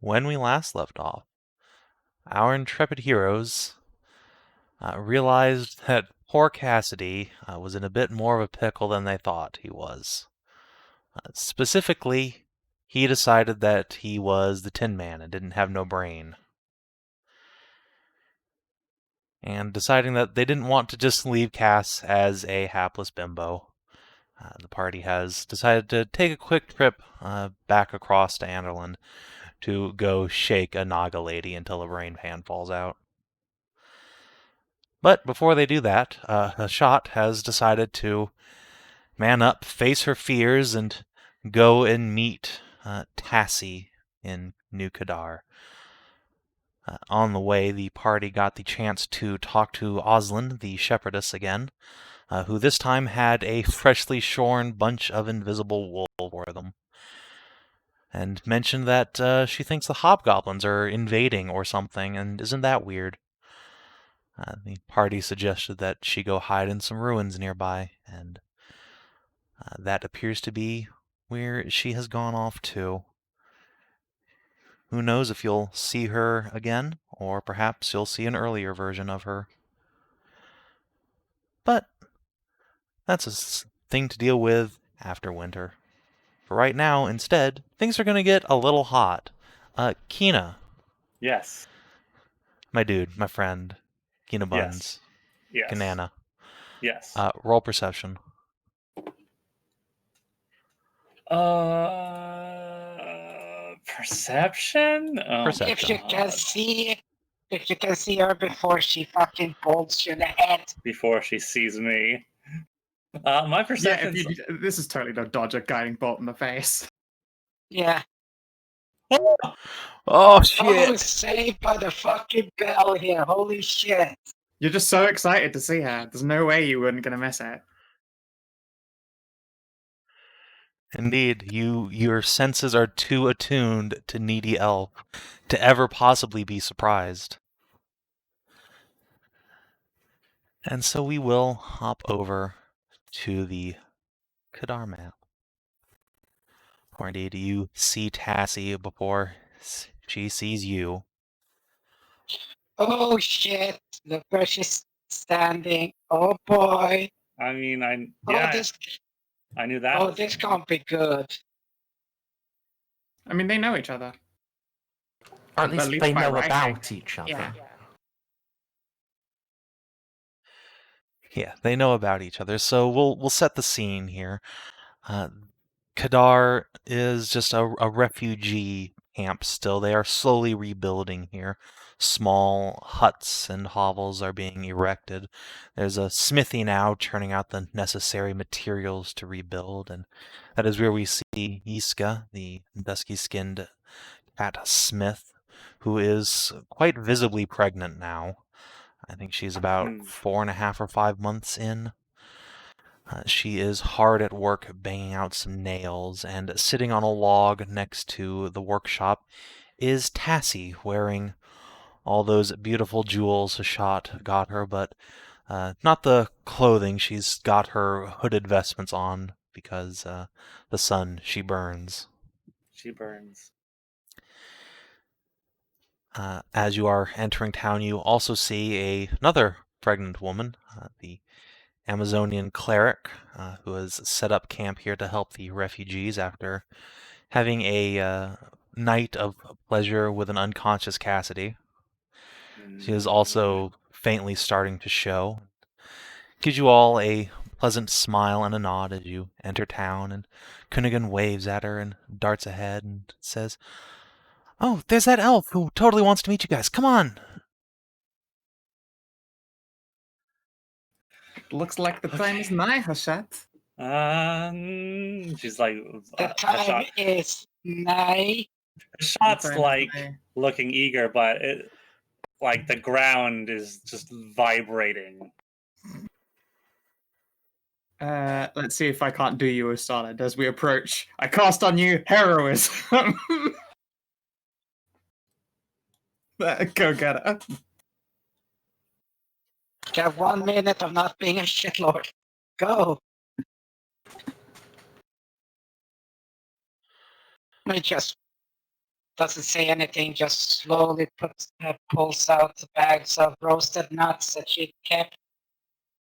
when we last left off, our intrepid heroes realized that poor Cassidy was in a bit more of a pickle than they thought he was. Specifically, he decided that he was the Tin Man and didn't have no brain. And deciding that they didn't want to just leave Cass as a hapless bimbo, the party has decided to take a quick trip back across to Anderland to go shake a Naga lady until a brain pan falls out. But before they do that, Hashat has decided to man up, face her fears, and go and meet Tassie in New Kadar. On the way, the party got the chance to talk to Oslin, the shepherdess, again, who this time had a freshly shorn bunch of invisible wool for them, and mentioned that she thinks the hobgoblins are invading or something, and isn't that weird? The party suggested that she go hide in some ruins nearby, and that appears to be where she has gone off to. Who knows if you'll see her again, or perhaps you'll see an earlier version of her. But that's a thing to deal with after winter. For right now, instead, things are going to get a little hot. Kina. Yes. My dude, my friend. Kina Buns. Yes. Kanana. Yes. Roll perception. Perception? Oh, Perception. If you can see her before she fucking bolts you in the head. Before she sees me. My perception. Yeah, this is totally no dodge a guiding bolt in the face. Yeah. Oh, shit! Oh, saved by the fucking bell here. Holy shit. You're just so excited to see her. There's no way you weren't going to miss it. Indeed, your senses are too attuned to needy elf to ever possibly be surprised. And so we will hop over to the Kadar map. Or indeed, you see Tassie before she sees you. Oh shit. Look where she's standing. Oh boy. I mean, I knew that. Oh, this can't be good. I mean, they know each other. Or at least they know about each other. Yeah. Yeah, they know about each other. So we'll set the scene here. Kadar is just a refugee camp still. They are slowly rebuilding here. Small huts and hovels are being erected. There's a smithy now churning out the necessary materials to rebuild, and that is where we see Yiska, the dusky-skinned cat smith, who is quite visibly pregnant now. I think she's about 4.5 or 5 months in. She is hard at work banging out some nails, and sitting on a log next to the workshop is Tassie, wearing all those beautiful jewels Hashat got her, but not the clothing. She's got her hooded vestments on because the sun, she burns. She burns. As you are entering town, you also see another pregnant woman, the Amazonian Cleric, who has set up camp here to help the refugees after having a night of pleasure with an unconscious Cassidy. She is also faintly starting to show. Gives you all a pleasant smile and a nod as you enter town, and Kunnigan waves at her and darts ahead and says, "Oh, there's that elf who totally wants to meet you guys. Come on!" Looks like the time is nigh, Hashat. She's like, the time is nigh. Hashat's like looking eager, but like the ground is just vibrating. Let's see if I can't do you a solid as we approach. I cast on you heroism. Go get it. Get 1 minute of not being a shitlord. Go. Let me just doesn't say anything, just slowly pulls out the bags of roasted nuts that she kept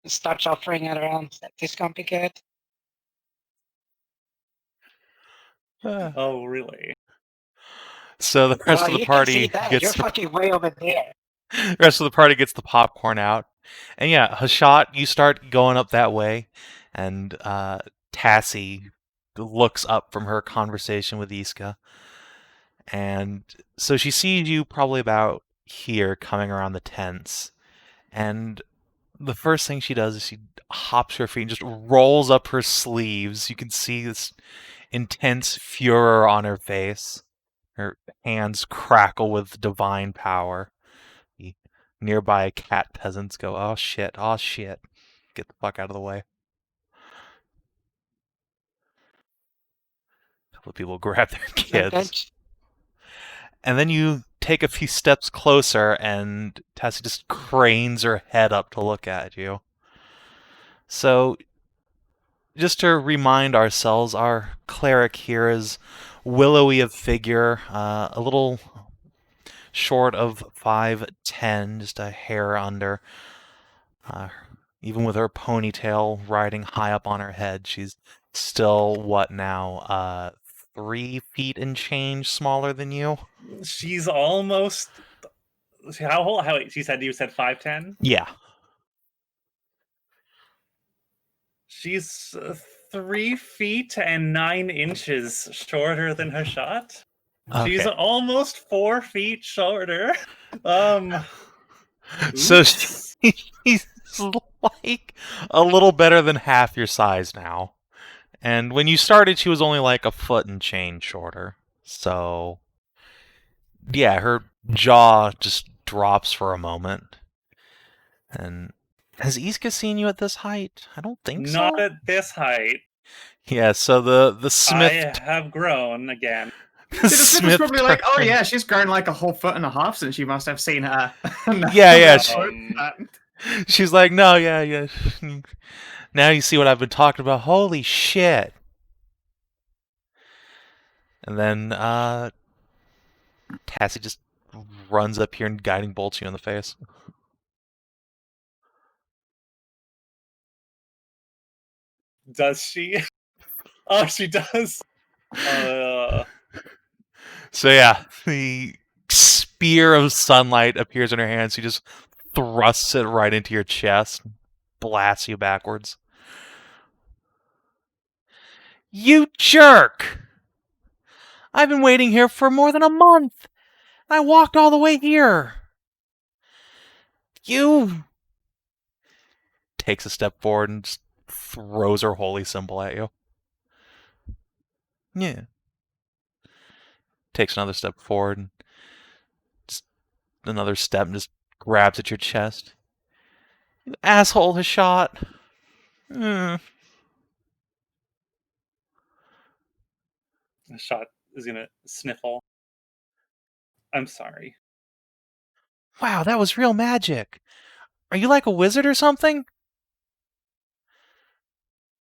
and starts offering it around. This gonna be good. Oh, really? So the rest of the You can see party that. You're fucking way over there. the rest of the party gets the popcorn out. And yeah, Hashat, you start going up that way, and Tassie looks up from her conversation with Iska. And so she sees you probably about here coming around the tents. And the first thing she does is she hops her feet and just rolls up her sleeves. You can see this intense furor on her face. Her hands crackle with divine power. The nearby cat peasants go, oh shit, oh shit. Get the fuck out of the way. A couple of people grab their kids. And then you take a few steps closer, and Tassie just cranes her head up to look at you. So, just to remind ourselves, our cleric here is willowy of figure, a little short of 5'10", just a hair under. Even with her ponytail riding high up on her head, she's still, what now, 3 feet and change smaller than you? She's almost... How old? You said 5'10"? Yeah. She's 3 feet and 9 inches shorter than Hashat. Okay. She's almost 4 feet shorter. So Oops. she's like a little better than half your size now. And when you started, she was only like a foot and change shorter. So, yeah, her jaw just drops for a moment. And has Iska seen you at this height? I don't think so. Not at this height. Yeah, so the smith... I have grown again. The Smith was probably like, oh yeah, she's grown like a whole foot and a half since you must have seen her. Yeah. She's like, no, yeah. Now you see what I've been talking about. Holy shit. And then Tassie just runs up here and guiding bolts you in the face. Does she? Oh, she does. So yeah, the spear of sunlight appears in her hand. She just thrusts it right into your chest, blasts you backwards. You jerk! I've been waiting here for more than a month. I walked all the way here. You... Takes a step forward and just throws her holy symbol at you. Yeah. Takes another step forward and just another step and just grabs at your chest. You asshole, Hashat. Hashat is gonna sniffle. I'm sorry. Wow, that was real magic. Are you like a wizard or something?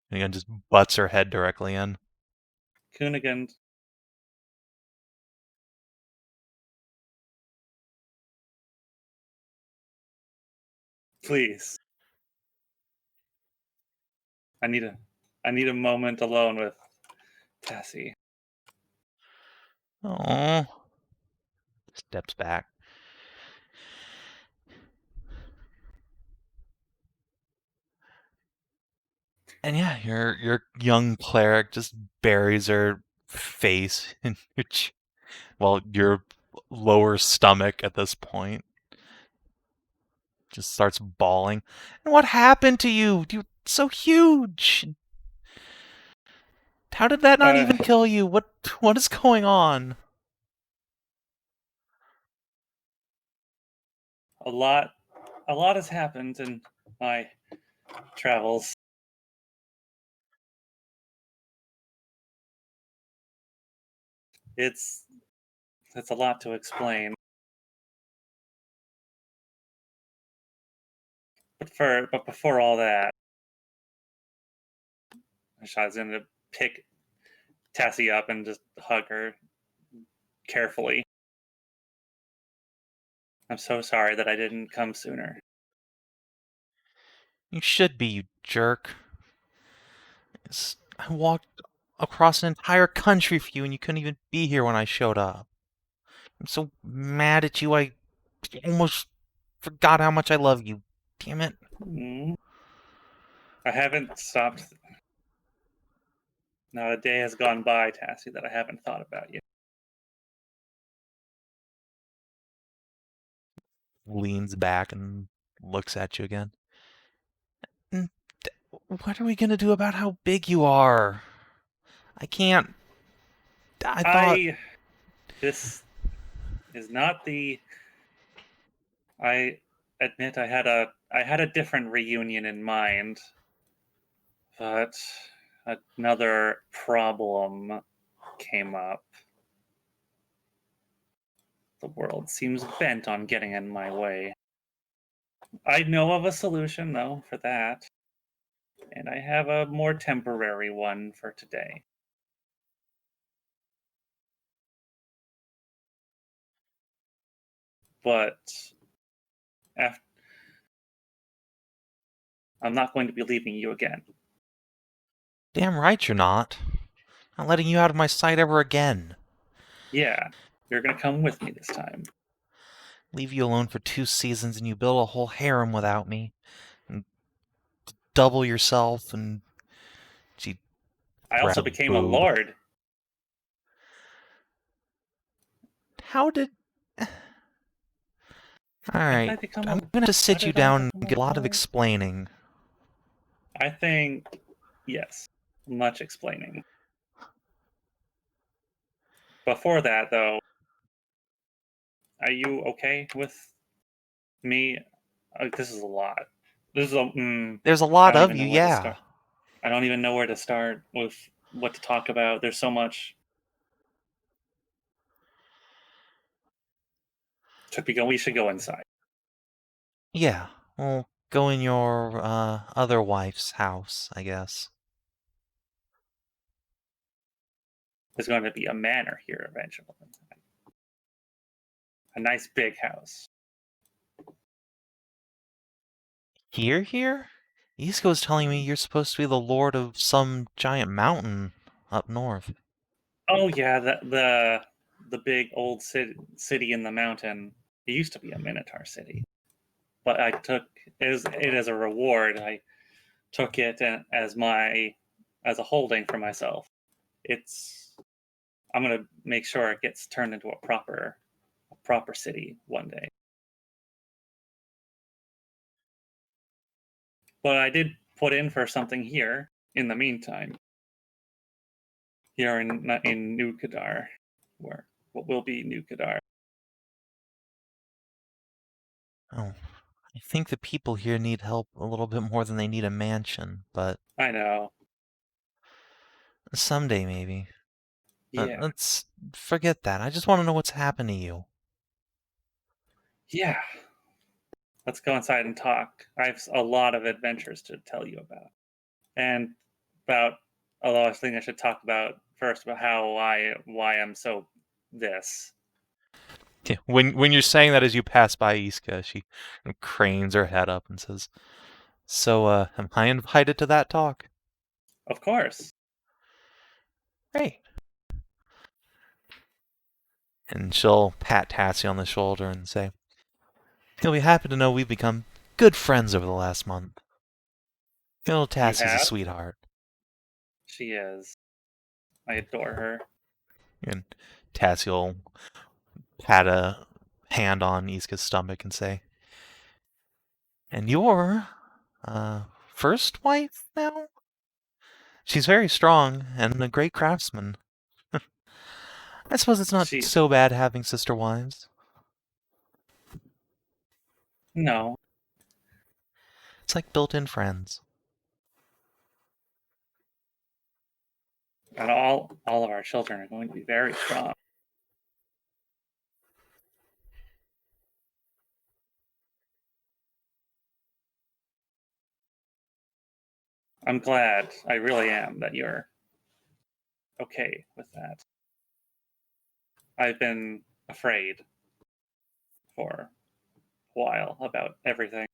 And again, just butts her head directly in. Kunigund. Please. I need a moment alone with Tassie. Oh. Steps back. And yeah, your young cleric just buries her face in your lower stomach at this point. Just starts bawling. And what happened to you? You're so huge. How did that not even kill you? What is going on? A lot has happened in my travels. It's a lot to explain. But before all that, Hashat's gonna pick Tassie up and just hug her, carefully. I'm so sorry that I didn't come sooner. You should be, you jerk. I walked across an entire country for you, and you couldn't even be here when I showed up. I'm so mad at you, I almost forgot how much I love you. Damn it. I haven't stopped. Not a day has gone by, Tassie, that I haven't thought about you. Leans back and looks at you again. What are we gonna do about how big you are? I can't. I thought. This is not the. I admit I had a different reunion in mind, but another problem came up. The world seems bent on getting in my way. I know of a solution, though, for that. And I have a more temporary one for today. But I'm not going to be leaving you again. Damn right you're not. Not letting you out of my sight ever again. Yeah, you're going to come with me this time. Leave you alone for 2 seasons and you build a whole harem without me. And double yourself and... I also became a lord. How did... Alright, I'm going to sit you down and get a lot of explaining. I think, yes, much explaining. Before that, though, are you okay with me? This is a lot. There's a lot of you, yeah. I don't even know where to start with what to talk about. There's so much. We should go inside. Yeah, we'll go in your other wife's house, I guess. There's going to be a manor here eventually. A nice big house. Here? Isko's telling me you're supposed to be the lord of some giant mountain up north. Oh yeah, the big old city in the mountain. It used to be a Minotaur city, but I took it as a reward. I took it as a holding for myself. I'm gonna make sure it gets turned into a proper city one day. But I did put in for something here in the meantime. Here in New Kadar, where what will be New Kadar. Oh, I think the people here need help a little bit more than they need a mansion, but... I know. Someday, maybe. Yeah. Let's forget that. I just want to know what's happened to you. Yeah. Let's go inside and talk. I have a lot of adventures to tell you about. And although I think I should talk about first about why I'm so this. Yeah, when you're saying that as you pass by Iska, she cranes her head up and says, "So, am I invited to that talk?" Of course. Great. And she'll pat Tassie on the shoulder and say, "He'll be happy to know we've become good friends over the last month. You know, Tassie's a sweetheart." She is. I adore her. And Tassie will pat a hand on Iska's stomach and say, "And your first wife now? She's very strong and a great craftsman. I suppose it's not so bad having sister wives." No. It's like built-in friends. And all of our children are going to be very strong. I'm glad, I really am, that you're okay with that. I've been afraid for a while about everything.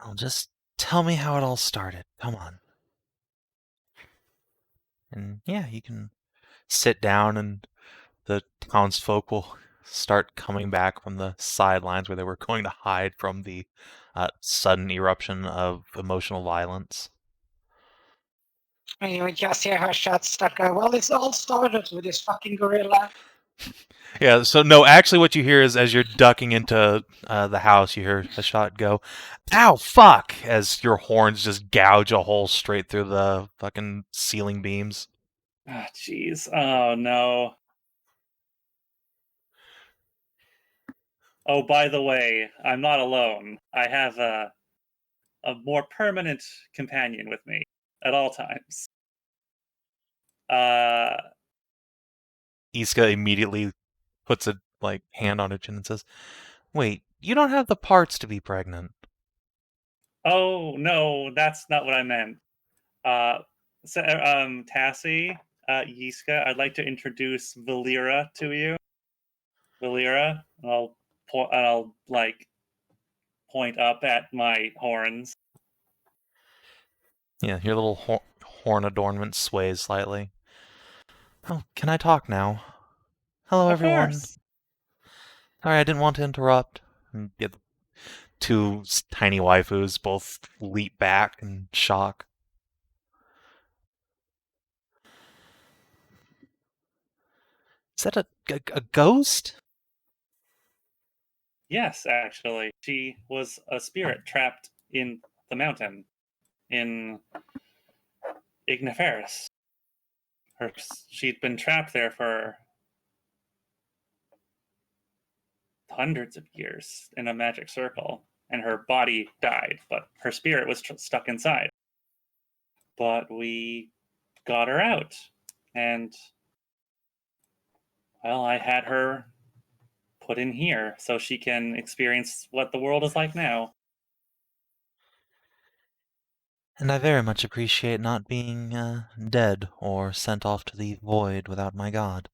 Well, just tell me how it all started. Come on. And yeah, you can sit down and the townsfolk will start coming back from the sidelines where they were going to hide from the sudden eruption of emotional violence. And you would just hear Hashat start going, well, it's all started with this fucking gorilla. Yeah, so no, actually what you hear is as you're ducking into the house, you hear a shot go, ow, fuck, as your horns just gouge a hole straight through the fucking ceiling beams. Ah, jeez. Oh, no. Oh, by the way, I'm not alone. I have a more permanent companion with me at all times. Iska immediately puts a hand on her chin and says, wait, you don't have the parts to be pregnant. Oh, no, that's not what I meant. Tassie, Yiska, I'd like to introduce Valera to you. Valera, and I'll point up at my horns. Yeah, your little horn adornment sways slightly. Oh, can I talk now? Hello, Of everyone. course. Sorry, I didn't want to interrupt. And the two tiny waifus both leap back in shock. Is that a ghost? Yes, actually. She was a spirit trapped in the mountain in Igniferis. She'd been trapped there for hundreds of years in a magic circle, and her body died, but her spirit was stuck inside. But we got her out, and well, I had her put in here so she can experience what the world is like now. And I very much appreciate not being dead or sent off to the void without my god.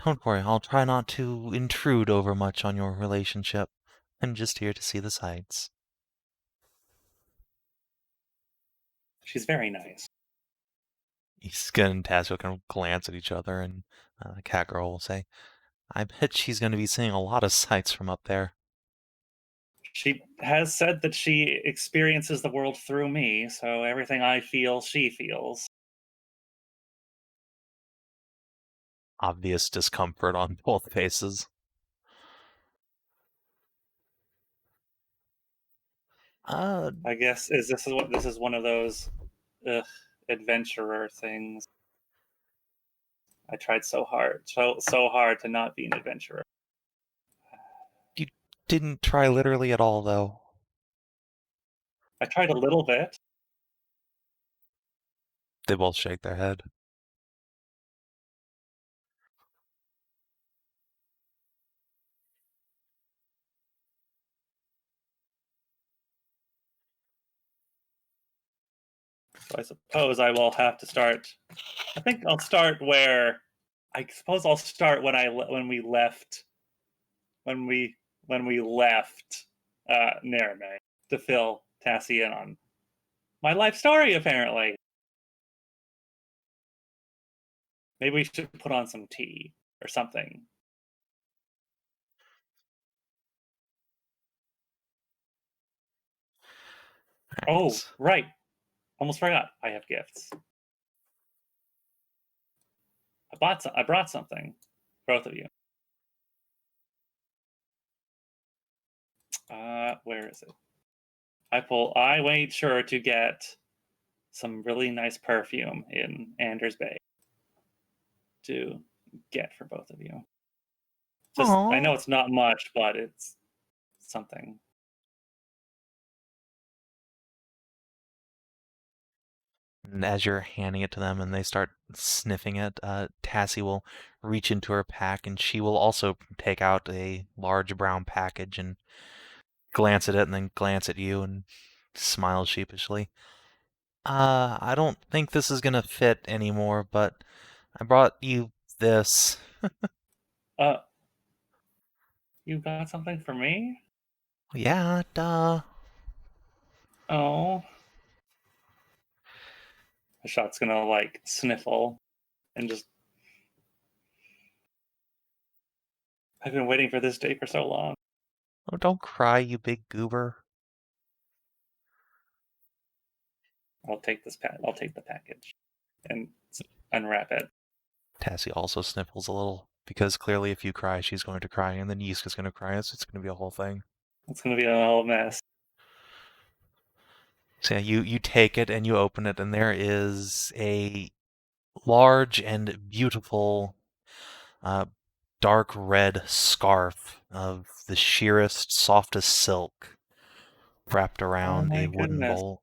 Don't worry, I'll try not to intrude over much on your relationship. I'm just here to see the sights. She's very nice. Iska and Tasio kind of glance at each other, and the cat girl will say, I bet she's going to be seeing a lot of sights from up there. She has said that she experiences the world through me, so everything I feel, she feels. Obvious discomfort on both faces. I guess this is one of those adventurer things. I tried so hard to not be an adventurer. You didn't try literally at all, though. I tried a little bit. They both shake their head. So I suppose I will have to start. I think I'll start where. I suppose I'll start when we left Nerime to fill Tassie in on my life story. Apparently, maybe we should put on some tea or something. Oh, right. Almost forgot. I have gifts. I brought something for both of you. Where is it? I made sure to get some really nice perfume in Anders Bay to get for both of you. Just, Aww. I know it's not much, but it's something. And as you're handing it to them and they start sniffing it, Tassie will reach into her pack and she will also take out a large brown package and glance at it and then glance at you and smile sheepishly. I don't think this is gonna fit anymore, but I brought you this. You got something for me? Yeah, duh. Oh. Hashat's gonna like sniffle and just. I've been waiting for this day for so long. Oh, don't cry, you big goober. I'll take I'll take the package and unwrap it. Tassie also sniffles a little, because clearly if you cry, she's going to cry, and then Yiska's going to cry, so it's going to be a whole thing. It's gonna be a whole mess. So yeah, you take it and you open it, and there is a large and beautiful dark red scarf of the sheerest, softest silk wrapped Oh around my a wooden goodness. bowl.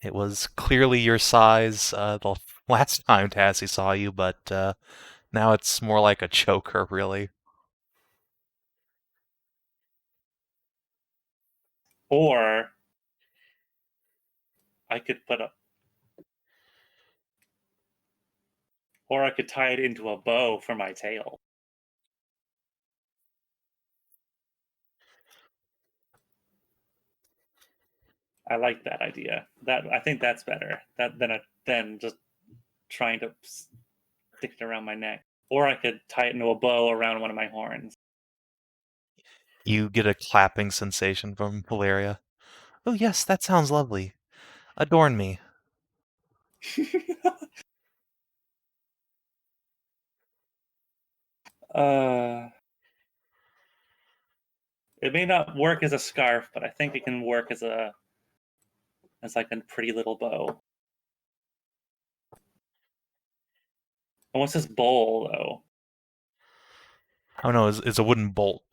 It was clearly your size the last time Tassie saw you, but now it's more like a choker, really. Or I could put a. Or I could tie it into a bow for my tail. I like that idea. I think that's better. Than just trying to stick it around my neck. Or I could tie it into a bow around one of my horns. You get a clapping sensation from Valeria. Oh yes, that sounds lovely. Adorn me. uh, it may not work as a scarf, but I think it can work as like a pretty little bow. And what's this bowl though? Oh no, it's a wooden bolt.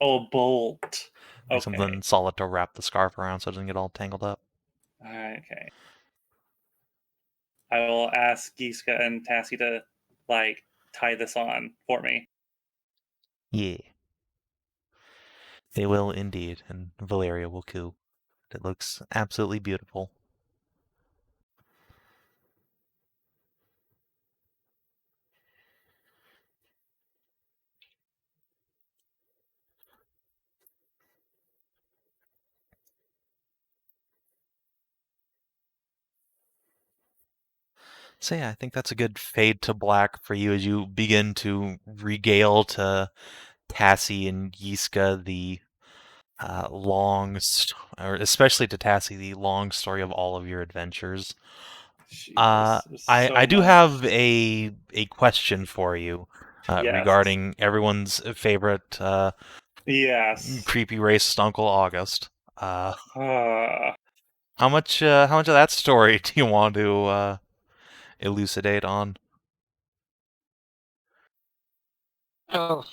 Oh, bolt. Like Okay. something solid to wrap the scarf around so it doesn't get all tangled up. Okay. I will ask Giska and Tassie to like tie this on for me. Yeah. They will indeed, and Valeria will coo. It looks absolutely beautiful. So yeah, I think that's a good fade to black for you as you begin to regale to Tassie and Yiska the or especially to Tassie, the long story of all of your adventures. Jesus, there's so I do much. have a question for you Yes. regarding everyone's favorite Yes. creepy racist Uncle August. Uh, How much of that story do you want to elucidate on? Oh,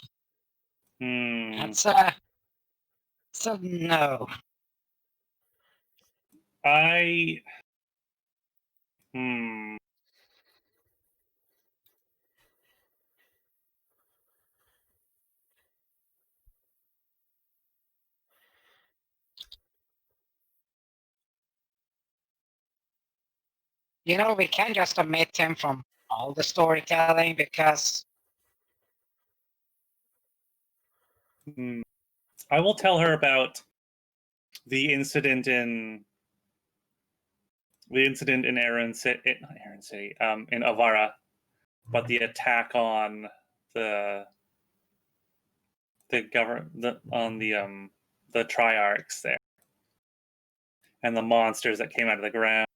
hmm. that's so no. I. Hmm. You know, we can't just omit him from all the storytelling because Hmm. I will tell her about the incident in Aaron City, in Avara, but the attack on the the triarchs there, and the monsters that came out of the ground,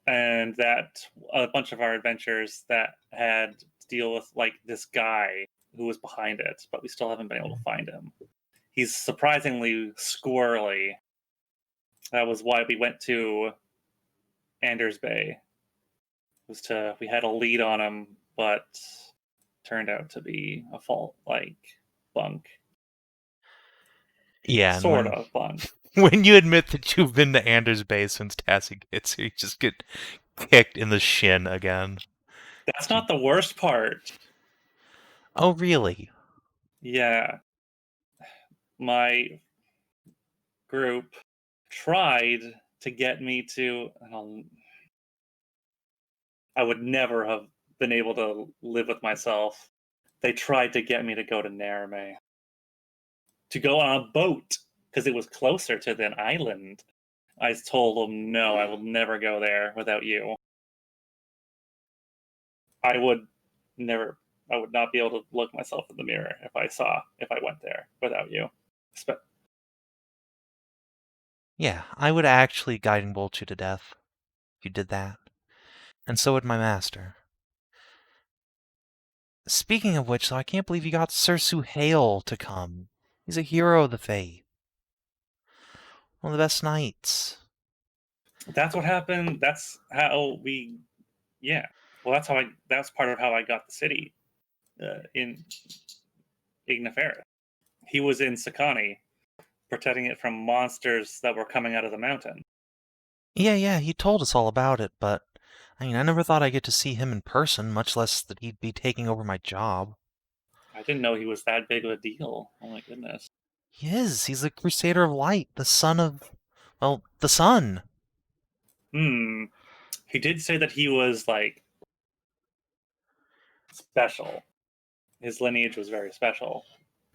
and that a bunch of our adventures that had to deal with like this guy who was behind it, but we still haven't been able to find him. He's surprisingly squirrely. That was why we went to Anders Bay. We had a lead on him, but turned out to be a fault like bunk. Yeah, and Sort of bunk. when you admit that you've been to Anders Bay since Tassie gets here, you just get kicked in the shin again. That's not the worst part. Oh, really? Yeah. My group tried to get me to. I would never have been able to live with myself. They tried to get me to go to Nerame. To go on a boat, because it was closer to the island. I told them, no, I will never go there without you. I would not be able to look myself in the mirror if I went there without you. Yeah, I would actually guiding bolt you to death if you did that. And so would my master. Speaking of which, though, I can't believe you got Sir Suhail to come. He's a hero of the faith. One of the best knights. That's what happened. That's how we. Yeah. Well, that's part of how I got the city in Igniferous. He was in Sakani, protecting it from monsters that were coming out of the mountain. Yeah, he told us all about it, but I never thought I'd get to see him in person, much less that he'd be taking over my job. I didn't know he was that big of a deal. Oh my goodness. He is. He's the Crusader of Light, the son of, well, the sun. He did say that he was, special. His lineage was very special.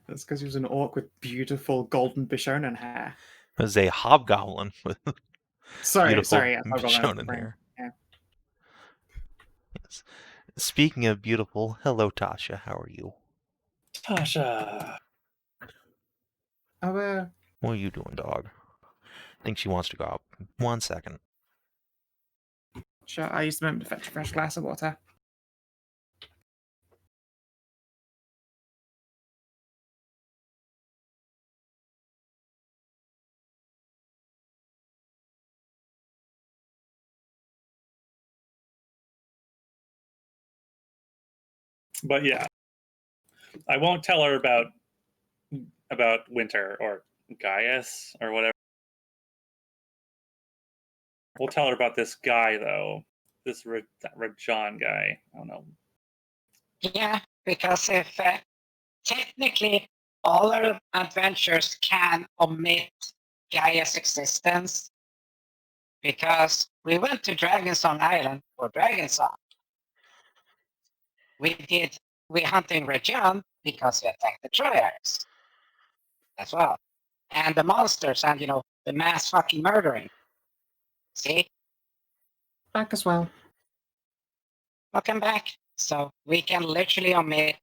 That's because he was an orc with beautiful golden Bishonen hair. It was a hobgoblin with beautiful Yeah, Bishonen hair. Yeah. Yes. Speaking of beautiful, hello Tasha, how are you? Tasha. Oh, What are you doing, dog? I think she wants to go out. 1 second. sure. I used a moment to fetch a fresh glass of water. But yeah, I won't tell her about Winter or Gaius or whatever. We'll tell her about this guy though. This Rajan guy. I don't know. Yeah, because if technically all our adventures can omit Gaia's existence, because we went to Dragonsong Island for Dragonsong. We hunting Rajan because we attacked the Triarchs as well. And the monsters and, the mass fucking murdering. See? Back as well. Welcome back. So we can literally omit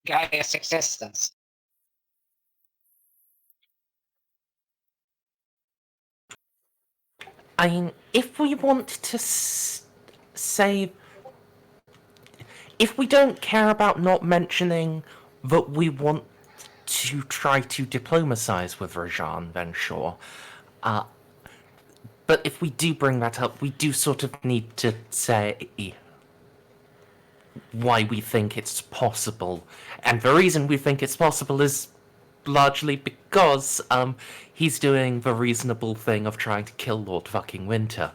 Gaia's existence. I mean, if we want to say... If we don't care about not mentioning that we want to try to diplomatize with Rajan, then sure. But if we do bring that up, we do sort of need to say why we think it's possible. And the reason we think it's possible is largely because he's doing the reasonable thing of trying to kill Lord fucking Winter.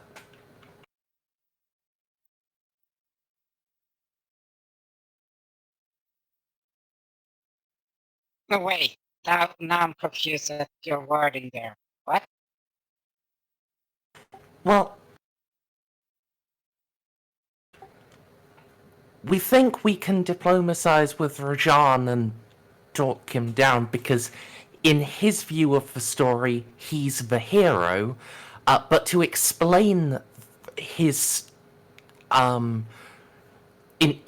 No, wait. Now I'm confused at your wording there. What? Well, we think we can diplomatize with Rajan and talk him down because in his view of the story, he's the hero. But to explain his... In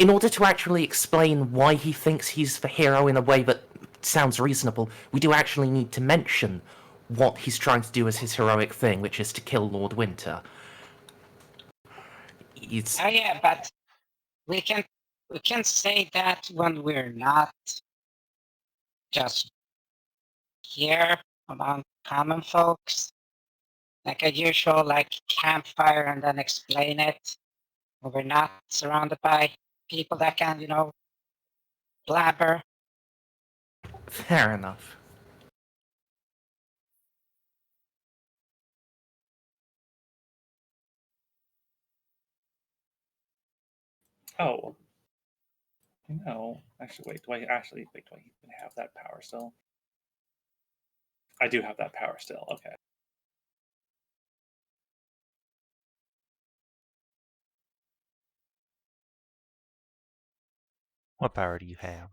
order to actually explain why he thinks he's the hero in a way that sounds reasonable, we do actually need to mention what he's trying to do as his heroic thing, which is to kill Lord Winter. Oh yeah, but we can say that when we're not just here among common folks, like a usual campfire, and then explain it when we're not surrounded by people that can, blabber. Fair enough. Oh. Actually, wait. Do I even have that power still? I do have that power still. Okay. What power do you have?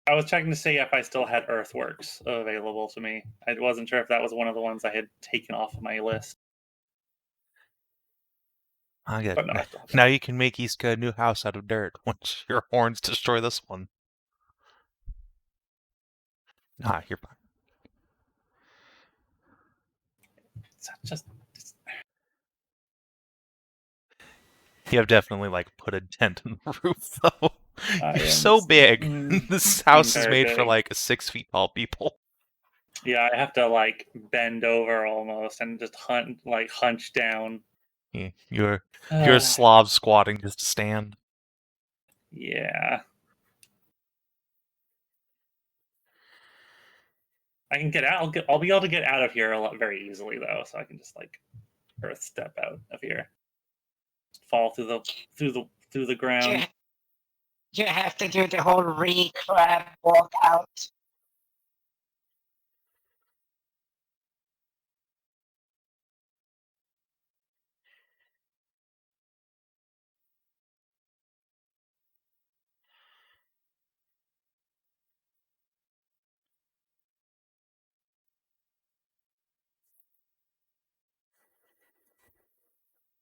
I was checking to see if I still had Earthworks available to me. I wasn't sure if that was one of the ones I had taken off of my list. I get But no, I it. still have Now you can make Iska a new house out of dirt once your horns destroy this one. Ah, you're fine. it's You have definitely like put a dent in the roof though. I You're am so big. This house is very made for big. like 6 feet tall people. Yeah, I have to like bend over almost and just hunch down. You're a Slav squatting just to stand. Yeah. I can get out. I'll be able to get out of here very easily though, so I can just like earth step out of here, fall through the ground. You have to do the whole re-crab walk out.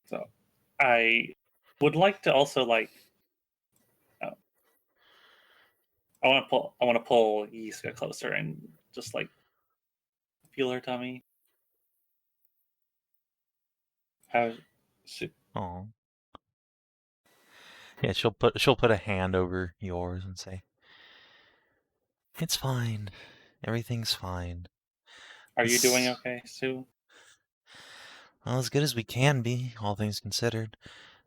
So I would like to also like. Oh, I want to pull Yiska closer and just like feel her tummy. How? Oh. Yeah, she'll put a hand over yours and say, "It's fine. Everything's fine." Are you doing This- okay, Sue? Well, as good as we can be, all things considered.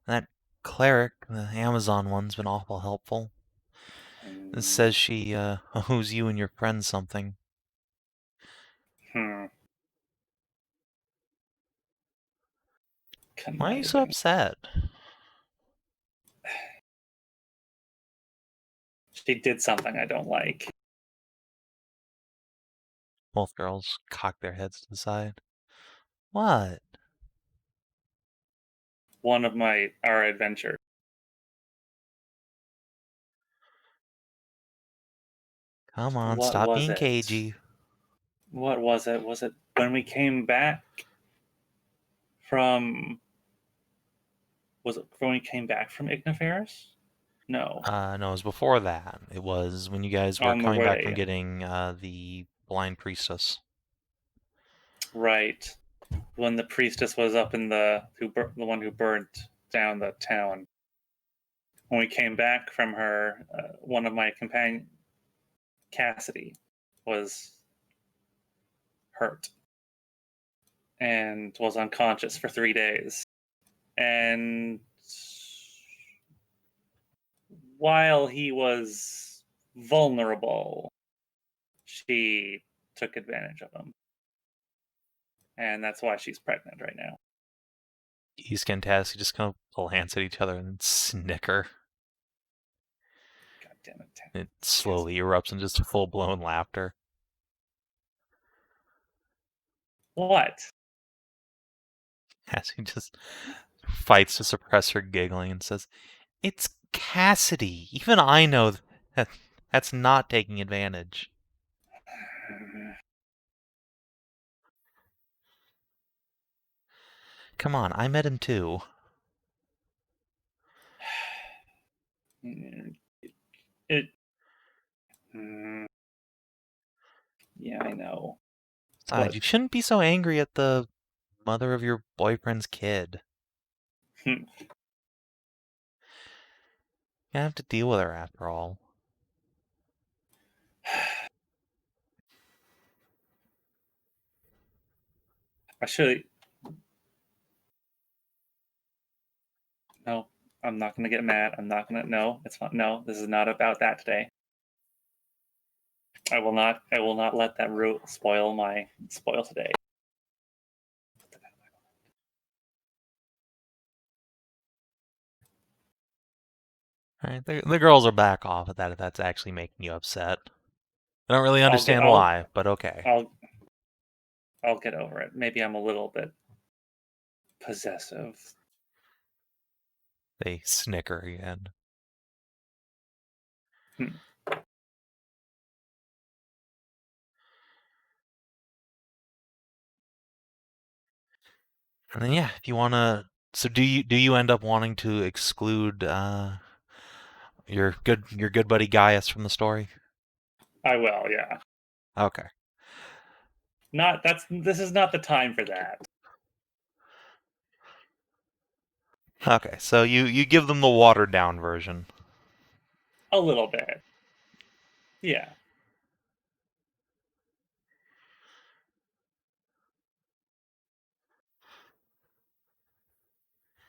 That cleric, the Amazon one's been awful helpful. It says she owes you and your friends something. Hmm. Why are you so Conniving. upset? She did something I don't like. Both girls cock their heads to the side. What? One of our adventures. Come on, What stop was being it? cagey. What was it? Was it when we came back from? Was it when we came back from Igniferous? No, No, it was before that. It was when you guys were on the coming back from way. getting the blind priestess. Right. When the priestess was up in the one who burnt down the town. When we came back from her, one of my companion, Cassidy, was hurt and was unconscious for 3 days. And while he was vulnerable, she took advantage of him. And that's why she's pregnant right now. Iska and Tassie just kind of glance at each other and snicker. God damn it. It slowly erupts in just full-blown laughter. What? Tassie just fights to suppress her giggling and says, "It's Cassidy. Even I know that's not taking advantage." Come on, I met him too. Yeah, I know. Besides, But you shouldn't be so angry at the mother of your boyfriend's kid. Hmm. You have to deal with her after all. I should. No, I'm not going to get mad. I'm not going to. No, it's not. No, this is not about that today. I will not. I will not let that root spoil today. Alright, the girls are back off at that if that's actually making you upset. I don't really understand I'll- why, but okay. I'll get over it. Maybe I'm a little bit possessive. They snicker again. And then yeah, if you wanna, so do you end up wanting to exclude your good buddy Gaius from the story? I will, yeah. Okay. This is not the time for that. Okay, so you give them the watered down version. A little bit. Yeah.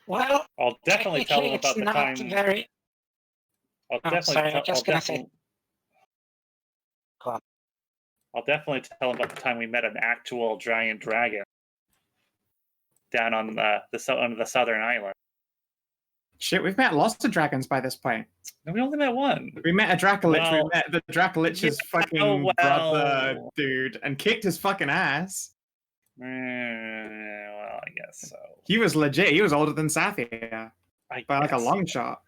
Well, I'll definitely tell them technically about the it's time. not very. I'll Oh, definitely sorry, tell. I'm just gonna say. Go on. I'll definitely tell them about the time we met an actual giant dragon down on the southern island. Shit, we've met lots of dragons by this point. And we only met one. We met a Dracolich. Well, we met the Dracolich's fucking brother, dude, and kicked his fucking ass. Well, I guess so. He was legit. He was older than Saphir by like a guess. long shot.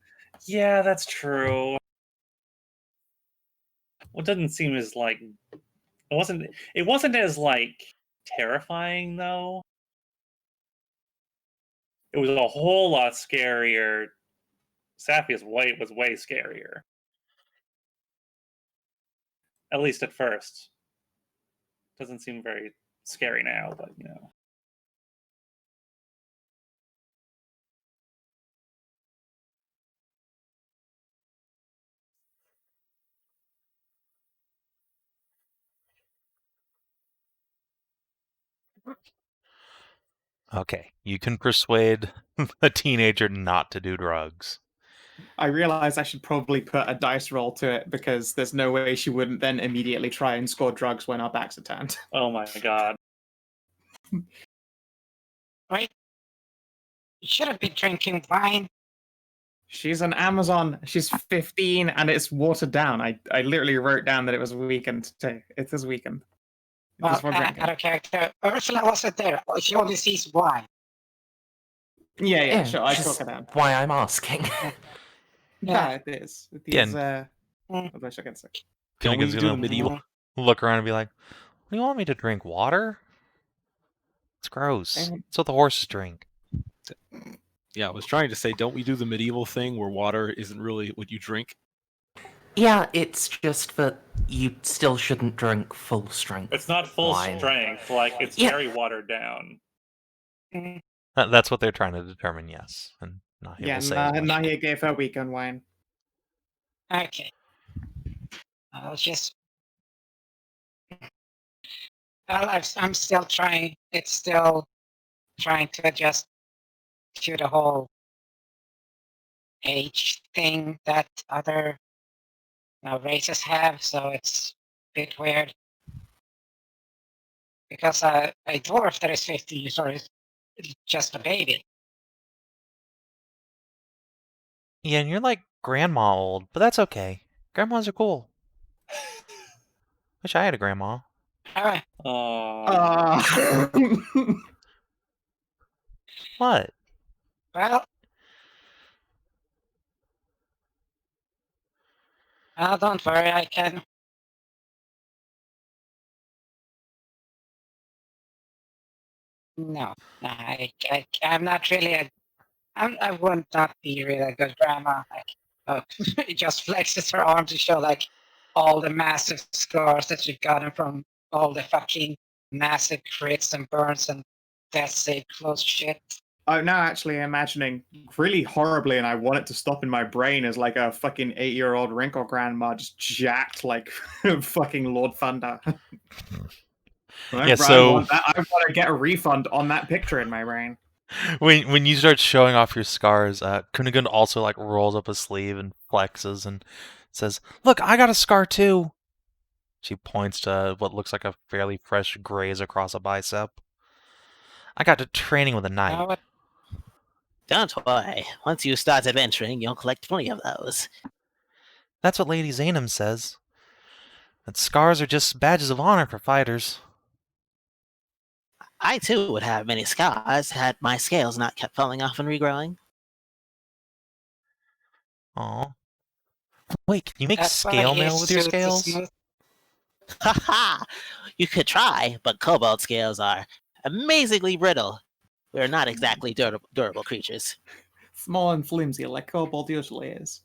Yeah, that's true. Well, it doesn't seem as like it wasn't as like terrifying though. It was a whole lot scarier. Saphir's was way scarier. At least at first. Doesn't seem very scary now, but you know. Okay, you can persuade a teenager not to do drugs. I realize I should probably put a dice roll to it because there's no way she wouldn't then immediately try and score drugs when our backs are turned. Oh my god. Right? You shouldn't be drinking wine. She's an Amazon. She's 15 and it's watered down. I literally wrote down that it was weakened too. It is weakened. Well, Just for drinking. out of character. Ursula wasn't there. She only sees wine. Yeah, sure. I just took it down. why I'm asking. Yeah, it is. It Yeah, is. Mm. What was I gonna say? Don't we Finnegan's do gonna the medieval? Mhm. look around and be like, "What do you want me to drink? Water? It's gross. Um, It's what the horses drink." Yeah, I was trying to say, don't we do the medieval thing where water isn't really what you drink? Yeah, it's just that you still shouldn't drink full strength. It's not full wine. strength, like it's Yeah. very watered down. Mm. That's what they're trying to determine. Yes, and Nahia Yeah, will say as much. Nahia gave her weekend wine. Okay. I'll just. Well, I'm still trying. It's still trying to adjust to the whole age thing that other races have, so it's a bit weird. Because a dwarf that is 50 years old is just a baby. Yeah, and you're like grandma old, but that's okay. Grandmas are cool. Wish I had a grandma. Alright, What? well. Don't worry, I can. No, I'm not really I would not be really a good grandma. It just flexes her arm to show like all the massive scars that she's gotten from all the fucking massive crits and burns and death save close shit. I'm now actually imagining really horribly, and I want it to stop in my brain as like a fucking 8-year-old wrinkle grandma just jacked like fucking Lord Thunder. Yeah, so I want to get a refund on that picture in my brain. when you start showing off your scars, Kunigun also like rolls up a sleeve and flexes and says, "Look, I got a scar too." She points to what looks like a fairly fresh graze across a bicep. I got to training with a knight. What? Don't worry. Once you start adventuring, you'll collect plenty of those. That's what Lady Zainam says. And scars are just badges of honor for fighters. I too would have many scars had my scales not kept falling off and regrowing. Aw. Wait, can you make That's why scale mail his with your suit is scales? smooth. Haha! You could try, but kobold scales are amazingly brittle. We're not exactly durable creatures. Small and flimsy, like Kobold usually is.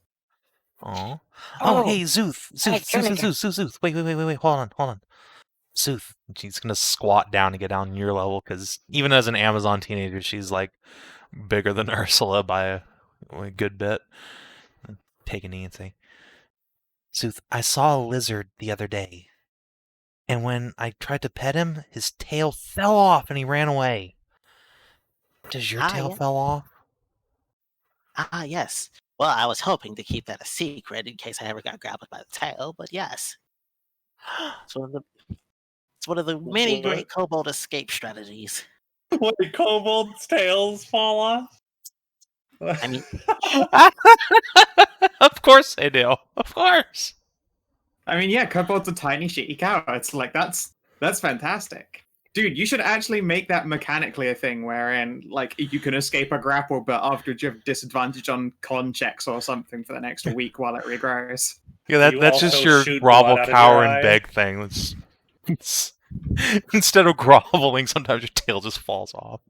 Aw. Oh, Oh, hey, Szooth. hey, Szooth. Kunigan. Szooth. Wait. Hold on. Szooth. She's gonna squat down to get down your level, because even as an Amazon teenager, she's like bigger than Ursula by a good bit. Take a knee and say, Szooth, I saw a lizard the other day, and when I tried to pet him, his tail fell off and he ran away. Does your tail Yeah. fell off? Yes. Well, I was hoping to keep that a secret in case I ever got grabbed by the tail, but yes. It's one of the many great kobold escape strategies. Wait, kobold's tails fall off? I mean, Of course they do. Of course. I mean, yeah, Kobold's a tiny shitty cow. It's like that's fantastic. Dude, you should actually make that mechanically a thing wherein like you can escape a grapple, but afterwards you have disadvantage on con checks or something for the next week while it regrows. Yeah, You that's just also your shoot grovel, blood out of cower, your and eye. beg thing. Instead of groveling, sometimes your tail just falls off.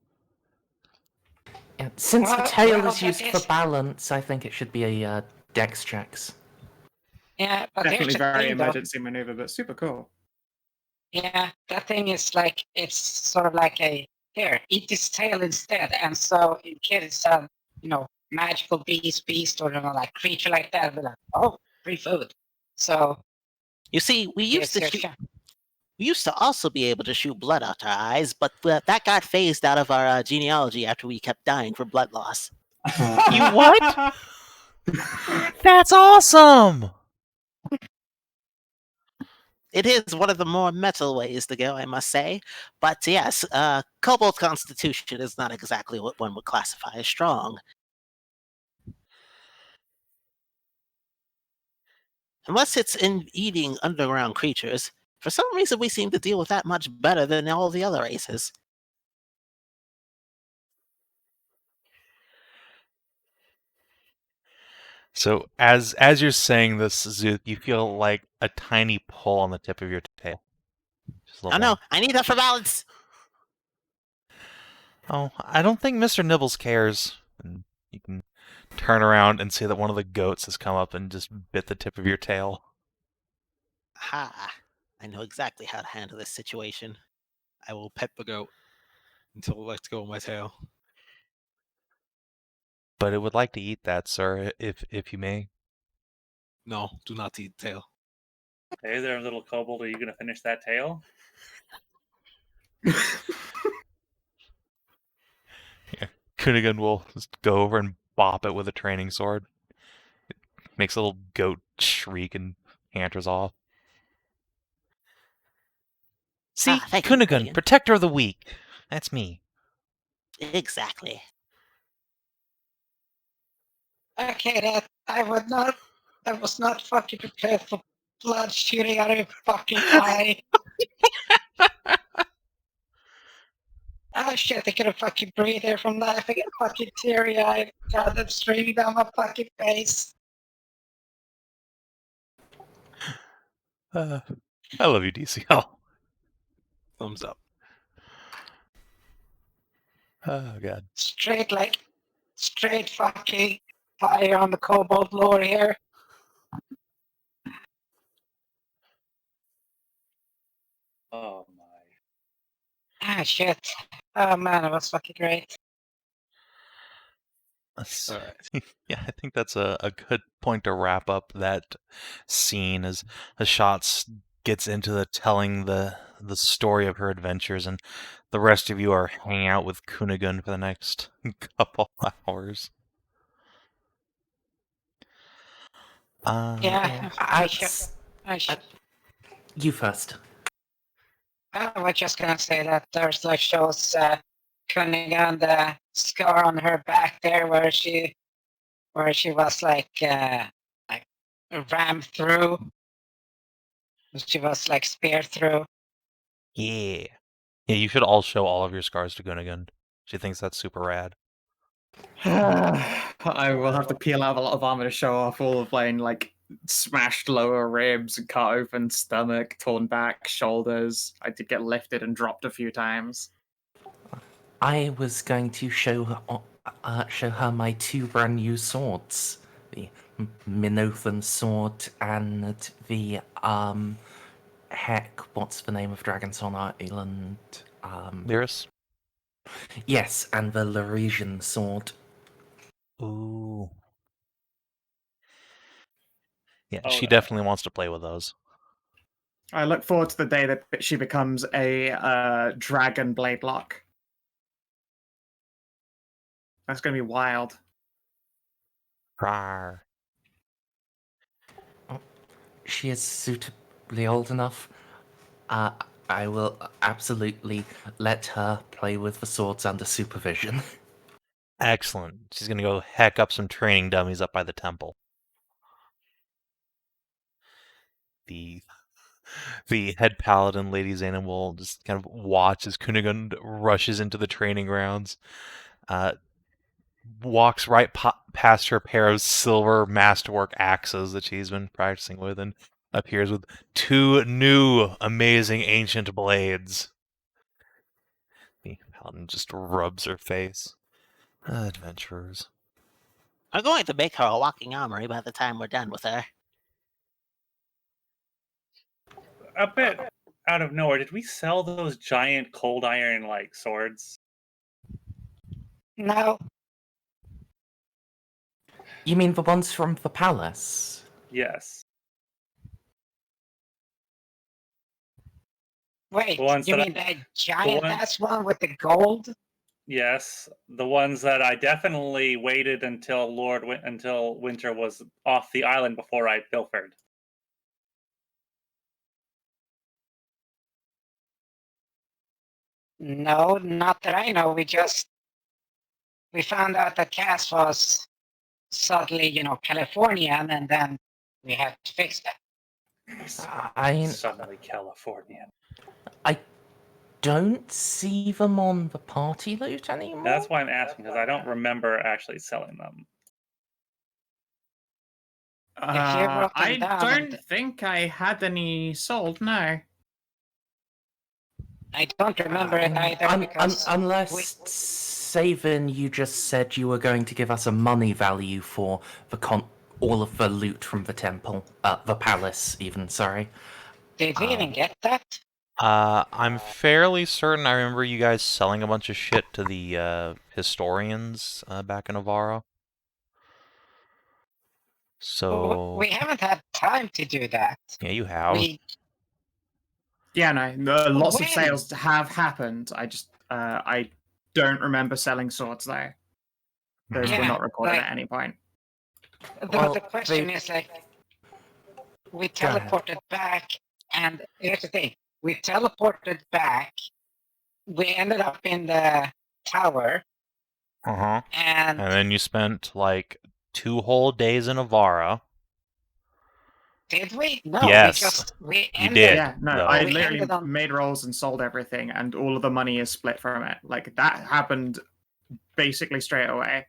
Yeah, since the Well, tail well, is used that for is- balance, I think it should be a dex checks. Yeah, but Definitely here's the very thing, though. emergency maneuver, but super cool. Yeah, that thing is like, it's sort of like a, here, eat this tail instead. And so in case it's magical beast or, like creature like that, we're like, oh, free food. So, you see, we used here's to your shoot. shot. We used to also be able to shoot blood out our eyes, but that got phased out of our genealogy after we kept dying from blood loss. You what? That's awesome! It is one of the more metal ways to go, I must say. But yes, kobold constitution is not exactly what one would classify as strong. Unless it's in eating underground creatures, for some reason we seem to deal with that much better than all the other races. So as you're saying this, Szooth, you feel like a tiny pull on the tip of your tail. Just a Oh little no, one. I need that for balance! Oh, I don't think Mr. Nibbles cares. And you can turn around and see that one of the goats has come up and just bit the tip of your tail. Ha! I know exactly how to handle this situation. I will pet the goat until it lets go of my tail. But it would like to eat that, sir, if you may. No, do not eat the tail. Hey there, little kobold. Are you going to finish that tail? Kunigan will just go over and bop it with a training sword. It makes a little goat shriek and canters off. See, Thank you, Kunigan, Kunigan. protector of the weak. That's me. Exactly. Okay, I was not fucking prepared for blood shooting out of your fucking eye. Oh shit, I couldn't fucking breathe there from laughing. I get fucking teary-eyed. God, that's streaming down my fucking face. I love you, DCL. Thumbs up. Oh, God. Straight fucking fire on the Kobold lore here. Oh my. Ah shit. Oh man, it was fucking great. All right. Yeah, I think that's a good point to wrap up that scene as Hashat gets into the telling the story of her adventures, and the rest of you are hanging out with Kunigan for the next couple hours. Yeah, I should. You first. I was just gonna say that Ursula shows Kunigan the scar on her back there where she was like rammed through. She was like spear through. Yeah. Yeah, you should all show all of your scars to Gunnigan. She thinks that's super rad. I will have to peel out a lot of armor to show off all of mine, like smashed lower ribs, cut open stomach, torn back, shoulders. I did get lifted and dropped a few times. I was going to show her my 2 brand new swords, the Minothan sword and the heck, what's the name of dragons on our island? Lyris? Yes, and the Laresian sword. Ooh. Yeah, Oh, she no. definitely wants to play with those. I look forward to the day that she becomes a dragon blade lock. That's going to be wild. Rawr. She is suitably old enough. I will absolutely let her play with the swords under supervision. Excellent. She's gonna go hack up some training dummies up by the temple. The head paladin, Lady Xana, will just kind of watch as Kunigun rushes into the training grounds, walks right past her pair of silver masterwork axes that she's been practicing with, and appears with 2 new amazing ancient blades. The paladin just rubs her face. Adventurers. I'm going to make her a walking armory by the time we're done with her. A bit out of nowhere, did we sell those giant cold iron like swords? No, You mean the ones from the palace? Yes. wait. The ones You that mean that giant ones- ass one with the gold? Yes, the ones that I definitely waited until until winter was off the island before I pilfered. No, not that I know. We found out that Cass was suddenly, Californian, and then we had to fix that. I Suddenly Californian. don't see them on the party loot anymore. That's why I'm asking, because I don't remember actually selling them. If you wrote them I down, don't think I had any sold, no. I don't remember it either because unless Savin, you just said you were going to give us a money value for all of the loot from the temple, the palace, even. Sorry. did we even get that? I'm fairly certain I remember you guys selling a bunch of shit to the historians back in Avara. So We haven't had time to do that. yeah, you have. Yeah, no, lots of When? sales have happened. I don't remember selling swords though. Those were Yeah, not recorded like- at any point. The question is like, we Go ahead. teleported back, and here's the thing: we teleported back. We ended up in the tower, Uh-huh. and And then you spent like 2 whole days in Avara. did we? No, Yes, we you ended. did. Yeah, no, though. I We literally ended on- made rolls and sold everything, and all of the money is split from it. Like that happened basically straight away.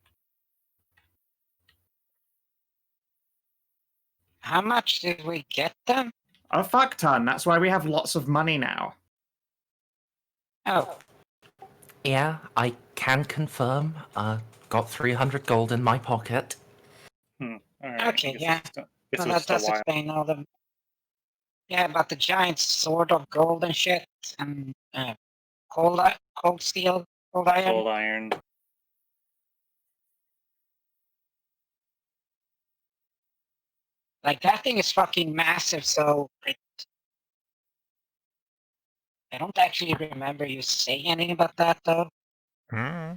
How much did we get them? A fuck ton. That's why we have lots of money now. Oh, Yeah, I can confirm. Got 300 gold in my pocket. All right. Okay, yeah. This well, was that does a while. explain all the. Yeah, about the giant sword of gold and shit, and cold steel, cold iron. Cold iron. Like that thing is fucking massive. So I don't actually remember you saying anything about that though. Hmm.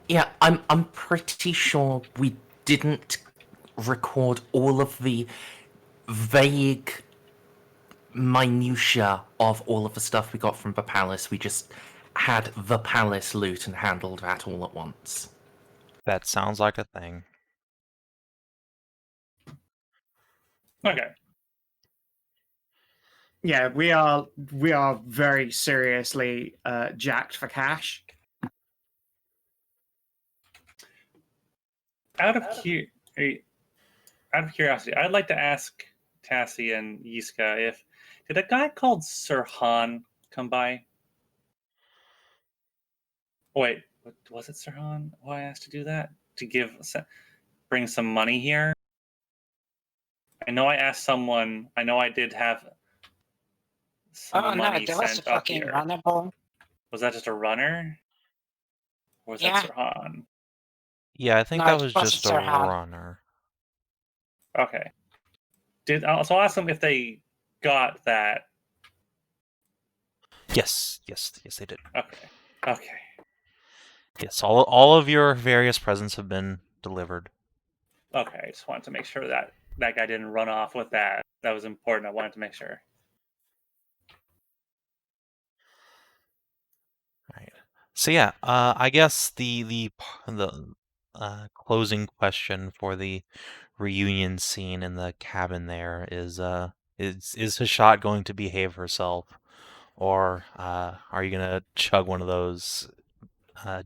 Yeah, I'm pretty sure we didn't record all of the vague minutia of all of the stuff we got from the palace. We just had the palace loot and handled that all at once. That sounds like a thing. Okay. Yeah, we are very seriously jacked for cash. Out of curiosity, I'd like to ask Tassie and Yiska if did a guy called Sirhan come by? Oh, wait, was it Sirhan who I asked to do that? To bring some money here? I know I asked someone. I know I did have some money there was a sent up fucking here. runnable. Was that just a runner? Or was Yeah. that Sirhan? Yeah, I think No, that it was wasn't just a Sirhan. runner. Okay. So I'll ask them if they got that. Yes, they did. Okay. Yes, all of your various presents have been delivered. Okay, I just wanted to make sure that that guy didn't run off with that. That was important. I wanted to make sure. Right. So yeah, I guess the closing question for the reunion scene in the cabin there is Hashat going to behave herself, or are you gonna chug one of those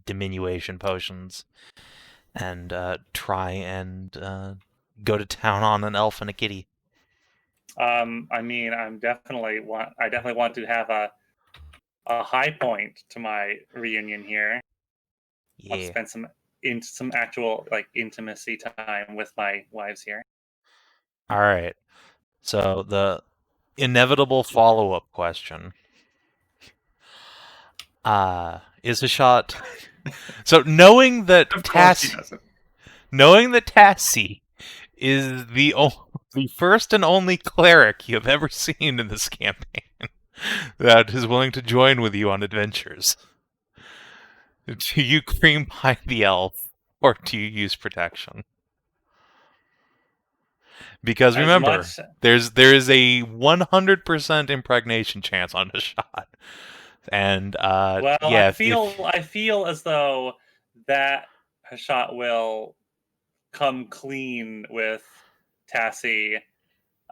diminution potions and try and go to town on an elf and a kitty? I mean, I definitely want to have a high point to my reunion here. I'll Yeah. spend some actual like intimacy time with my wives here. All right. So the inevitable follow-up question is Hashat. So knowing that Of course he Tassie doesn't. is the first and only cleric you have ever seen in this campaign that is willing to join with you on adventures, do you cream pie the elf or do you use protection? Because remember, there is a 100% impregnation chance on a shot, and Well, yeah, I feel as though that Hashat will come clean with Tassie,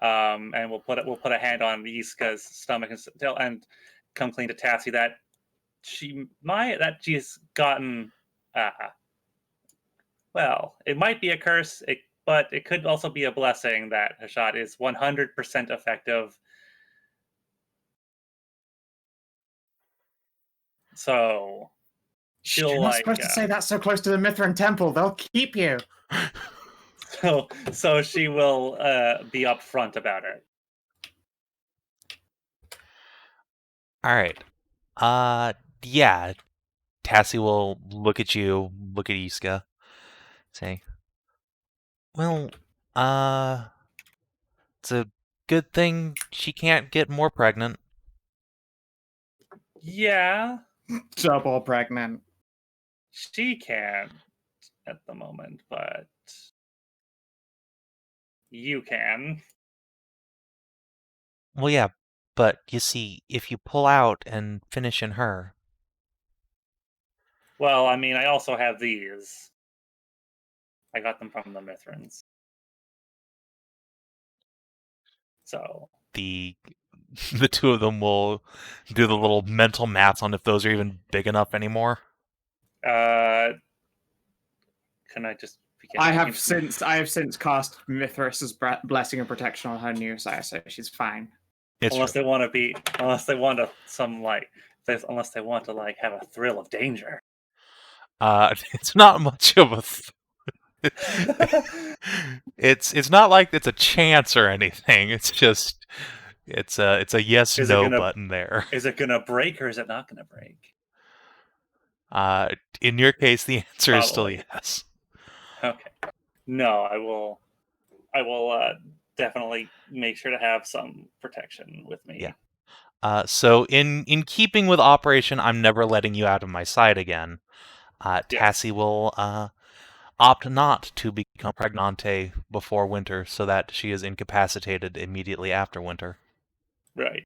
and we'll put a hand on Yiska's stomach and come clean to Tassie that she's gotten. Well, it might be a curse, but it could also be a blessing that Hashat is 100% effective. So You're not supposed to say that so close to the Mithrin Temple. They'll keep you. So she will be upfront about it. all right. Yeah. Tassie will look at you, look at Iska, say, "Well, it's a good thing she can't get more pregnant." Yeah, Double pregnant. she can at the moment, but you can. Well, yeah, but you see, if you pull out and finish in her, Well, I mean, I also have these. I got them from the Mithrans. So the two of them will do the little mental math on if those are even big enough anymore. can I just begin? I have since cast Mithras' blessing and protection on her new sire, so she's fine. Unless they want to like have a thrill of danger. It's not much of a. It's not like it's a chance or anything. It's just it's a yes no button there. Is it gonna break or is it not gonna break? In your case, the answer is still Probably. yes. Okay. No, I will definitely make sure to have some protection with me. Yeah. So in keeping with Operation I'm Never Letting You Out of My Sight Again, Tassie will opt not to become pregnante before winter so that she is incapacitated immediately after winter. Right.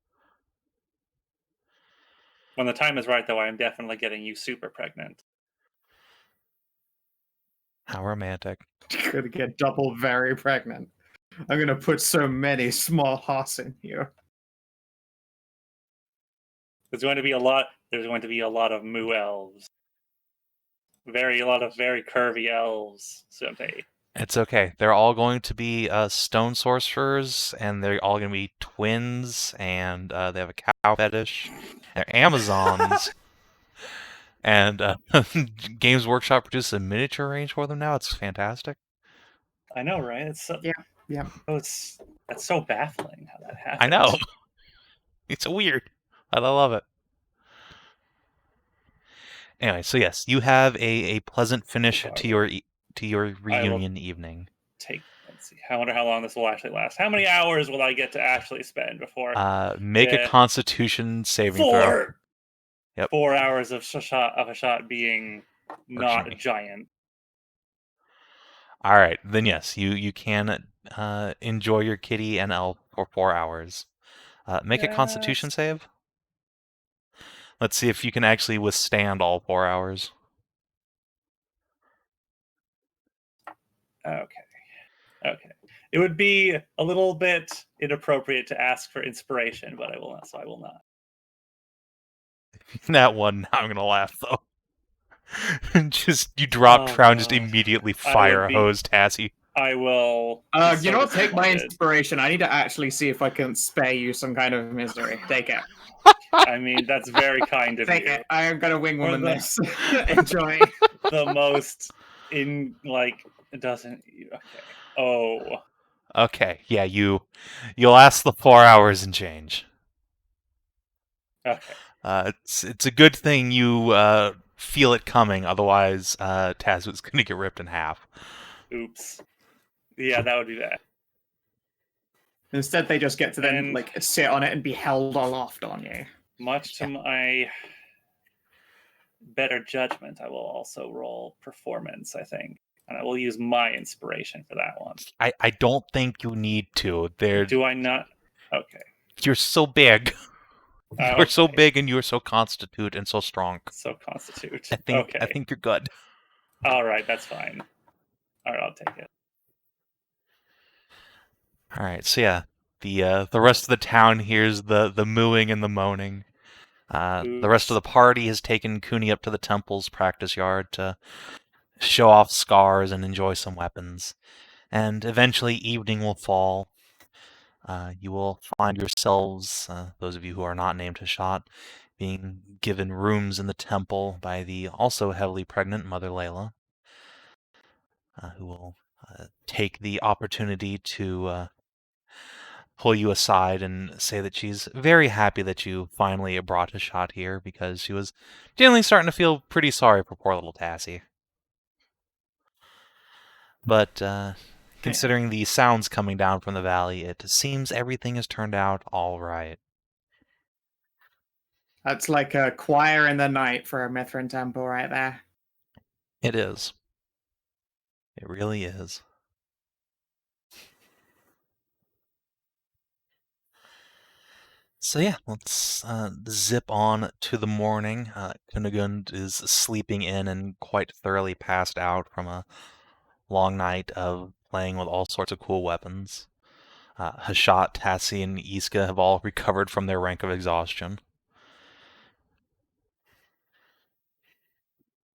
When the time is right, though, I am definitely getting you super pregnant. How romantic. Gonna get double very pregnant. I'm gonna put so many small hearts in you. There's going to be a lot. There's going to be a lot of moo elves. A lot of very curvy elves. Someday. It's okay. They're all going to be stone sorcerers, and they're all going to be twins, and they have a cow fetish. They're Amazons. And Games Workshop produces a miniature range for them now. It's fantastic. I know, right? It's so, Yeah. Oh, that's so baffling how that happened. I know. It's weird, but I love it. Anyway, so yes, you have a pleasant finish to your reunion evening. Let's see. I wonder how long this will actually last. How many hours will I get to actually spend before? Make a Constitution saving throw. Yep. 4 hours of Hashat being not Jimmy. giant. All right, then yes, you can enjoy your kitty and elf for 4 hours. Make a Constitution save. Let's see if you can actually withstand all 4 hours. Okay. It would be a little bit inappropriate to ask for inspiration, but I will not. So I will not. That one, I'm gonna laugh though. Just you drop Trown, just immediately fire a hose Tassie. I will. You know what? Take my inspiration. I need to actually see if I can spare you some kind of misery. Take it. I mean, that's very kind of Take you. it. I am gonna wing woman this. Enjoy. The most it doesn't. Okay. Oh. Okay, yeah, you'll last the 4 hours and change. Okay. It's a good thing you feel it coming, otherwise Taz was gonna get ripped in half. Oops. Yeah, that would be bad. Instead, they just get to then sit on it and be held aloft on you. Much to my better judgment, I will also roll performance, I think. And I will use my inspiration for that one. I don't think you need to. Do I not? Okay. You're so big. You're so big and you're so constitute and so strong. So constitute. I think you're good. All right, that's fine. All right, I'll take it. All right, so yeah, the rest of the town hears the mooing and the moaning. The rest of the party has taken Cooney up to the temple's practice yard to show off scars and enjoy some weapons. And eventually evening will fall. You will find yourselves, those of you who are not named Hashat, being given rooms in the temple by the also heavily pregnant Mother Layla, who will take the opportunity to pull you aside and say that she's very happy that you finally brought Hashat here, because she was generally starting to feel pretty sorry for poor little Tassie. But considering the sounds coming down from the valley, it seems everything has turned out all right. That's like a choir in the night for a Mithrin temple right there. It is. It really is. So yeah, let's zip on to the morning. Kunigund is sleeping in and quite thoroughly passed out from a long night of playing with all sorts of cool weapons. Hashat, Tassie, and Iska have all recovered from their rank of exhaustion.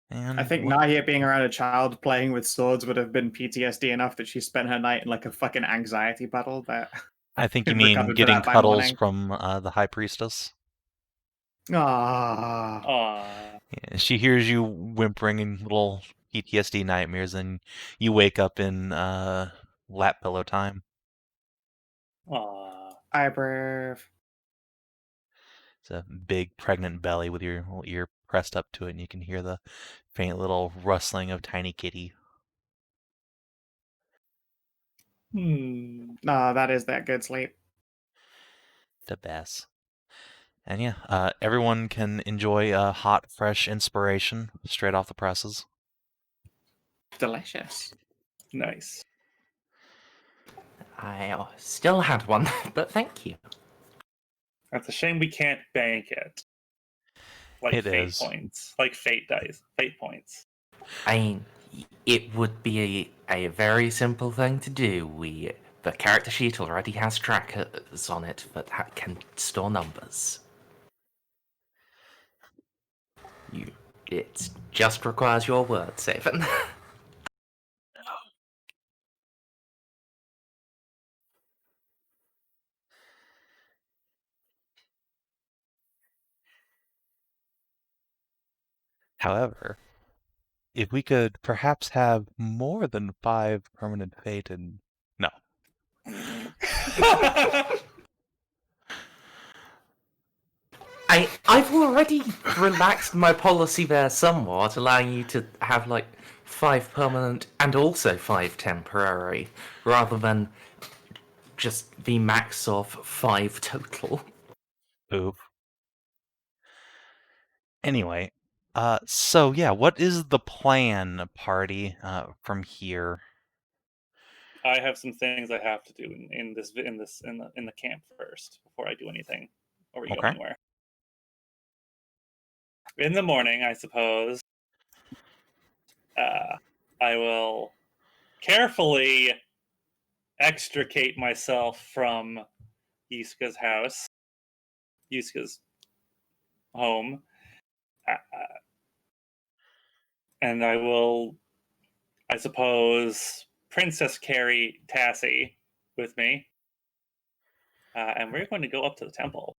And I think Nahia being around a child playing with swords would have been PTSD enough that she spent her night in like a fucking anxiety battle. But I think you mean getting cuddles from the High Priestess. Aww. Yeah, she hears you whimpering in little PTSD nightmares, and you wake up in lap pillow time. Aww. Eyebrow. It's a big pregnant belly with your little ear pressed up to it, and you can hear the faint little rustling of tiny kitty. No, that is that good sleep. The best. And yeah, everyone can enjoy a hot, fresh inspiration straight off the presses. Delicious. Nice. I still had one, but thank you. That's a shame we can't bank it. Like it fate is. points. Like fate dice. Fate points. I mean, it would be a very simple thing to do. The character sheet already has trackers on it that can store numbers. It just requires your word, Savin. However, if we could perhaps have more than 5 permanent fate and... No. I've already relaxed my policy there somewhat, allowing you to have like 5 permanent and also 5 temporary, rather than just the max of 5 total. Oof. Anyway, so yeah, what is the plan, party, from here? I have some things I have to do in the camp first before I do anything or we go Okay. anywhere. In the morning, I suppose, I will carefully extricate myself from Yiska's house, Yiska's home, and I will, I suppose, princess carry Tassie with me, and we're going to go up to the temple.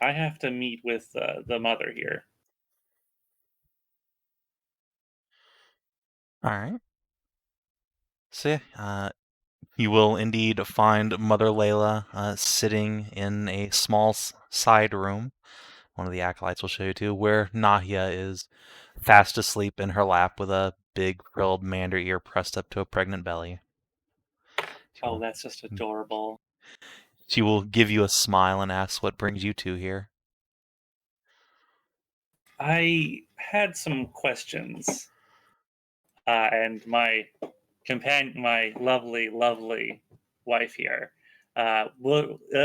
I have to meet with the mother here. All right. So yeah, you will indeed find Mother Layla sitting in a small side room. One of the acolytes will show you to, where Nahia is fast asleep in her lap with a big frilled mander ear pressed up to a pregnant belly. Oh, that's just adorable. She will give you a smile and ask what brings you two here. I had some questions, and my companion, my lovely, lovely wife here,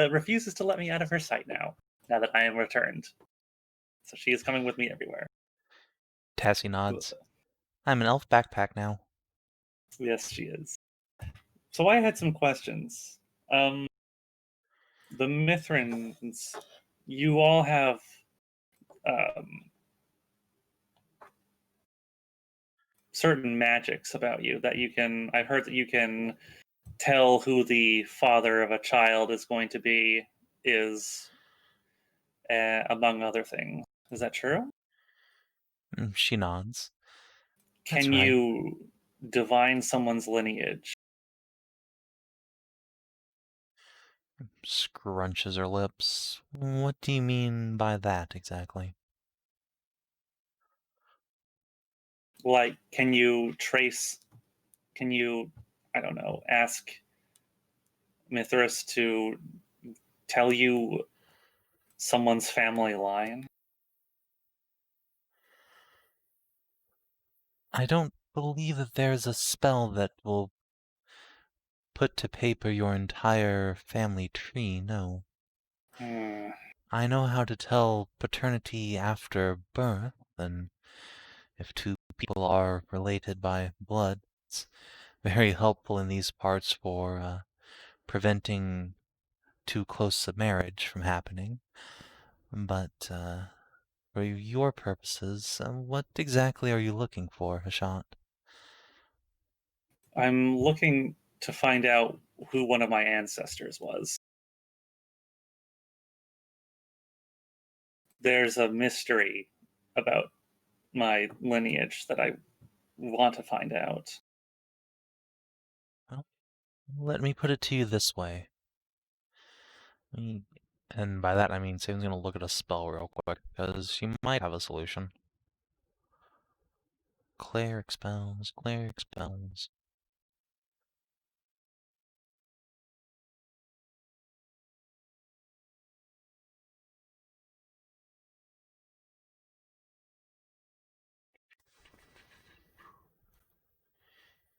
refuses to let me out of her sight now that I am returned. So she is coming with me everywhere. Tassie nods. I'm an elf backpack now. Yes, she is. So I had some questions. The Mithrans, you all have certain magics about you that you can. I've heard that you can tell who the father of a child is going to be, among other things. Is that true? She nods. Can right. you divine someone's lineage? Scrunches her lips. What do you mean by that exactly? Like, can you trace? Can you, I don't know, ask Mithras to tell you someone's family line? I don't believe that there's a spell that will put to paper your entire family tree, no. Hmm. I know how to tell paternity after birth, and if two people are related by blood, it's very helpful in these parts for preventing too close a marriage from happening. But for your purposes, what exactly are you looking for, Hashat? I'm looking to find out who one of my ancestors was. There's a mystery about my lineage that I want to find out. Well, let me put it to you this way. And by that I mean Satan's going to look at a spell real quick, because she might have a solution. Cleric spells, cleric spells.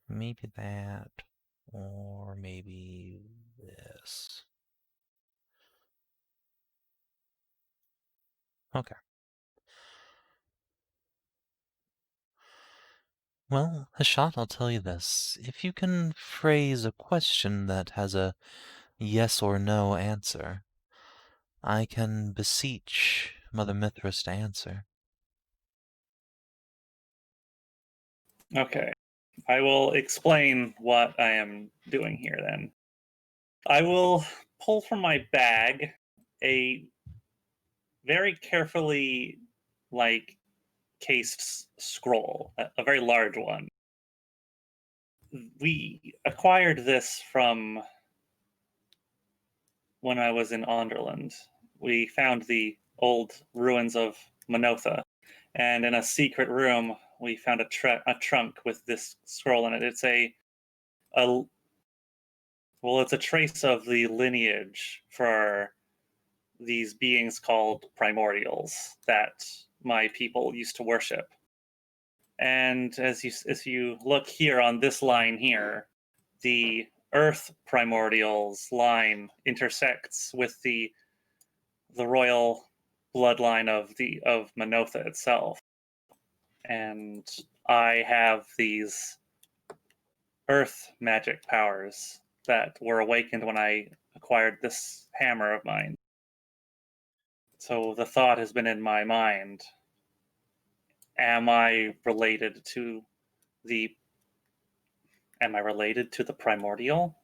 Maybe that, or maybe this. Okay. Well, Hashat, I'll tell you this. If you can phrase a question that has a yes or no answer, I can beseech Mother Mithras to answer. Okay. I will explain what I am doing here then. I will pull from my bag a very carefully cased scroll, a very large one. We acquired this from when I was in Onderland. We found the old ruins of Monotha, and in a secret room we found a trunk with this scroll in it. It's it's a trace of the lineage for these beings called primordials that my people used to worship. And as you look here on this line here, the Earth primordials line intersects with the royal bloodline of Monotha itself. And I have these Earth magic powers that were awakened when I acquired this hammer of mine. So the thought has been in my mind, am I related to the primordial?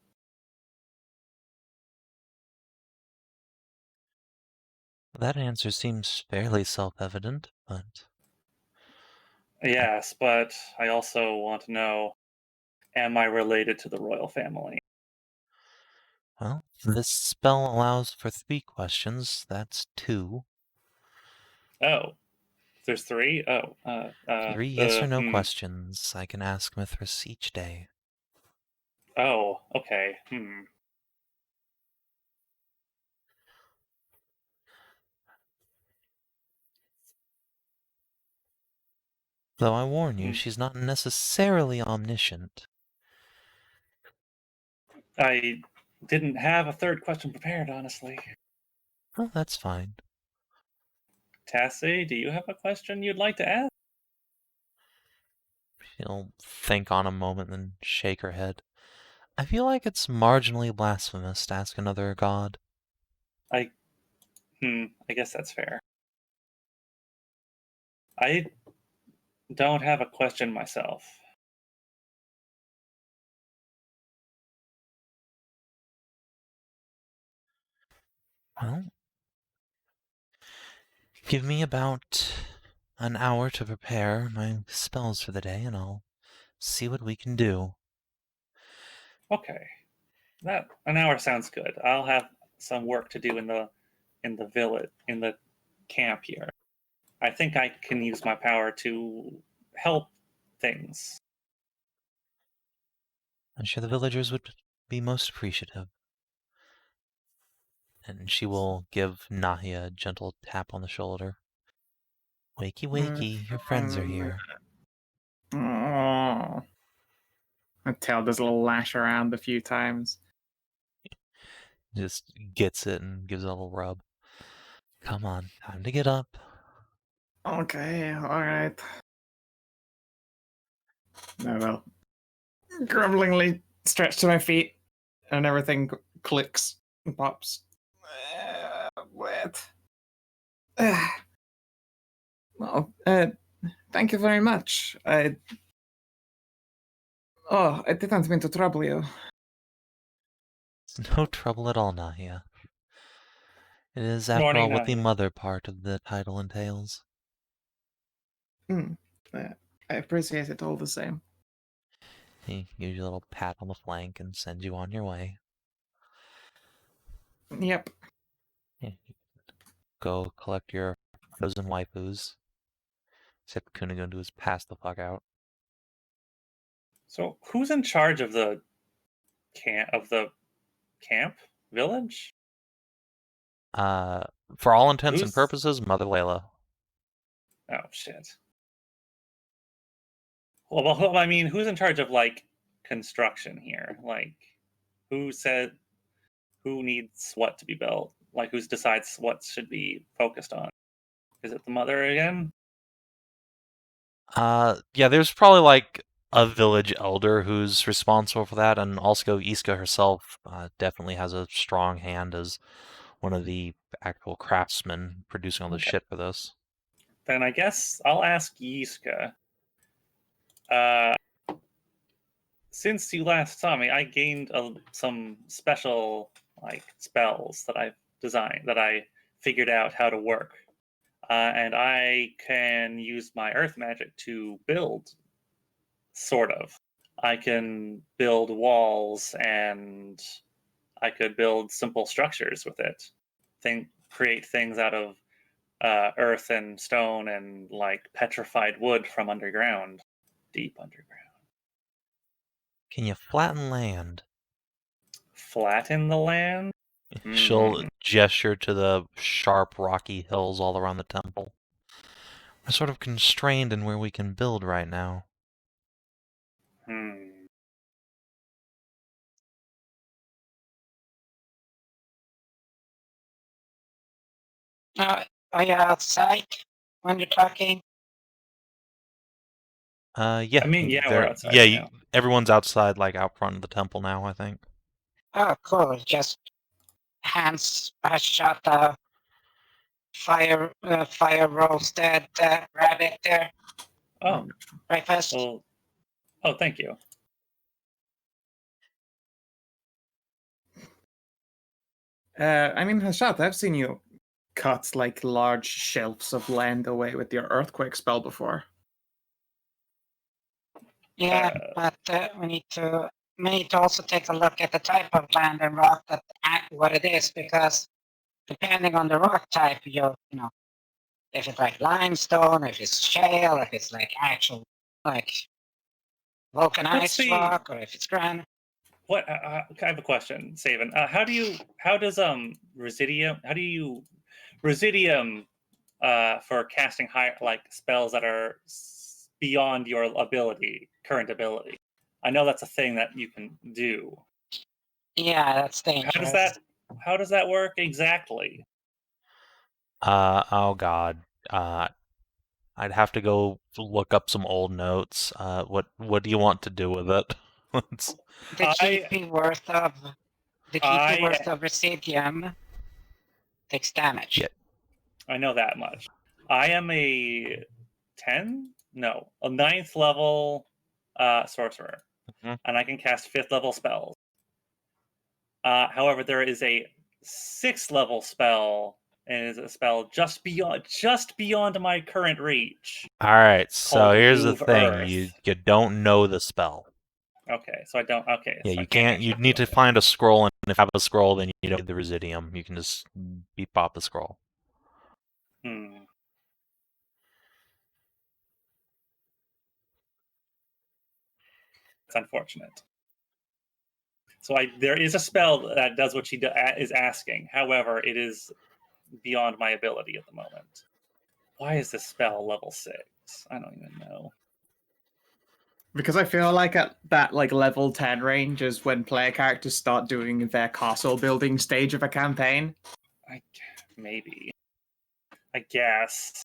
That answer seems fairly self-evident, but Yes, but I also want to know, am I related to the royal family? well, this spell allows for 3 questions. That's 2. Oh, there's 3? 3 yes or no questions I can ask Mithras each day. Oh, okay. Though I warn you, she's not necessarily omniscient. I didn't have a third question prepared, honestly. Well, that's fine. Tassie, do you have a question you'd like to ask? She'll think on a moment, then shake her head. I feel like it's marginally blasphemous to ask another god. I guess that's fair. I don't have a question myself. Well, give me about an hour to prepare my spells for the day, and I'll see what we can do. Okay. That an hour sounds good. I'll have some work to do in the village, in the camp here. I think I can use my power to help things. I'm sure the villagers would be most appreciative. And she will give Nahia a gentle tap on the shoulder. Wakey, wakey, your friends are here. Oh. My tail does a little lash around a few times. Just gets it and gives it a little rub. Come on, time to get up. Okay, alright. I will grumblingly stretch to my feet, and everything clicks and pops. Wet. Well, thank you very much. I didn't mean to trouble you. It's no trouble at all, Nahia. It is, after Morning, all, what the Nahia. mother part of the title entails. I appreciate it all the same. He gives you a little pat on the flank and sends you on your way. Yep. Go collect your frozen waifus. Except Kunigundu is passed the fuck out. So, who's in charge of the camp village? For all intents and Who's- purposes, Mother Layla. Oh shit. Well, I mean, who's in charge of construction here? Who needs what to be built? Who decides what should be focused on? Is it the mother again? Yeah, there's probably a village elder who's responsible for that, and also Iska herself definitely has a strong hand as one of the actual craftsmen producing all the Okay. shit for this. Then I guess I'll ask Yiska. Since you last saw me, I gained some special spells that I've designed, that I figured out how to work, and I can use my earth magic to build. Sort of. I can build walls, and I could build simple structures with it. Create things out of earth and stone and petrified wood from underground, deep underground. Can you flatten land? Flatten the land? She'll gesture to the sharp, rocky hills all around the temple. We're sort of constrained in where we can build right now. Are you outside when you're talking? Yeah. I mean, yeah, they're- we're outside Yeah, now. everyone's outside, out front of the temple now, I think. Oh, cool. Just hands shot a fire roasted rabbit there. Oh, Breakfast. well, thank you. I mean, Hashat, I've seen you cut large shelves of land away with your earthquake spell before. Yeah, but we need to also take a look at the type of land and rock what it is, because depending on the rock type, you know, if it's limestone, if it's shale, if it's actual vulcanized rock, or if it's granite. What I have a question, Savin. How do you residium for casting high spells that are beyond your current ability? I know that's a thing that you can do. Yeah, that's dangerous. How does that work exactly? Oh god. I'd have to go look up some old notes. What do you want to do with it? The GP worth of Residium takes damage. Yeah. I know that much. I am a 9th level sorcerer, and I can cast 5th level spells. However, there is a 6th level spell, and it is a spell just beyond my current reach. All right, so here's the Move thing: Earth. you don't know the spell. Okay, so I don't. Okay, Yeah, so you can't. You need to find a scroll, and if you have a scroll, then you don't need the Residium. You can just pop the scroll. It's unfortunate. So there is a spell that does what she is asking. However, it is beyond my ability at the moment. Why is this spell level 6? I don't even know. Because I feel like at that level 10 range is when player characters start doing their castle building stage of a campaign. Maybe. I guess.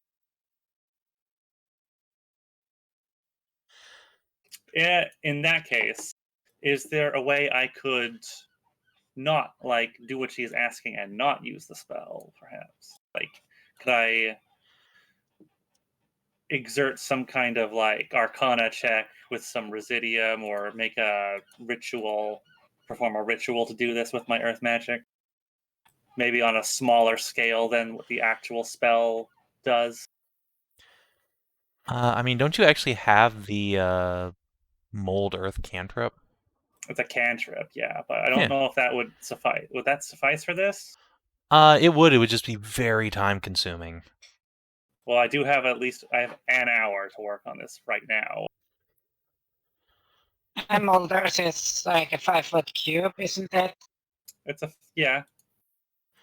Yeah, in that case, is there a way I could not do what she's asking and not use the spell, perhaps? Could I exert some kind of arcana check with some residium, or perform a ritual to do this with my earth magic? Maybe on a smaller scale than what the actual spell does. I mean, don't you actually have the mold earth cantrip? It's a cantrip, yeah, but I don't know if that would suffice. Would that suffice for this? It would. It would just be very time consuming. Well, I have an hour to work on this right now. And mold earth is a 5-foot cube, isn't it? It's a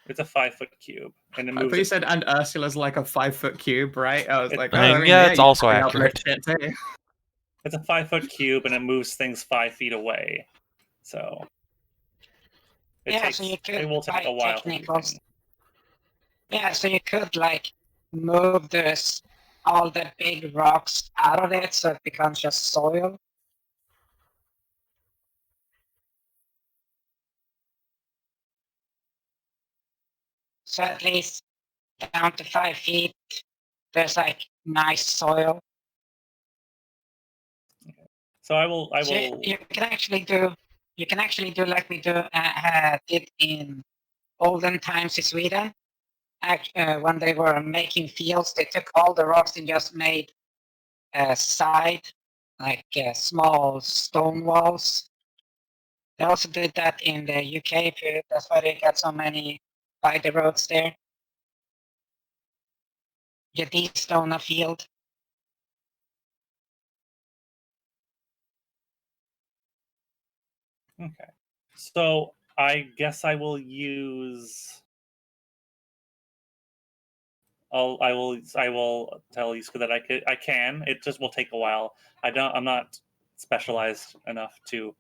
5-foot cube, and it I moves. thought you said, and Ursula's a 5-foot cube, right? I was it's also accurate. It's a 5-foot cube, and it moves things 5 feet away. So it will take a while. Yeah, so you could move all the big rocks out of it, so it becomes just soil. So at least down to 5 feet, there's like nice soil. So I will. So you can actually do like we did in olden times in Sweden. When they were making fields, they took all the rocks and just made side, like small stone walls. They also did that in the UK. That's why they got so many by the roads there. You de-stone a field. Okay. So I guess I will use. I will tell Iska that I can. It just will take a while. I'm not specialized enough to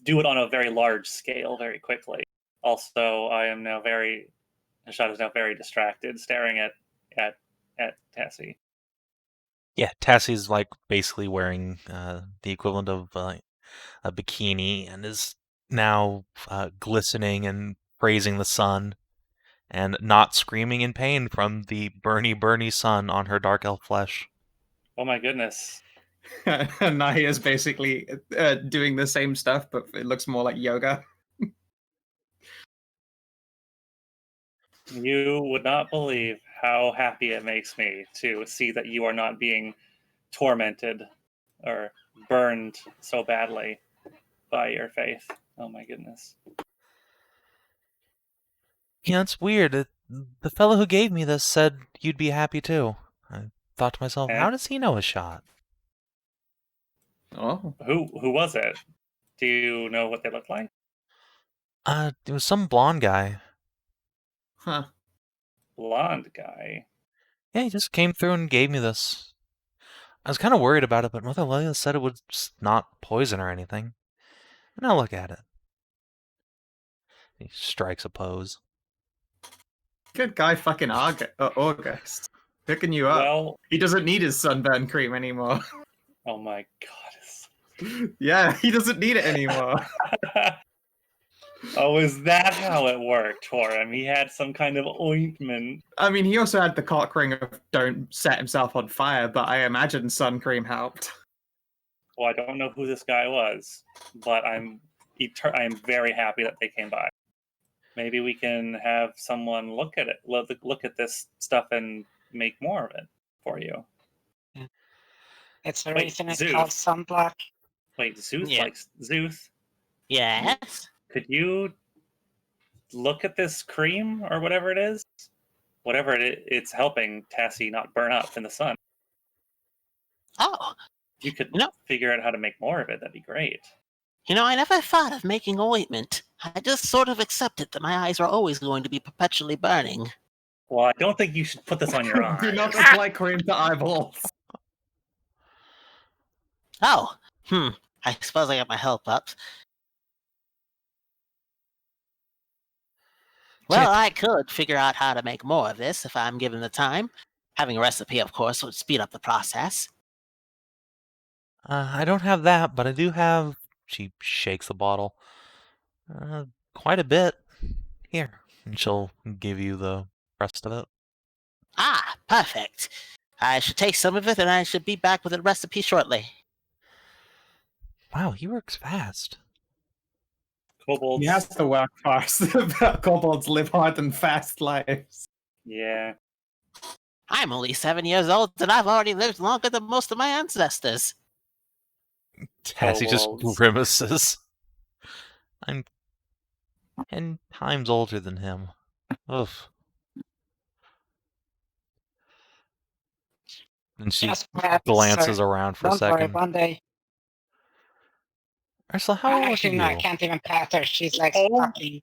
do it on a very large scale very quickly. Also, I am now Hashat is now very distracted, staring at Tassie. Yeah, Tassie's like basically wearing the equivalent of a bikini and is now glistening and praising the sun and not screaming in pain from the burny sun on her dark elf flesh. Oh my goodness. Nahia is basically doing the same stuff, but it looks more like yoga. You would not believe how happy it makes me to see that you are not being tormented or burned so badly by your faith. Oh my goodness. Yeah, it's weird. The fellow who gave me this said you'd be happy too. I thought to myself, Eh? how does he know a shot? Oh. Who was it? Do you know what they look like? It was some blonde guy. Huh. Blonde guy. Yeah, he just came through and gave me this. I was kind of worried about it, but Mother Leia said it would not poison or anything. And now look at it. He strikes a pose. Good guy, fucking August. Picking you up. Well, He doesn't need his sunburn cream anymore. oh my god. Yeah, he doesn't need it anymore. Oh, is that how it worked for him? He had some kind of ointment. I mean, he also had the cock ring of don't set himself on fire, but I imagine sun cream helped. Well, I don't know who this guy was, but I'm very happy that they came by. Maybe we can have someone look at it, look at this stuff, and make more of it for you. It's the Wait, reason it's Szooth. called sunblock. Wait, Szooth Yeah. likes Szooth. Yes. Could you look at this cream or whatever it is? Whatever it's helping Tassie not burn up in the sun. Oh, If you could No. figure out how to make more of it, that'd be great. I never thought of making ointment. I just sort of accepted that my eyes were always going to be perpetually burning. Well, I don't think you should put this on your eyes. Do not apply cream to eyeballs. Oh, I suppose I got my help up. Well, I could figure out how to make more of this if I'm given the time. Having a recipe, of course, would speed up the process. I don't have that, but I do have... She shakes the bottle. Quite a bit. Here. And she'll give you the rest of it. Ah, perfect. I should take some of it and I should be back with a recipe shortly. Wow, he works fast. Kobolds. He has to work fast. Kobolds live hard and fast lives. Yeah. I'm only 7 years old and I've already lived longer than most of my ancestors. Tassie just Kobolds. grimaces. I'm 10 times older than him. Oof. And she Just perhaps, glances around for a Don't worry, second. one day. Ursula, how old are Actually, you? no, I can't even pat her. She's like Oh. fucking.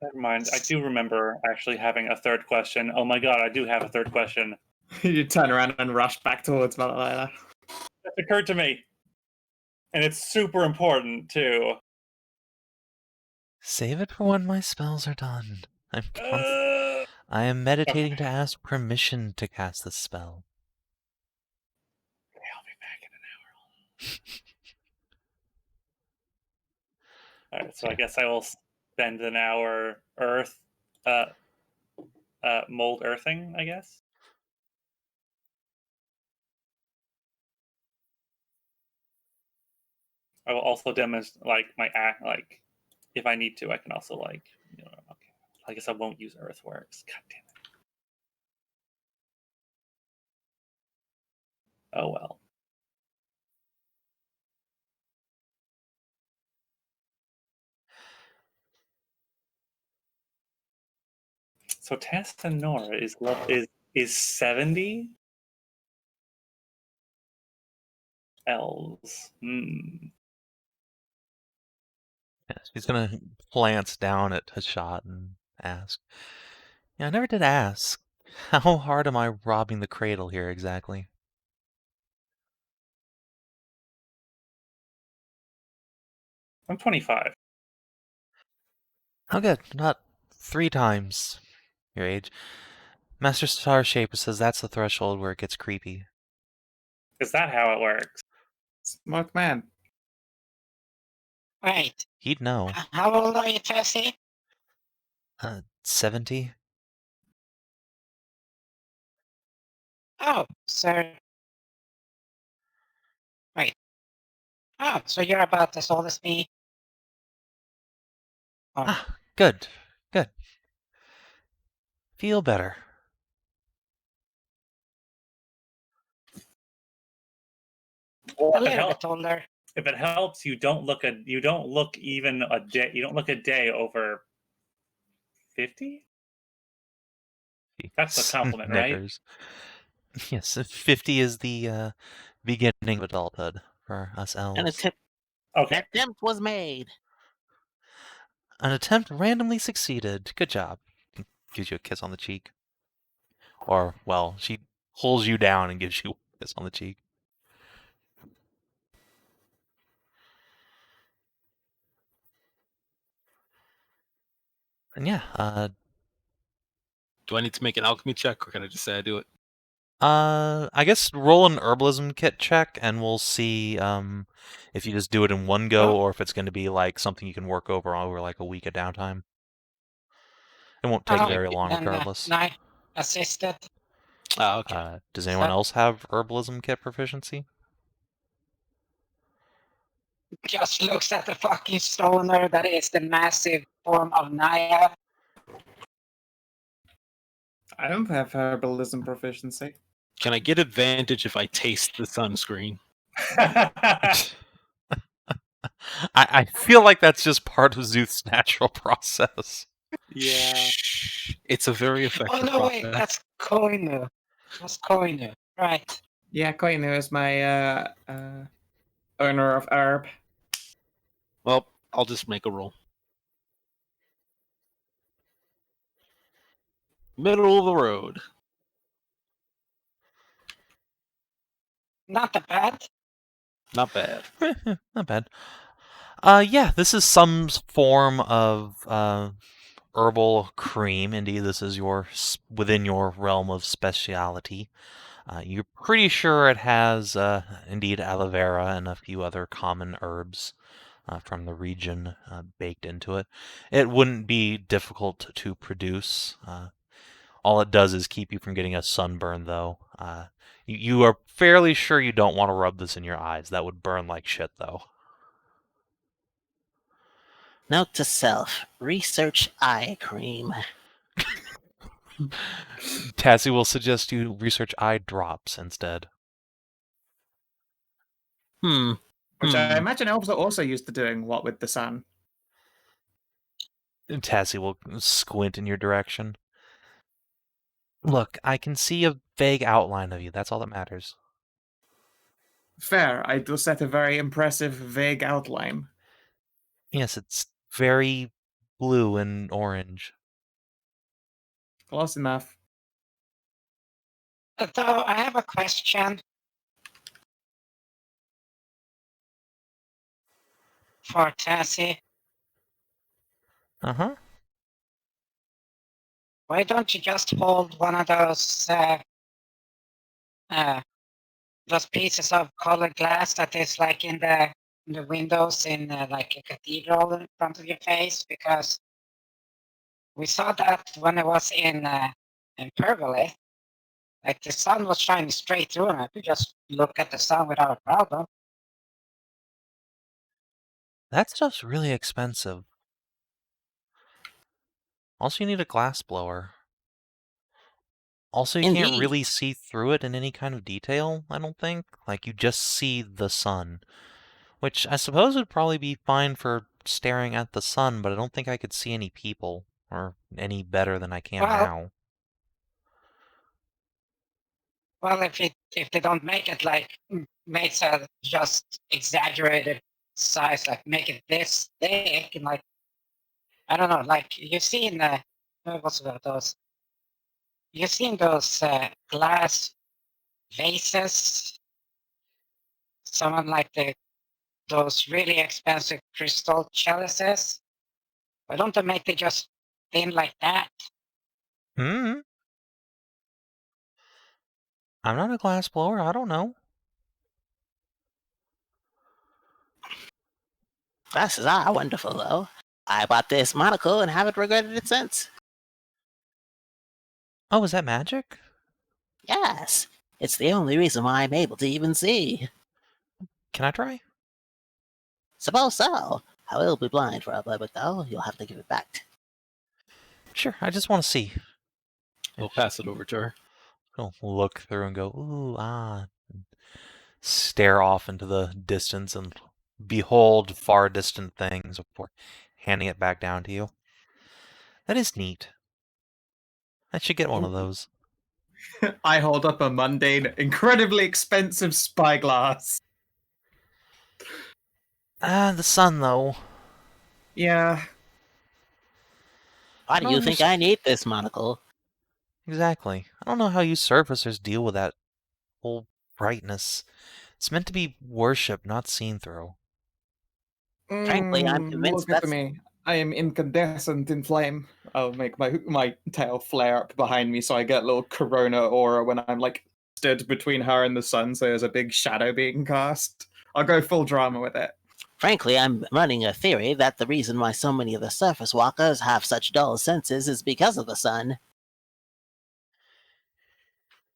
Never mind. I do remember actually having a third question. Oh my god, I do have a third question. You turn around and rush back towards Malala. It occurred to me. And it's super important, too. Save it for when my spells are done. I am meditating to ask permission to cast this spell. Okay, I'll be back in an hour. Alright, so I guess I will spend an hour Earth. mold earthing, I guess. I will also demonstrate like my act. Like if I need to, I can also like okay. I guess I won't use earthworks. God damn it. Oh well. So Tassanora is 70 elves. Yes, he's gonna glance down at Hashat and ask. Yeah, I never did ask. How hard am I robbing the cradle here exactly? I'm 25. How good? Not 3 times your age. Master Starshaper says that's the threshold where it gets creepy. Is that how it works? Smart man. Wait, He'd know. how old are you, Tessie? 70? Oh, so... Wait. Oh, so you're about as old as me? Oh, Ah, good. Good. Feel better. a little bit older. If it helps, you don't look even a day. You don't look a day over 50. That's a compliment, right? Snickers. Yes, 50 is the beginning of adulthood for us elves. Okay. An attempt was made. An attempt randomly succeeded. Good job. Gives you a kiss on the cheek. Or, well, she pulls you down and gives you a kiss on the cheek. And yeah, Do I need to make an alchemy check, or can I just say I do it? I guess roll an herbalism kit check, and we'll see if you just do it in one go, or if it's going to be like something you can work over like a week of downtime. It won't take very long, Then, regardless. no, assisted. Ah, okay. Does anyone else have herbalism kit proficiency? Just looks at the fucking stoner that is the massive form of Nahia. I don't have herbalism proficiency. Can I get advantage if I taste the sunscreen? I feel like that's just part of Szooth's natural process. Yeah. Shh. It's a very effective Oh no, process. wait, that's Koinu. That's Koinu, right? Yeah, Koinu is my owner of herb. Well, I'll just make a roll. Middle of the road. Not that bad. Not bad. Not bad. Yeah, this is some form of herbal cream. Indeed, this is within your realm of speciality. You're pretty sure it has, indeed, aloe vera and a few other common herbs from the region baked into it. It wouldn't be difficult to produce. All it does is keep you from getting a sunburn, though. You are fairly sure you don't want to rub this in your eyes. That would burn like shit, though. Note to self: research eye cream. Tassie will suggest you research eye drops instead. Which I imagine elves are also used to doing what with the sun. And Tassie will squint in your direction. Look, I can see a vague outline of you. That's all that matters. Fair, I do set a very impressive, vague outline. Yes, it's very blue and orange. Close enough. Though I have a question for Tassie. Uh-huh. Why don't you just hold one of those pieces of colored glass that is like in the windows in like a cathedral in front of your face? Because we saw that when I was in impervious. Like the sun was shining straight through, and I could just look at the sun without a problem. That stuff's really expensive. Also, you need a glass blower. Also, you can't Indeed. really see through it in any kind of detail, I don't think. Like, you just see the sun. Which I suppose would probably be fine for staring at the sun, but I don't think I could see any people, or any better than I can Well- now. Well, if they don't make it like makes a just exaggerated size, like make it this thick, and like I don't know, like you've seen what's about those? You've seen those glass vases? Someone like those really expensive crystal chalices. Why don't they make it just thin like that? Hmm? I'm not a glass blower, I don't know. Glasses are wonderful, though. I bought this monocle and haven't regretted it since. Oh, is that magic? Yes, it's the only reason why I'm able to even see. Can I try? Suppose so. I will be blind for a moment, though. You'll have to give it back. Sure, I just want to see. We'll pass it over to her. I'll look through and go, ooh, ah. And stare off into the distance and behold far distant things before handing it back down to you. That is neat. I should get one of those. I hold up a mundane, incredibly expensive spyglass. The sun, though. Yeah. Why do you think I need this monocle? Exactly. I don't know how you surfacers deal with that whole brightness. It's meant to be worshipped, not seen through. Frankly, I'm convinced Look at that's- me. I am incandescent in flame. I'll make my tail flare up behind me so I get a little corona aura when I'm like stood between her and the sun, so there's a big shadow being cast. I'll go full drama with it. Frankly, I'm running a theory that the reason why so many of the surface walkers have such dull senses is because of the sun.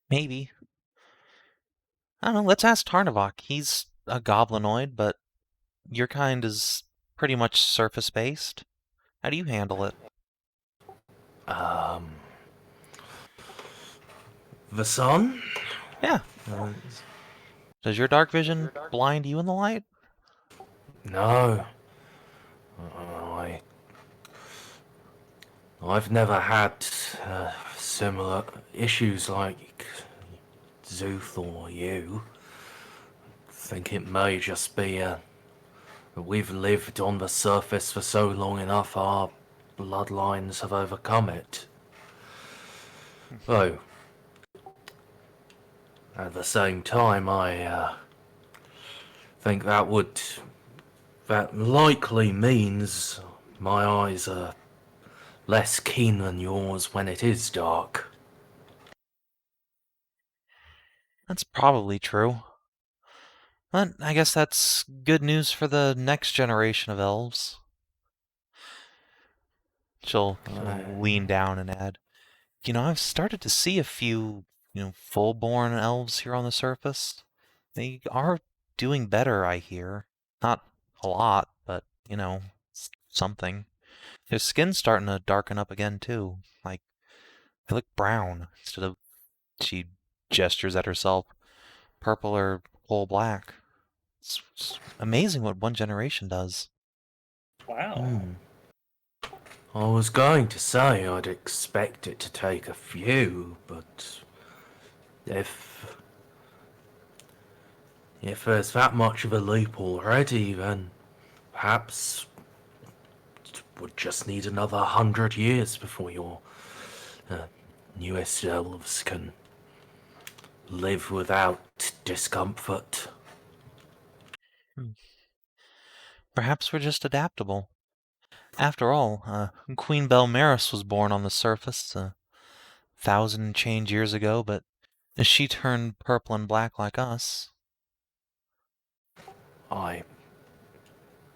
Maybe. I don't know, let's ask Tarnavak. He's a goblinoid, but your kind is pretty much surface-based. How do you handle it? The sun? Yeah. Does your dark vision blind you in the light? No. I've never had similar issues like Szooth or you. Think it may just be that we've lived on the surface for so long enough, our bloodlines have overcome it. Though, at the same time, I think that likely means my eyes are less keen than yours when it is dark. That's probably true. But I guess that's good news for the next generation of elves. She'll lean down and add, I've started to see a few, full-born elves here on the surface. They are doing better, I hear. Not a lot, but, something. Their skin's starting to darken up again, too. Like, they look brown instead of, she gestures at herself, purple or coal black. It's amazing what one generation does. Wow. I was going to say I'd expect it to take a few, but if there's that much of a leap already, then perhaps it would just need another 100 years before your newest elves can live without discomfort. Perhaps we're just adaptable. After all, Queen Belmaris was born on the surface 1,000 and change years ago, but she turned purple and black like us. I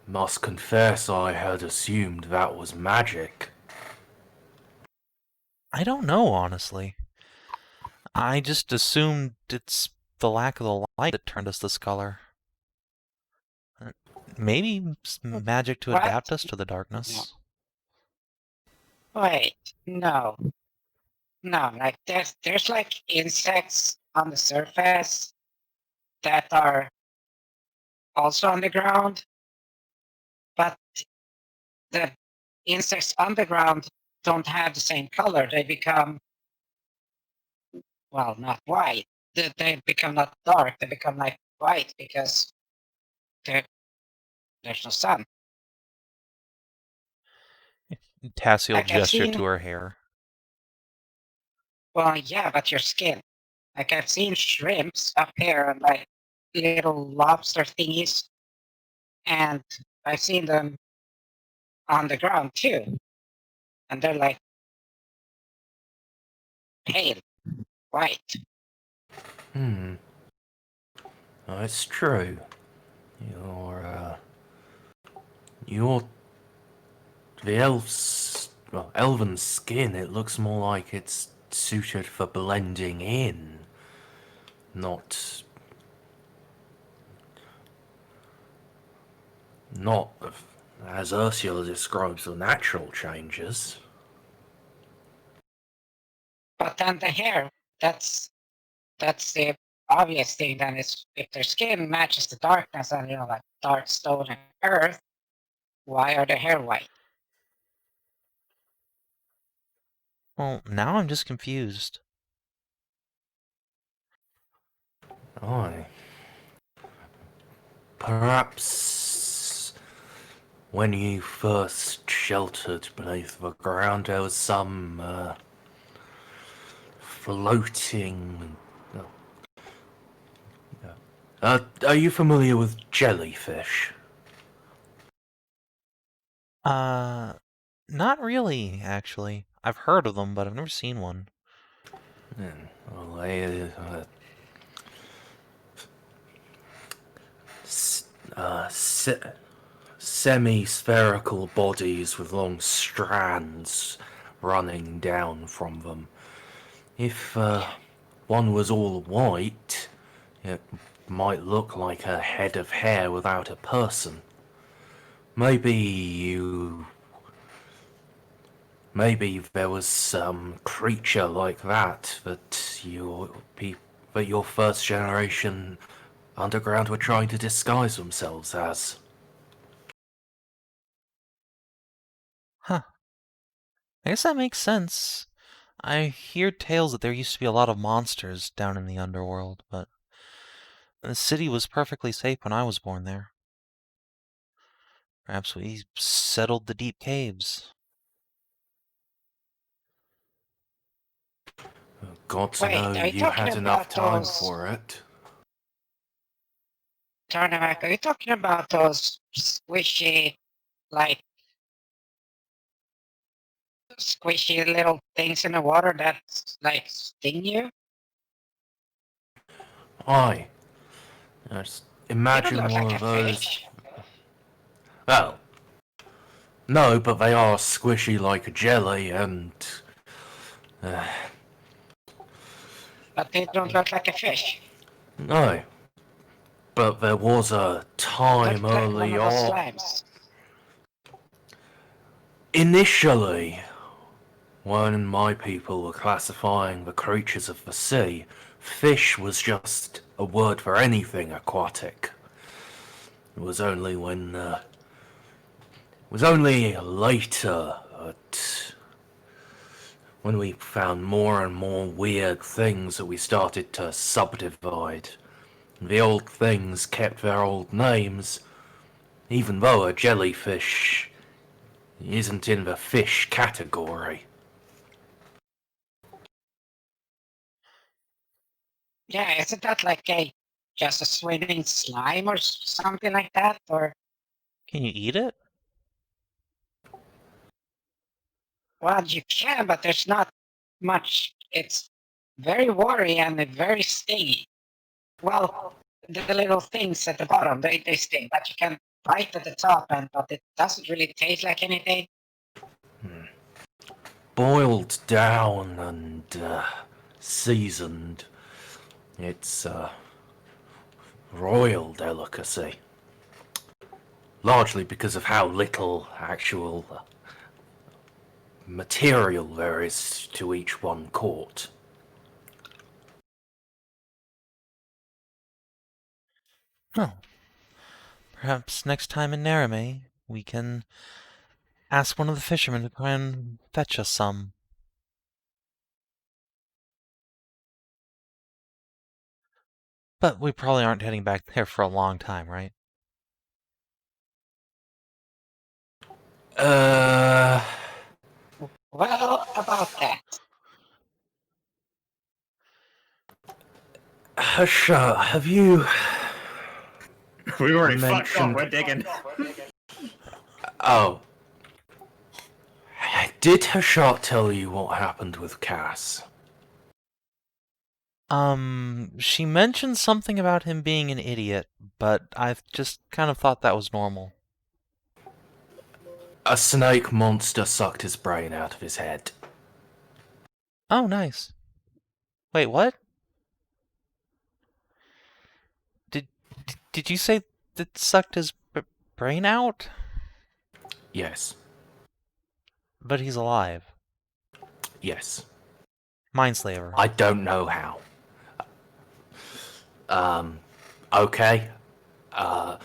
must confess I had assumed that was magic. I don't know, honestly. I just assumed it's the lack of the light that turned us this color. Maybe magic to What? adapt us to the darkness. Wait, no. No, like there's like insects on the surface that are also on the ground, but the insects on the ground don't have the same color. They become, well, not white. They become not dark. They become like white because there's no sun. Tassie will Like I've gesture seen, to her hair. well, yeah, but your skin. Like I've seen shrimps up here and like little lobster thingies, and I've seen them on the ground too, and they're like pale white. That's true. Your the elven skin, it looks more like it's suited for blending in, not as Ursula describes the natural changes. But then the hair, that's the obvious thing. Then is if their skin matches the darkness and like dark stone and earth, why are their hair white? Well, now I'm just confused. Aye. Perhaps when you first sheltered beneath the ground, there was some floating. Are you familiar with jellyfish? Not really, actually. I've heard of them, but I've never seen one. Well, they semi-spherical bodies with long strands running down from them. If one was all white, it might look like a head of hair without a person. Maybe there was some creature like that your first generation underground were trying to disguise themselves as. Huh. I guess that makes sense. I hear tales that there used to be a lot of monsters down in the underworld, but the city was perfectly safe when I was born there. Perhaps we settled the deep caves. Got to Wait, know are you you talking had enough about time those- for it. Tarnavak, are you talking about those squishy, like squishy little things in the water that like sting you? Aye. Just They don't imagine look one like of a those. fish. Well, no, but they are squishy like a jelly, and But they don't look like a fish. no. But there was a time Look like one early of those on. slimes. Initially, when my people were classifying the creatures of the sea, fish was just a word for anything aquatic. It was only later that when we found more and more weird things that we started to subdivide. The old things kept their old names, even though a jellyfish isn't in the fish category. Yeah, isn't that like just a swimming slime or something like that? Or Can you eat it? well, you can, but there's not much. It's very watery and very stingy. Well, the little things at the bottom, they sting, but you can bite at the top, but it doesn't really taste like anything. boiled down and seasoned. It's a royal delicacy. Largely because of how little actual material there is to each one caught. Well, perhaps next time in Narame, we can ask one of the fishermen to try and fetch us some. But we probably aren't heading back there for a long time, right? Well, about that. Hashat, have you We already fucked off. mentioned... We're digging. Oh. Did Hashat tell you what happened with Cass? She mentioned something about him being an idiot, but I've just kind of thought that was normal. A snake monster sucked his brain out of his head. Oh, nice. Wait, what? Did you say that sucked his brain out? Yes. But he's alive. Yes. Mindslaver. I don't know how. Okay. How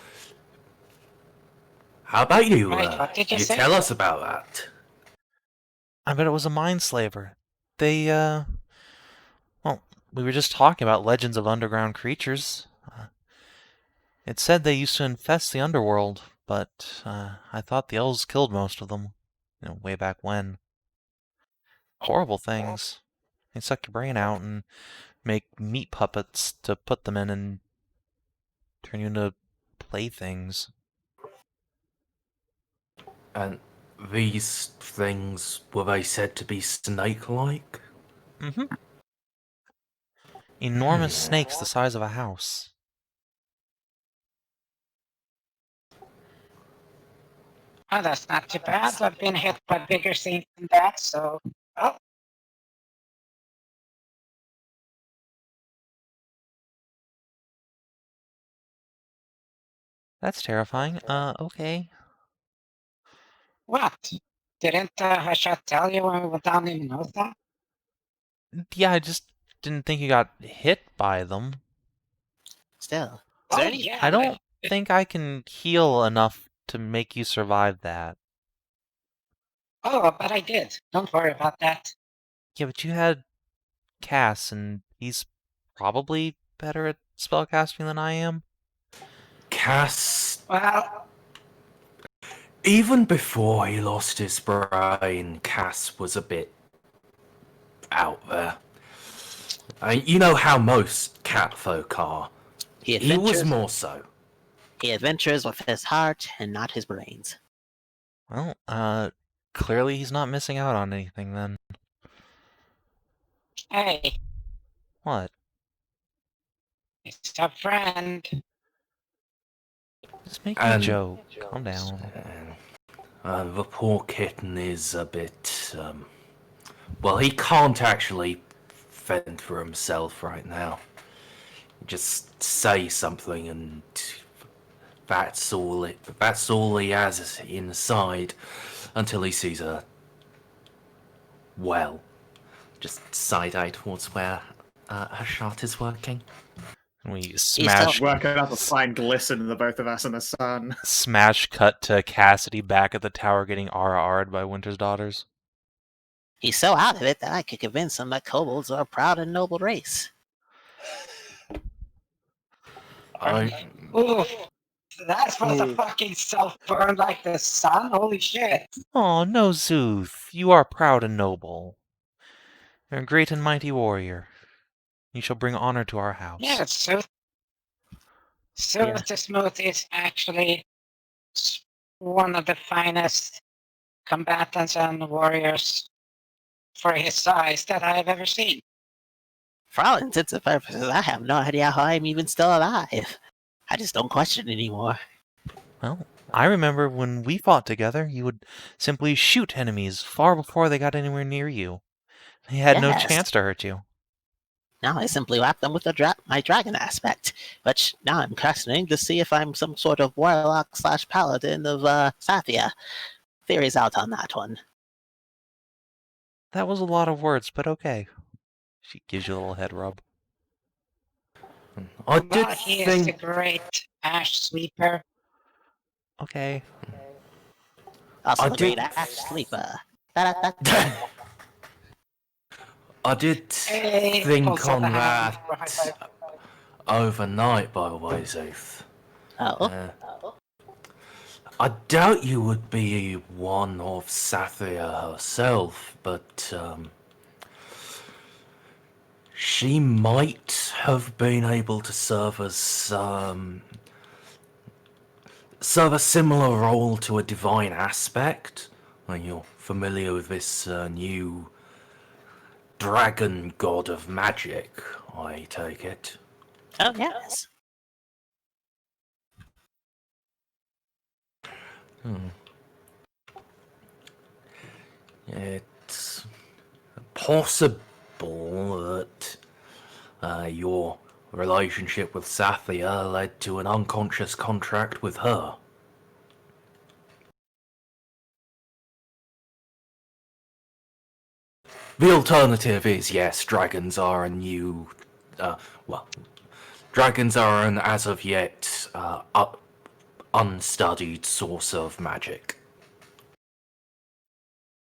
about you, Right, what did you say? tell us about that? I bet it was a mindslaver. They, well, we were just talking about legends of underground creatures. It said they used to infest the underworld, but I thought the elves killed most of them, way back when. Horrible things. They suck your brain out and make meat puppets to put them in and turn you into playthings. And these things, were they said to be snake-like? Mm-hmm. Enormous snakes the size of a house. Oh, that's not too bad. I've been hit by bigger things than that, so... Oh, That's terrifying. Okay. what? Didn't Hashat tell you when we went down in Notha? Yeah, I just didn't think you got hit by them. Still, Oh, is there any? yeah. I don't think I can heal enough to make you survive that. Oh, but I did. Don't worry about that. Yeah, but you had Cass, and he's probably better at spellcasting than I am. Cass... Well, Even before he lost his brain, Cass was a bit... out there. You know how most catfolk are. He He was adventures, more so. he adventures with his heart and not his brains. Well, clearly he's not missing out on anything then. hey, What? it's a friend. Just making a joke. Calm down. The poor kitten is a bit... well, he can't actually fend for himself right now. Just say something and that's all he has inside until he sees a well. Just side-eye towards where Hashat is working. We smash Working up a fine glisten, the both of us in the sun. smash cut to Cassidy back at the tower getting RR'd by Winter's daughters. He's so out of it that I could convince him that kobolds are a proud and noble race. Oof. That's supposed to fucking self-burn like the sun? Holy shit. Oh, no, Szooth. You are proud and noble. You're a great and mighty warrior. You shall bring honor to our house. Yeah, Szooth. Szooth the Smooth is actually one of the finest combatants and warriors for his size that I've ever seen. For all intents and purposes, I have no idea how I'm even still alive. I just don't question anymore. Well, I remember when we fought together, you would simply shoot enemies far before they got anywhere near you. They had no Yes. chance to hurt you. Now I simply wrap them with my dragon aspect, which now I'm questioning to see if I'm some sort of warlock / paladin of Sathia. Theory's out on that one. That was a lot of words, but okay. She gives you a little head rub. I did Well, he is the think. great ash sweeper. Okay. Also I the great did- ash sleeper. Da-da-da. I did Hey, think also on the hand. that overnight, by the way, Szooth. Oh, I doubt you would be one of Sathia herself, but she might have been able to serve as serve a similar role to a divine aspect. When you're familiar with this new dragon god of magic, I take it. oh yes. It's possible that your relationship with Sathia led to an unconscious contract with her. The alternative is, yes, dragons are a new, dragons are an as of yet unstudied source of magic.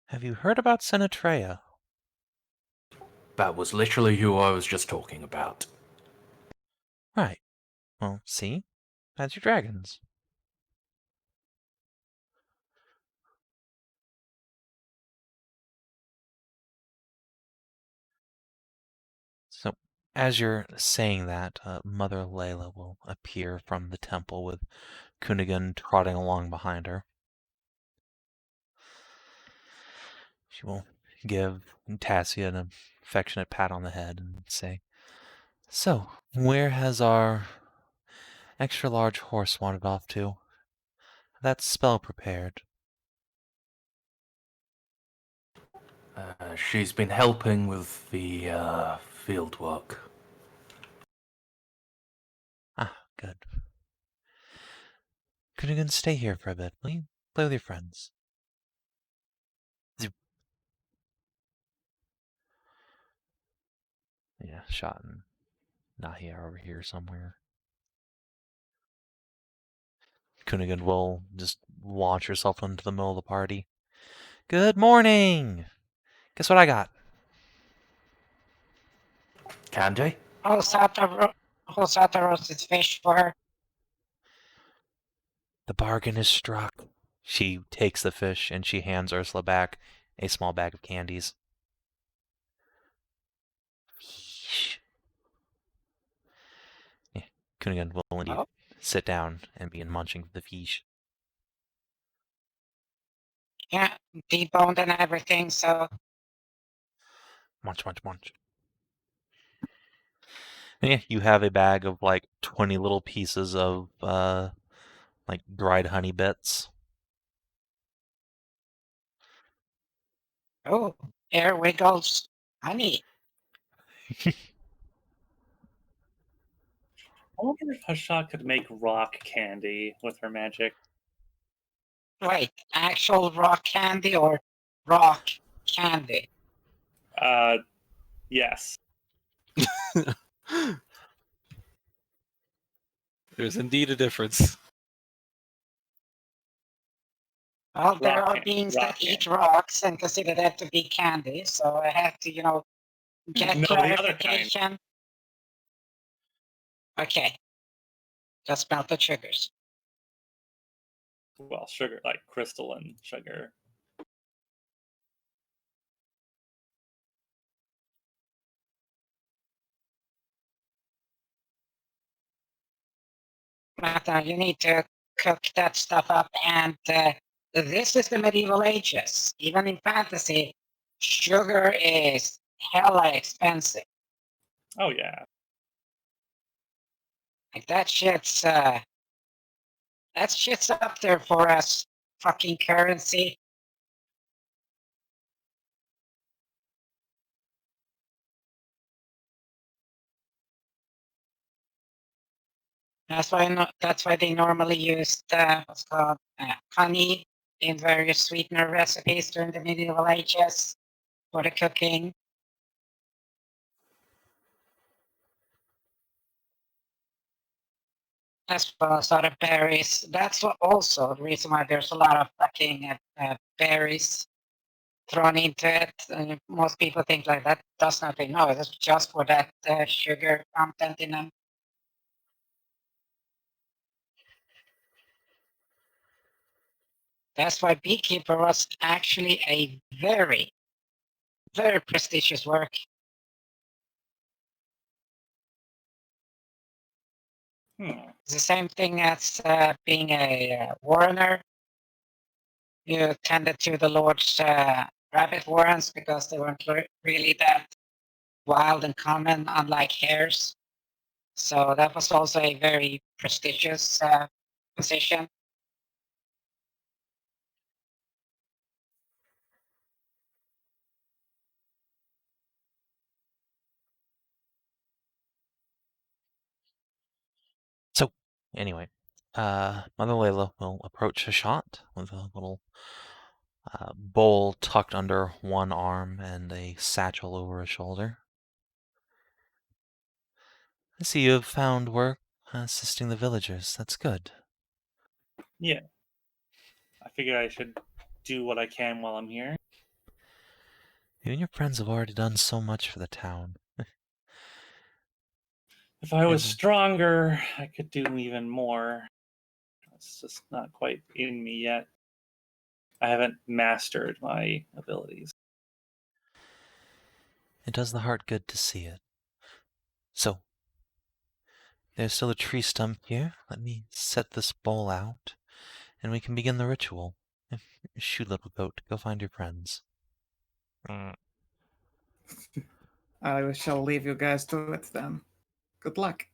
Have you heard about Senatrea? That was literally who I was just talking about. Right. Well, see? That's your dragons. So, as you're saying that, Mother Layla will appear from the temple with Kunigan trotting along behind her. She will give Tassia an affectionate pat on the head and say, "So, where has our extra-large horse wandered off to? That spell prepared." She's been helping with the field work. Ah, good. Kunigan, stay here for a bit, will you? Play with your friends. Zoop. Yeah, Shot and Nahia are over here somewhere. Kunigan will just launch herself into the middle of the party. Good morning! Guess what I got? Candy? Hosata roasted fish for her. The bargain is struck. She takes the fish and she hands Ursula back a small bag of candies. Yeah, Kunigan will indeed Oh. sit down and begin munching the fish. Yeah, deboned and everything, so Munch, munch, munch. And yeah, you have a bag of like 20 little pieces of like dried honey bits. oh, here wiggles honey. I wonder if Hashat could make rock candy with her magic. Wait, actual rock candy or rock candy? Yes. There's indeed a difference. Well, there are Rock beings rock that candy. eat rocks and consider that to be candy, so I have to, get No, the other kind. clarification. Okay. Just melted sugars. Well, sugar, like crystalline sugar. Martha, you need to cook that stuff up, and this is the medieval ages. Even in fantasy, sugar is hella expensive. Oh yeah. Like that shit's That shit's up there for us. Fucking currency. That's why they normally use what's called honey in various sweetener recipes during the medieval ages for the cooking. As well as other berries. That's also the reason why there's a lot of fucking berries thrown into it. And most people think like that does nothing. No, it's just for that sugar content in them. That's why beekeeper was actually a very, very prestigious work. It's the same thing as being a warrener. You tended to the Lord's rabbit warrens because they weren't really that wild and common, unlike hares. So that was also a very prestigious position. So, anyway, Mother Layla will approach Hashat with a little bowl tucked under one arm and a satchel over her shoulder. I see you have found work assisting the villagers. That's good. Yeah. I figure I should do what I can while I'm here. You and your friends have already done so much for the town. If I was Mhm. stronger, I could do even more. It's just not quite in me yet. I haven't mastered my abilities. It does the heart good to see it. So, there's still a tree stump here. Let me set this bowl out, and we can begin the ritual. Shoot, little goat, go find your friends. I shall leave you guys to it then. Good luck.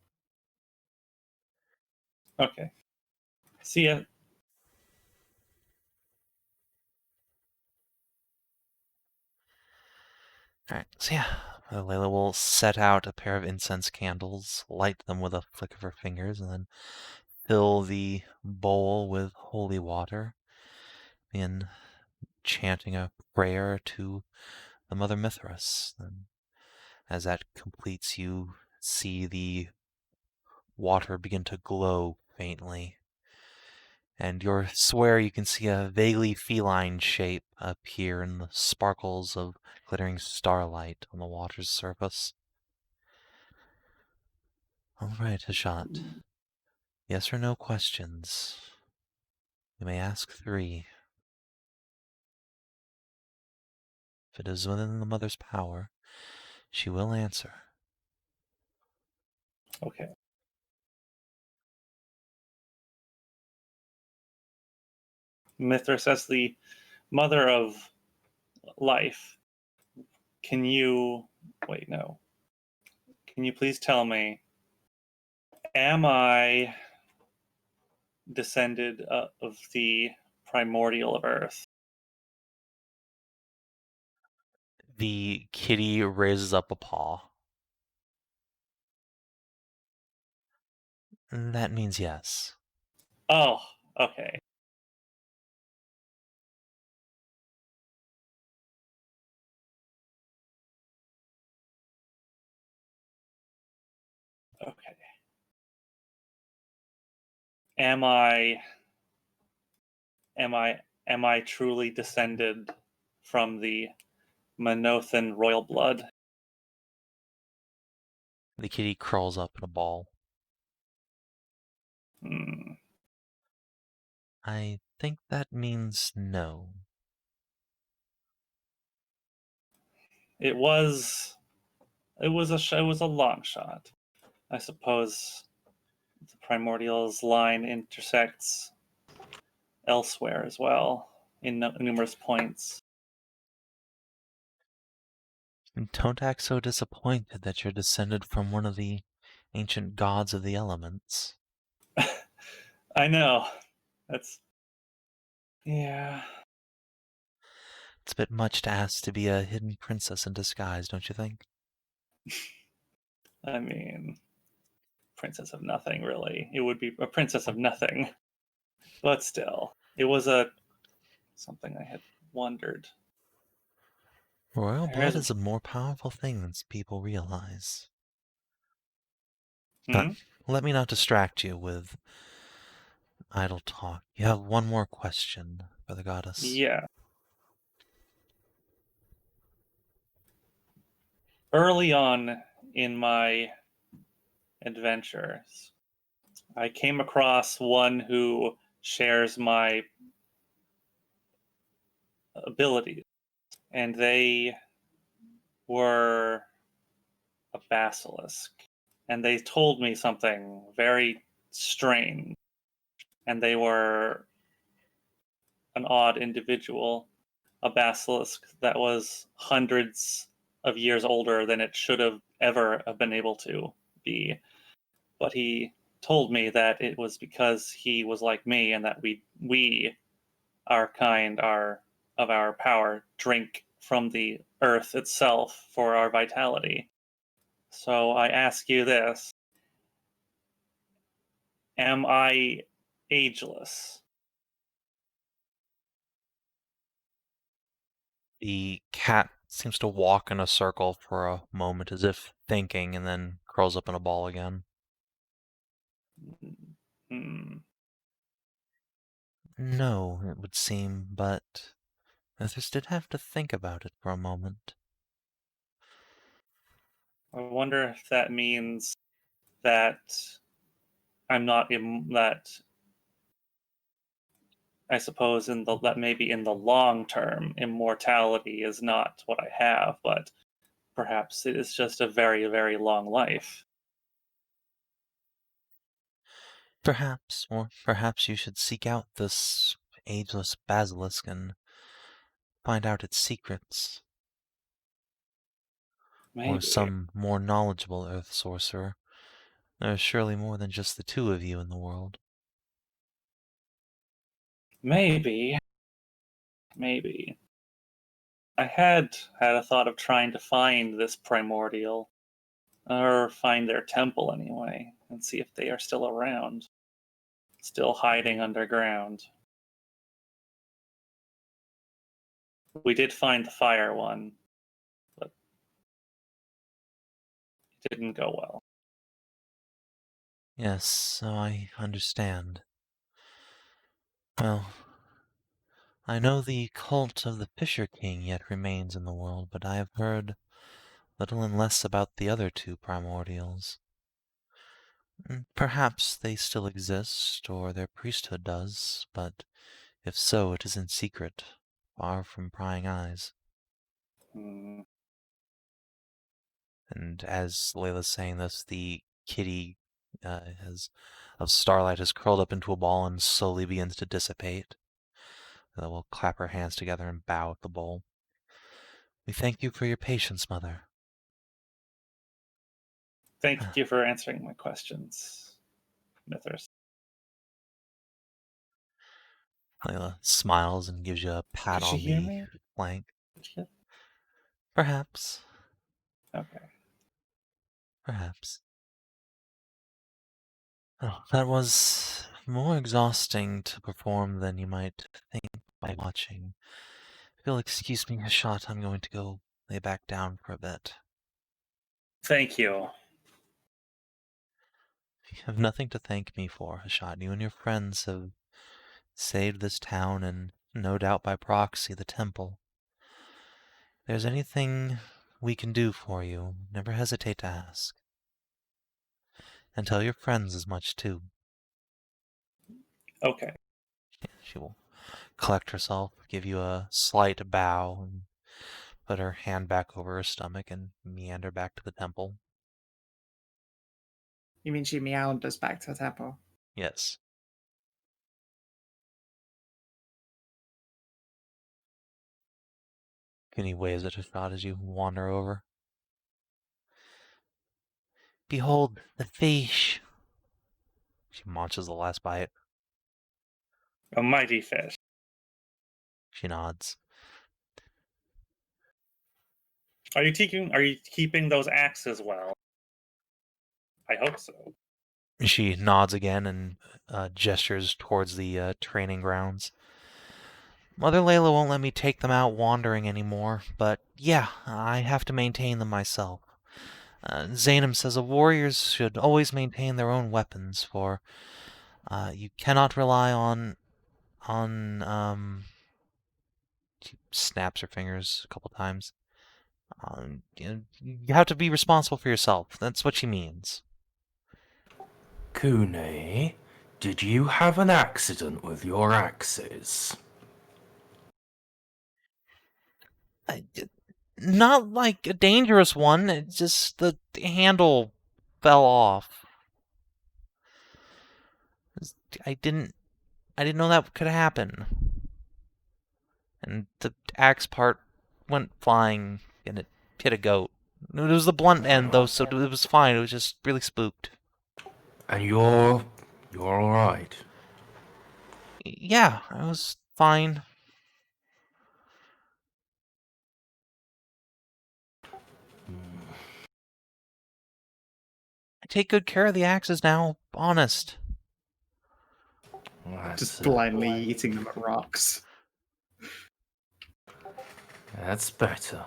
Okay. See ya. Alright, so yeah, Layla will set out a pair of incense candles, light them with a flick of her fingers, and then fill the bowl with holy water, and chanting a prayer to the Mother Mithras. And as that completes, you see the water begin to glow faintly. And you swear you can see a vaguely feline shape appear in the sparkles of glittering starlight on the water's surface. All right, Hashat. Yes or no questions. You may ask 3. If it is within the Mother's power, she will answer. Okay. Mithras, as the mother of life, can you... Wait, no. Can you please tell me, am I descended of the primordial of Earth? The kitty raises up a paw. That means yes. Oh, okay. Okay. Am I truly descended from the Manothan royal blood? The kitty curls up in a ball. I think that means no. It was a long shot. I suppose the primordial's line intersects elsewhere as well in numerous points. Don't act so disappointed that you're descended from one of the ancient gods of the elements. I know. That's yeah. It's a bit much to ask to be a hidden princess in disguise, don't you think? I mean, princess of nothing, really. It would be a princess of nothing, but still, it was something I had wondered. Royal There blood is- is a more powerful thing than people realize. Hmm? But let me not distract you with idle talk. You have one more question for the goddess. Yeah. Early on in my adventures, I came across one who shares my abilities, and they were a basilisk. And they told me something very strange, and they were an odd individual, a basilisk that was hundreds of years older than it should have ever have been able to be. But he told me that it was because he was like me, and that we our kind, our of our power, drink from the earth itself for our vitality. So I ask you this: am I ageless? The cat seems to walk in a circle for a moment as if thinking and then curls up in a ball again. Hmm. No, it would seem, but others did have to think about it for a moment. I wonder if that means that I'm not in that. I suppose that maybe in the long term, immortality is not what I have, but perhaps it is just a very, very long life. Perhaps, or perhaps you should seek out this ageless basilisk and find out its secrets. Or Maybe. some more knowledgeable earth sorcerer. There are surely more than just the two of you in the world. Maybe. Maybe. I had a thought of trying to find this primordial, or find their temple anyway, and see if they are still around, still hiding underground. We did find the fire one, but it didn't go well. Yes, so I understand. Well, I know the cult of the Fisher King yet remains in the world, but I have heard little and less about the other two primordials. Perhaps they still exist, or their priesthood does, but if so, it is in secret, far from prying eyes. Hmm. And as Layla's saying this, the kitty of Starlight has curled up into a ball and slowly begins to dissipate. We'll clap our hands together and bow at the bowl. We thank you for your patience, Mother. Thank you for answering my questions, Mithras. Layla smiles and gives you a pat Did she on hear the me? flank. Did she? Perhaps. Okay. Perhaps. Oh, that was more exhausting to perform than you might think by watching. If you'll excuse me, Hashat, I'm going to go lay back down for a bit. Thank you. You have nothing to thank me for, Hashat. You and your friends have saved this town and, no doubt by proxy, the temple. If there's anything we can do for you, never hesitate to ask. And tell your friends as much, too. Okay. She will collect herself, give you a slight bow, and put her hand back over her stomach and meander back to the temple. You mean she meowed us back to the temple? Yes. Kenny waves at Hashat as you wander over. Behold the fish. She munches the last bite. A mighty fish. She nods. Are you keeping those axes well? I hope so. She nods again and gestures towards the training grounds. Mother Layla won't let me take them out wandering anymore, but yeah, I have to maintain them myself. Zainam says warriors should always maintain their own weapons, for you cannot rely on she snaps her fingers a couple times. You have to be responsible for yourself. That's what she means. Kune, did you have an accident with your axes? Not like a dangerous one. It's just the handle fell off. I didn't know that could happen. And the axe part went flying, and it hit a goat. It was the blunt end, though, so it was fine. It was just really spooked. And you're all right. Yeah, I was fine. I take good care of the axes now, honest. Just blindly eating them at rocks. That's better.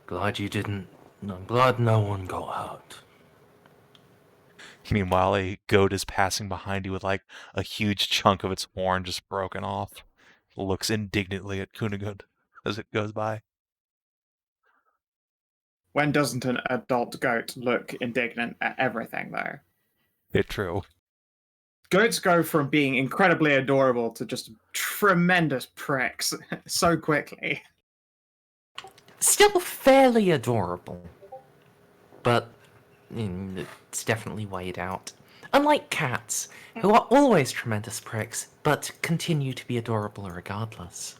Glad you didn't. I'm glad no one got hurt. Meanwhile, a goat is passing behind you with like a huge chunk of its horn just broken off. Looks indignantly at Kunigund as it goes by. When doesn't an adult goat look indignant at everything, though? It's true. Goats go from being incredibly adorable to just tremendous pricks so quickly. Still fairly adorable. But it's definitely weighed out. Unlike cats, who are always tremendous pricks, but continue to be adorable regardless.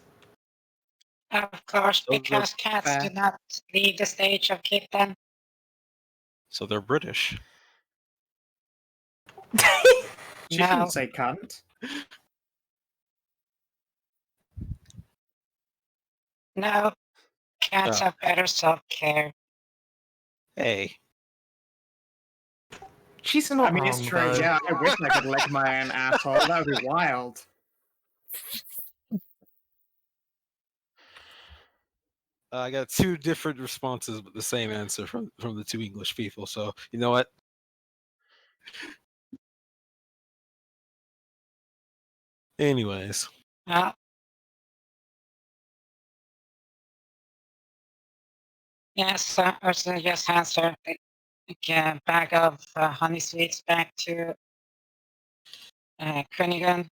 Of course, So because cats do not leave the stage of kitten. So they're British. She No. didn't say cunt. No, cats Oh. have better self-care. Hey, She's not I mean, wrong, it's true. though. Yeah, I wish I could lick my own asshole. That would be wild. I got two different responses, but the same answer from the two English people. So you know what? Anyways, No. Yes, Ursula just hands her a bag of honey sweets back to Kunigan.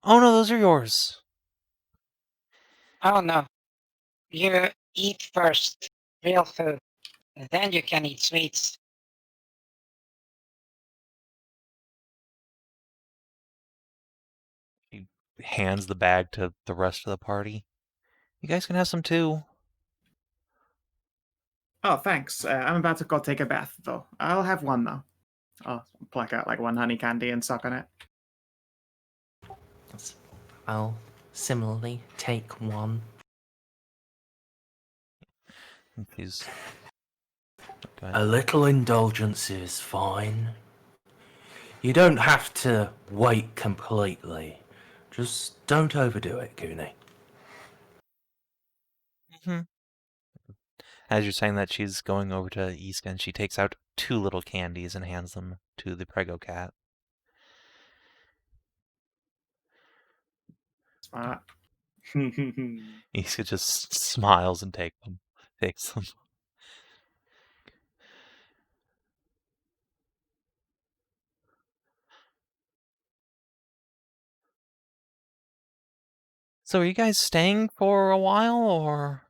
Oh no, those are yours. Oh no, you eat first, real food, and then you can eat sweets. He hands the bag to the rest of the party. You guys can have some too. Oh, thanks. I'm about to go take a bath, though. I'll have one, though. I'll pluck out like one honey candy and suck on it. I'll similarly take one. He's A little indulgence is fine. You don't have to wait completely. Just don't overdo it, Kune. As you're saying that, she's going over to Iska and she takes out 2 little candies and hands them to the Prego cat. Smart. Iska just smiles and takes them. So are you guys staying for a while, or?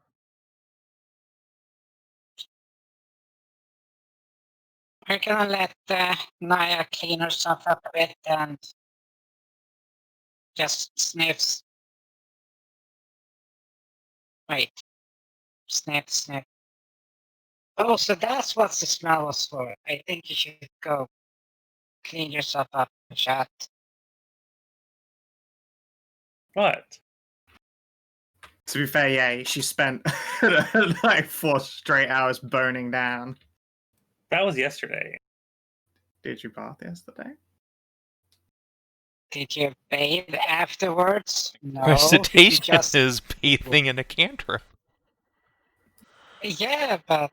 We're gonna let Nahia clean herself up a bit and just sniffs. Wait. Sniff, sniff. Oh, so that's what the smell was for. I think you should go clean yourself up, Hashat. What? To be fair, yeah, she spent like 4 straight hours burning down. That was yesterday. Did you bath yesterday? Did you bathe afterwards? No. you Recitation just... is bathing in a cantrip. Yeah, but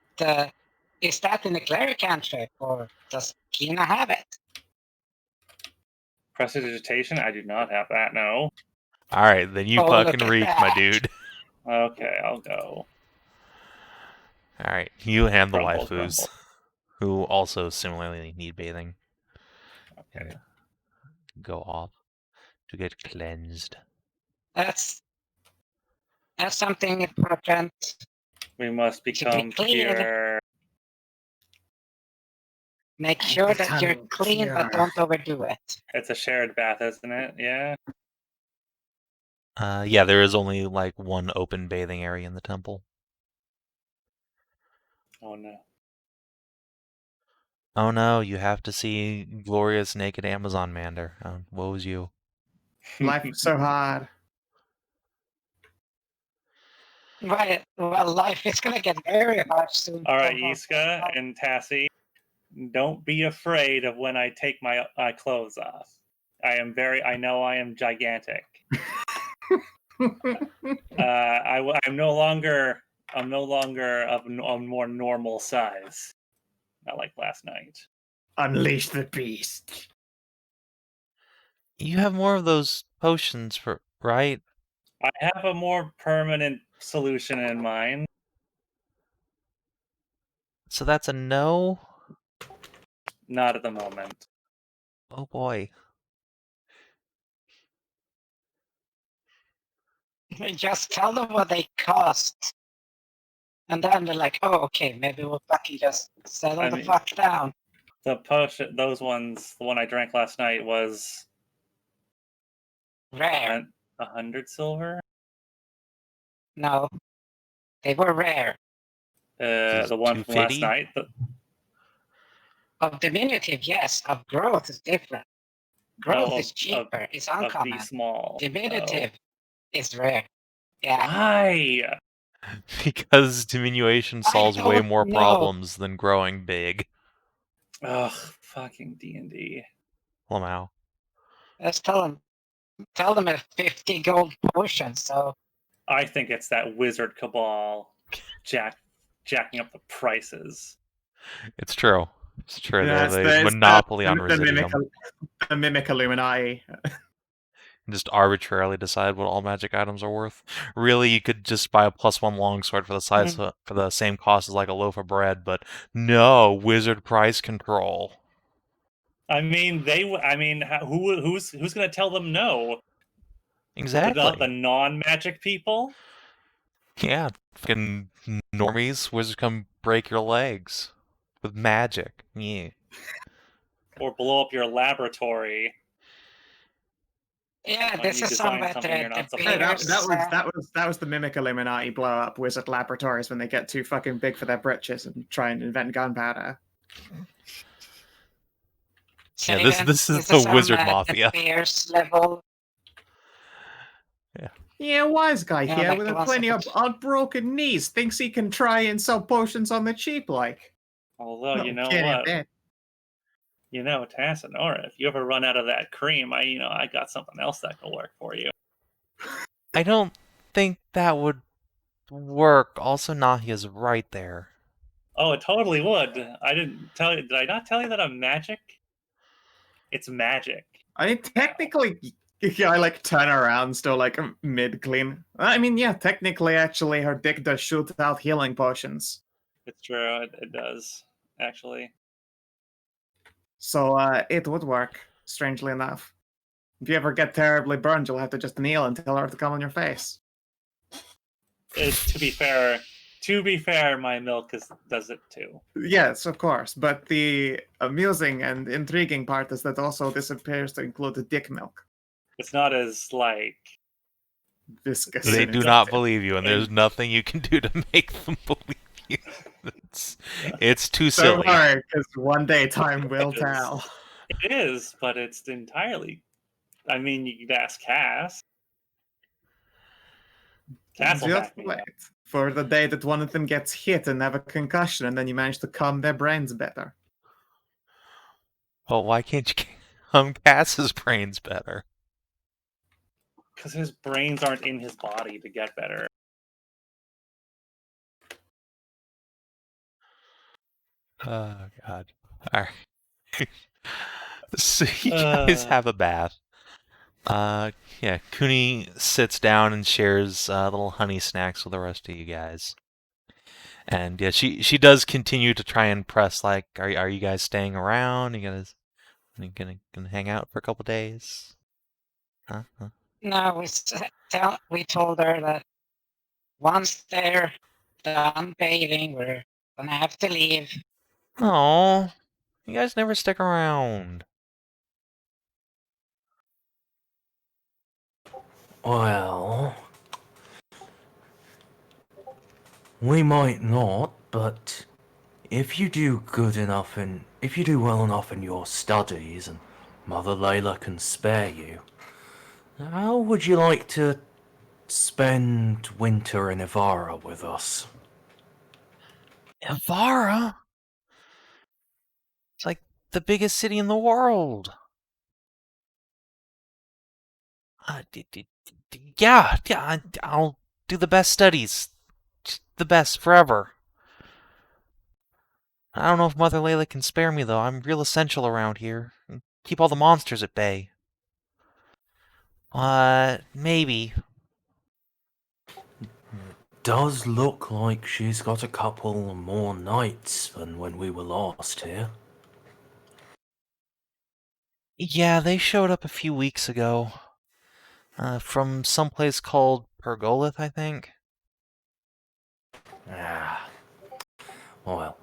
is that in the Cleric cantrip, or does Kina have it? Prestidigitation? I do not have that, no. Alright, then you Oh, fucking look at reek, my that. dude. Okay, I'll go. Alright, you and the Grumble, waifus, who also similarly need bathing, Okay. go off to get cleansed. That's something important. We must Should be become clear. pure. Make sure that you're Become clean, but pure. don't overdo it. It's a shared bath, isn't it? Yeah. Yeah, there is only like one open bathing area in the temple. Oh no. Oh no, you have to see glorious naked Amazon Mander. Woe's you. Life is so hard. Right. Well, life is gonna get very hard soon. All right, Yiska and Tassie, don't be afraid of when I take my clothes off. I know I am gigantic. I'm no longer of a more normal size. Not like last night. Unleash the beast. You have more of those potions, right? I have a more permanent solution in mind. So that's a no? Not at the moment. Oh boy. Just tell them what they cost. And then they're like, oh, okay, maybe we'll fucking just settle the fuck down. The potion, those ones, the one I drank last night was Rare. 100 silver. No. They were rare. The one from last 250? night. Of diminutive, yes. Of growth is different. Growth is cheaper. It's Of uncommon. the small. Diminutive is rare. Yeah. Why? Because diminution I solves way don't more know. problems than growing big. Ugh, fucking D&D. Lamau. Let's tell them a 50 gold potion, so... I think it's that wizard cabal jacking up the prices. It's true. It's true. Yeah, They're it's the monopoly on the Residium. the mimic Illuminati. Just arbitrarily decide what all magic items are worth. Really, you could just buy a +1 longsword for the size for the same cost as like a loaf of bread, but no, wizard price control. I mean, who's going to tell them no? Exactly. The non-magic people? Yeah, fucking normies, wizards come break your legs with magic. Yeah. Or blow up your laboratory? Yeah, When this you is some design something better. you're not The supposed beers, That was the mimic Illuminati blow up wizard laboratories when they get too fucking big for their britches and try and invent gunpowder. Yeah, this is the wizard mafia. The beers level. Yeah, wise guy Yeah, here like with the a ones plenty that- of broken knees thinks he can try and sell potions on the cheap, like. Although, you know Get in what? there. You know, Tassinora, if you ever run out of that cream, I got something else that can work for you. I don't think that would work. Also, Nahia's right there. Oh, it totally would. I didn't tell you. Did I not tell you that I'm magic? It's magic. I mean, technically, I like turn around still like mid clean. I mean, yeah, technically, actually, her dick does shoot out healing potions. It's true. It does, actually. So it would work, strangely enough. If you ever get terribly burned, you'll have to just kneel and tell her to come on your face. To be fair, my milk does it too. Yes, of course. But the amusing and intriguing part is that also this appears to include the dick milk. It's not as like Viscous. They and do it's- not believe you, and there's nothing you can do to make them believe you. It's too Don't silly. worry, because one day time will It is. tell. It is, but it's entirely. I mean, you could ask Cass. Cass will Just back me wait up. for the day that one of them gets hit and have a concussion, and then you manage to calm their brains better. Well, why can't you Cass's brains better? Because his brains aren't in his body to get better. Oh God! All right. So you guys have a bath. Yeah. Cooney sits down and shares little honey snacks with the rest of you guys. And yeah, she does continue to try and press. Like, are you guys staying around? You gonna hang out for a couple days? Huh? No, we told her that once they're done bathing, we're gonna have to leave. Oh, you guys never stick around. Well, we might not, but if you do well enough in your studies and Mother Layla can spare you, how would you like to spend winter in Ivara with us? Ivara? It's like the biggest city in the world. Yeah, I'll do the best studies. Just the best forever. I don't know if Mother Layla can spare me, though. I'm real essential around here. Keep all the monsters at bay. Maybe. Does look like she's got a couple more nights than when we were last here. Yeah, they showed up a few weeks ago. From someplace called Pergolith, I think. Ah. Well,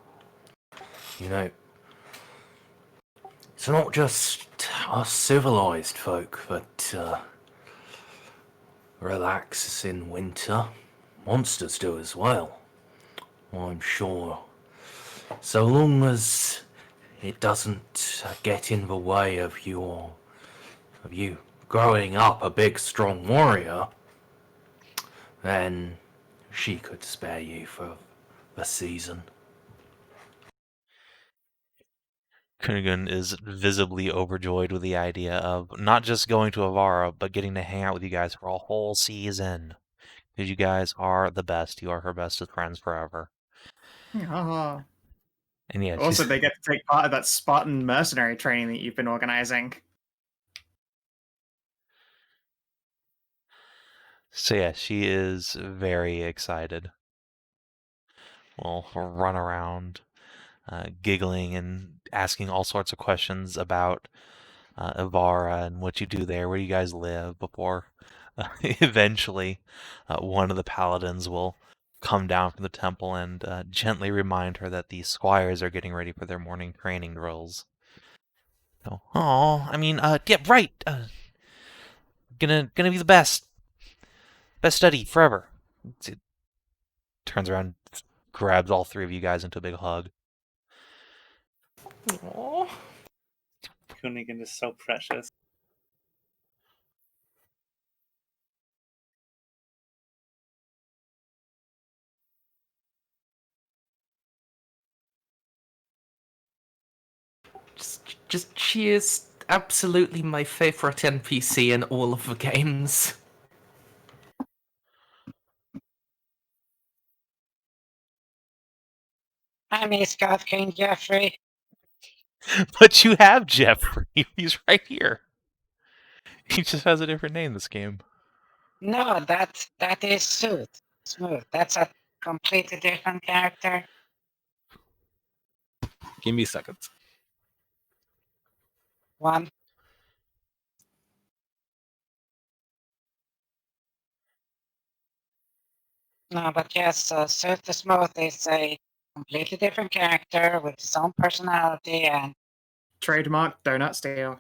you know, it's not just us civilized folk that relax in winter. Monsters do as well, I'm sure. So long as it doesn't get in the way of you growing up a big strong warrior, then she could spare you for the season. Kunigund is visibly overjoyed with the idea of not just going to Avara, but getting to hang out with you guys for a whole season. Because you guys are the best. You are her bestest friends forever. Ah. And yeah, Also, she's, they get to take part of that Spartan mercenary training that you've been organizing. so yeah, she is very excited. We'll run around, giggling and asking all sorts of questions about Ivara and what you do there, where you guys live, before eventually one of the paladins will come down from the temple and gently remind her that the squires are getting ready for their morning training drills. So, oh, I mean, yeah, right. Gonna be the best study forever. It turns around, grabs all three of you guys into a big hug. Aww. Kunigan is so precious. Just she is absolutely my favorite NPC in all of the games. I miss God King Jeffrey. But you have Jeffrey. He's right here. He just has a different name this game. No, that is Szooth. Smooth. That's a completely different character. Give me a second. One. No, but yes, Szooth the Smooth is a completely different character with his own personality, and Trademark donut steal.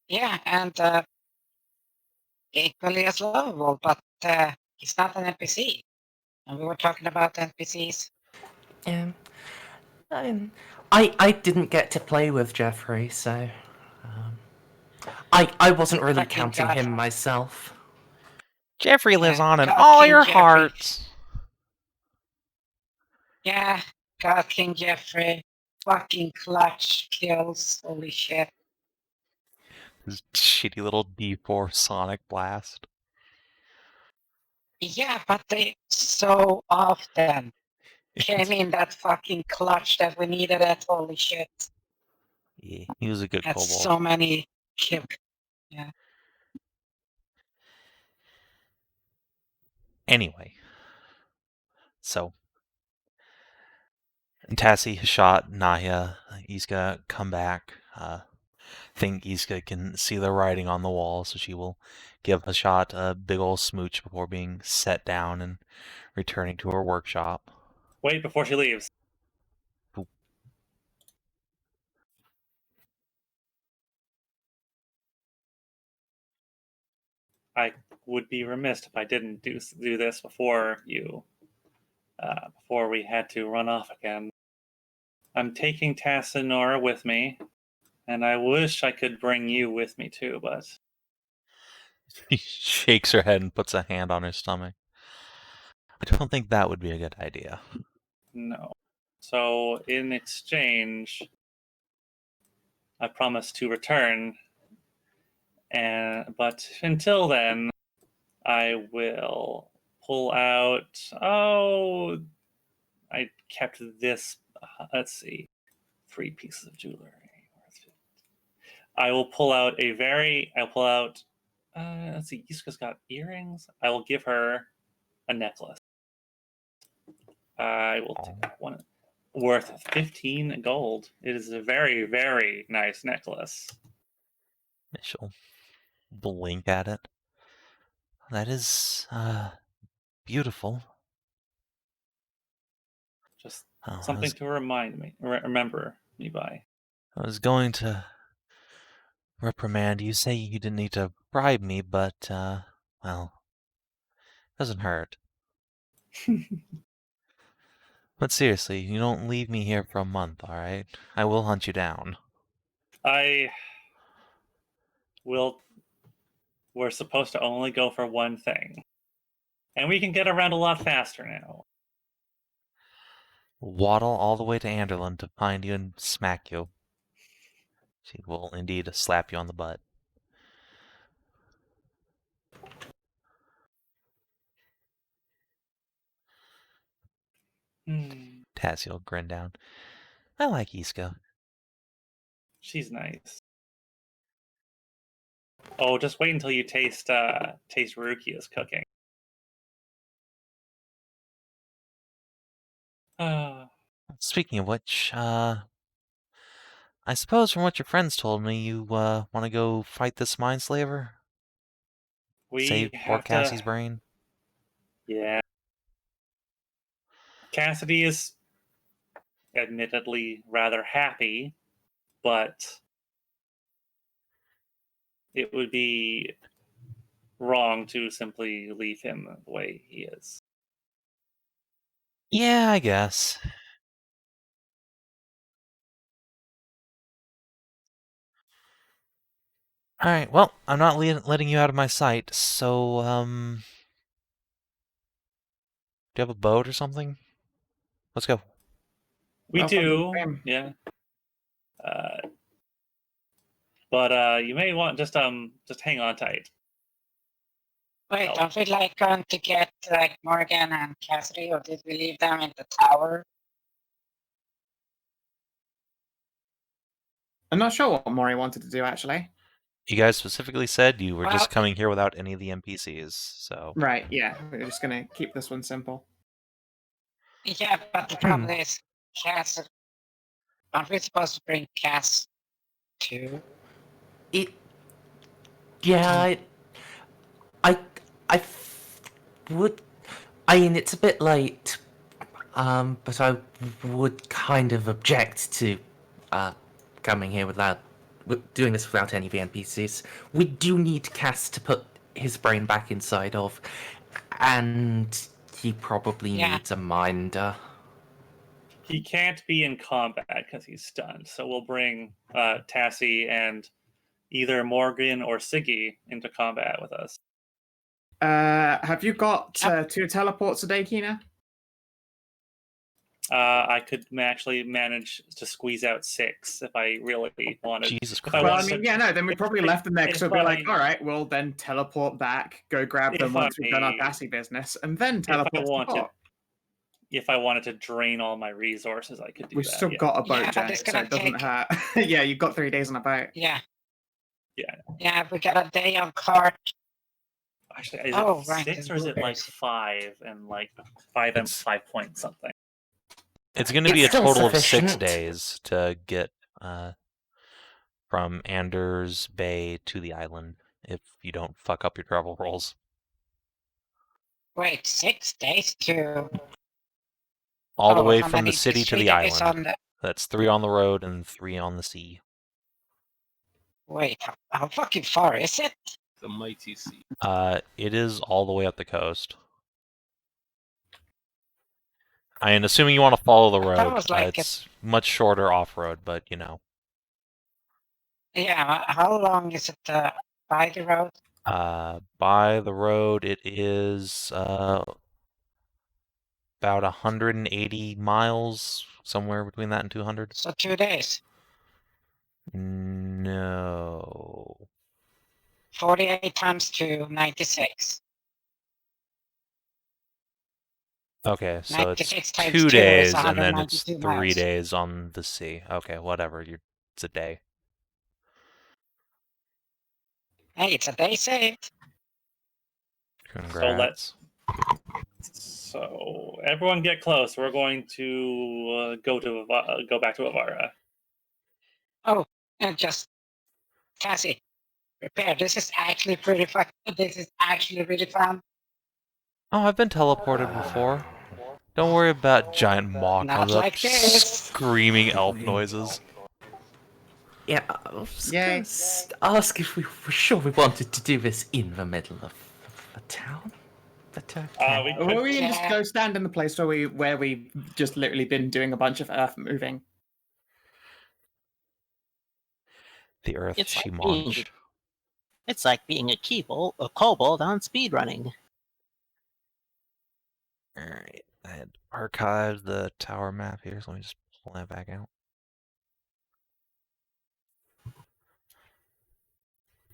yeah, and equally as lovable, but he's not an NPC. And we were talking about NPCs. Yeah. I didn't get to play with Jeffrey, so I wasn't really Fucking counting God. him myself. Jeffrey lives Yeah, on in God all King your Jeffrey. hearts. Yeah, God King Jeffrey. Fucking clutch kills. Holy shit. His shitty little D4 Sonic Blast. Yeah, but they so often came in that fucking clutch that we needed it. Holy shit. Yeah, he was a good That's kobold. so many kill. Anyway, so Tassie, Hashat, Nahia, Iska come back. Think Iska can see the writing on the wall, so she will give Hashat a big ol' smooch before being set down and returning to her workshop. Wait before she leaves. Oop. I would be remiss if I didn't do this before before we had to run off again. I'm taking Tass and Nora with me, and I wish I could bring you with me too, but She shakes her head and puts a hand on her stomach. I don't think that would be a good idea. no. So in exchange, I promise to return, but until then, I will pull out. Oh, I kept this. Let's see, 3 pieces of jewelry. I will pull out a very. I'll pull out. Let's see. Iska's got earrings. I will give her a necklace. I will take that one. Worth 15 gold. It is a very, very nice necklace. She'll blink at it. That is, beautiful. Just Oh, something to remember me by. I was going to reprimand you, say you didn't need to bribe me, but, well, doesn't hurt. But seriously, you don't leave me here for a month, alright? I will hunt you down. I will. We're supposed to only go for one thing. And we can get around a lot faster now. Waddle all the way to Anderlin to find you and smack you. She will indeed slap you on the butt. Tassie will grin down. I like Iska. She's nice. Oh, just wait until you taste Rukia's cooking. Speaking of which, I suppose from what your friends told me, you, want to go fight this Mindslaver? We Save poor have Cassie's to. brain? Yeah. Cassidy is admittedly rather happy, but it would be wrong to simply leave him the way he is. Yeah, I guess. Alright, well, I'm not letting you out of my sight, so, do you have a boat or something? Let's go. We Well, from the do, same- yeah. But you may want just hang on tight. Wait, Oh. don't we like going to get like Morgan and Cassidy, or did we leave them in the tower? I'm not sure what Mori wanted to do, actually. You guys specifically said you were Well- just coming here without any of the NPCs, so... Right, yeah. We're just going to keep this one simple. Yeah, but the problem is Cass. Aren't we supposed to bring Cass too? Yeah, I would. I mean, it's a bit late, but I would kind of object to coming here doing this without any of the NPCs. We do need Cass to put his brain back inside of, and he probably Yeah. needs a minder. He can't be in combat because he's stunned. So we'll bring Tassie and either Morgan or Siggy into combat with us. Have you got 2 teleports a day, Kina? I could actually manage to squeeze out 6 if I really wanted. Jesus if I Christ. Well, I wanted mean, to- yeah, no, then we probably left them there because if we'll be like, I- all right, we'll then teleport back, go grab them If once we've done our I- Tassie business, and then if I teleport to the wanted, port. if I wanted to drain all my resources, I could do We've that. still yeah. got a boat Yeah, but journey, it's so gonna it doesn't take- hurt. Yeah, you've got 3 days on a boat. Yeah. Yeah. Yeah, we got a day on cart. Actually, is Oh, it right, 6 there's or is it like blueberries. 5 and like 5 and It's- 5 point something? It's going to be a It's still total of 6 sufficient. days to get from Anders Bay to the island if you don't fuck up your travel rolls. Wait, 6 days to... All the Oh, way how from the many city to 3 the days island. on the... That's 3 on the road and 3 on the sea. Wait, how fucking far is it? The mighty sea. It is all the way up the coast. I mean, assuming you want to follow the I thought it road, was like it's much shorter off-road, but you know. Yeah, how long is it by the road? By the road, it is about 180 miles, somewhere between that and 200. So 2 days. No. 48 times 2, 96. Okay, so it's 96 times 2 2 is days, and then it's 192 3 miles. days on the sea. Okay, whatever. It's a day. Hey, it's a day saved. Congrats. So everyone get close. We're going to go back to Avara. Oh, and just... Cassie, prepare. This is actually pretty fun. This is actually really fun. Oh, I've been teleported before. Don't worry about giant maw Not comes up, like this. screaming elf noises. Yeah, I was Yay. gonna ask if we were sure we wanted to do this in the middle of a town. But okay. We Or we can just Yeah. go stand in the place where we've just literally been doing a bunch of earth moving. The earth It's she like being- launched. It's like being a kobold on speedrunning. Alright, I had archived the tower map here, so let me just pull that back out.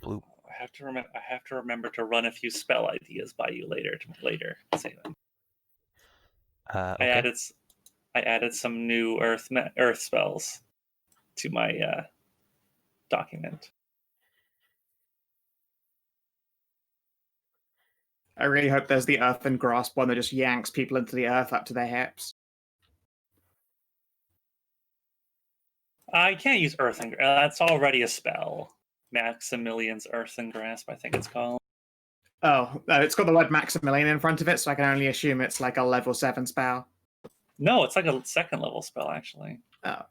Bloop. I have to remember to run a few spell ideas by you later. Savin. Okay. I added some new earth spells to my document. I really hope there's the earthen grasp one that just yanks people into the earth up to their hips. I can't use earthen. That's already a spell. Maximilian's earthen grasp, I think it's called. Oh, it's got the word Maximilian in front of it, so I can only assume it's like a level 7 spell. No, it's like a 2nd level spell actually. Oh.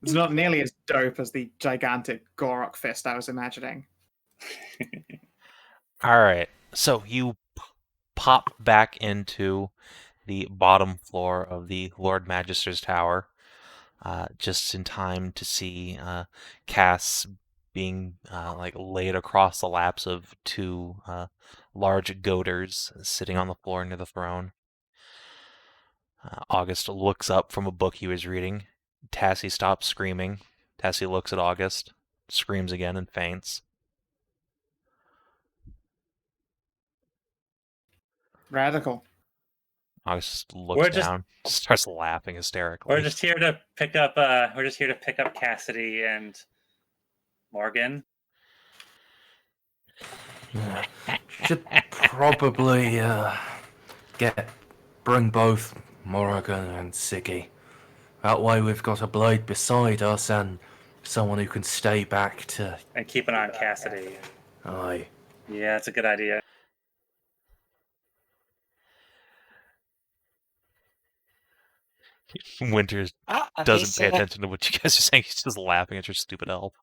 It's not nearly as dope as the gigantic Gorok fist I was imagining. Alright, so you pop back into the bottom floor of the Lord Magister's Tower, just in time to see Cass being laid across the laps of 2 large goaters sitting on the floor near the throne. August looks up from a book he was reading. Tassie stops screaming. Tassie looks at August, screams again, and faints. Radical. August looks We're just- down, starts laughing hysterically. We're just here to pick up. Cassidy and Morgan. Should probably bring both Morrigan and Siggy. That way we've got a blade beside us and someone who can stay back to... And keep an eye on Cassidy. Aye. Yeah, it's a good idea. Winters doesn't pay attention to what you guys are saying. He's just laughing at your stupid elf.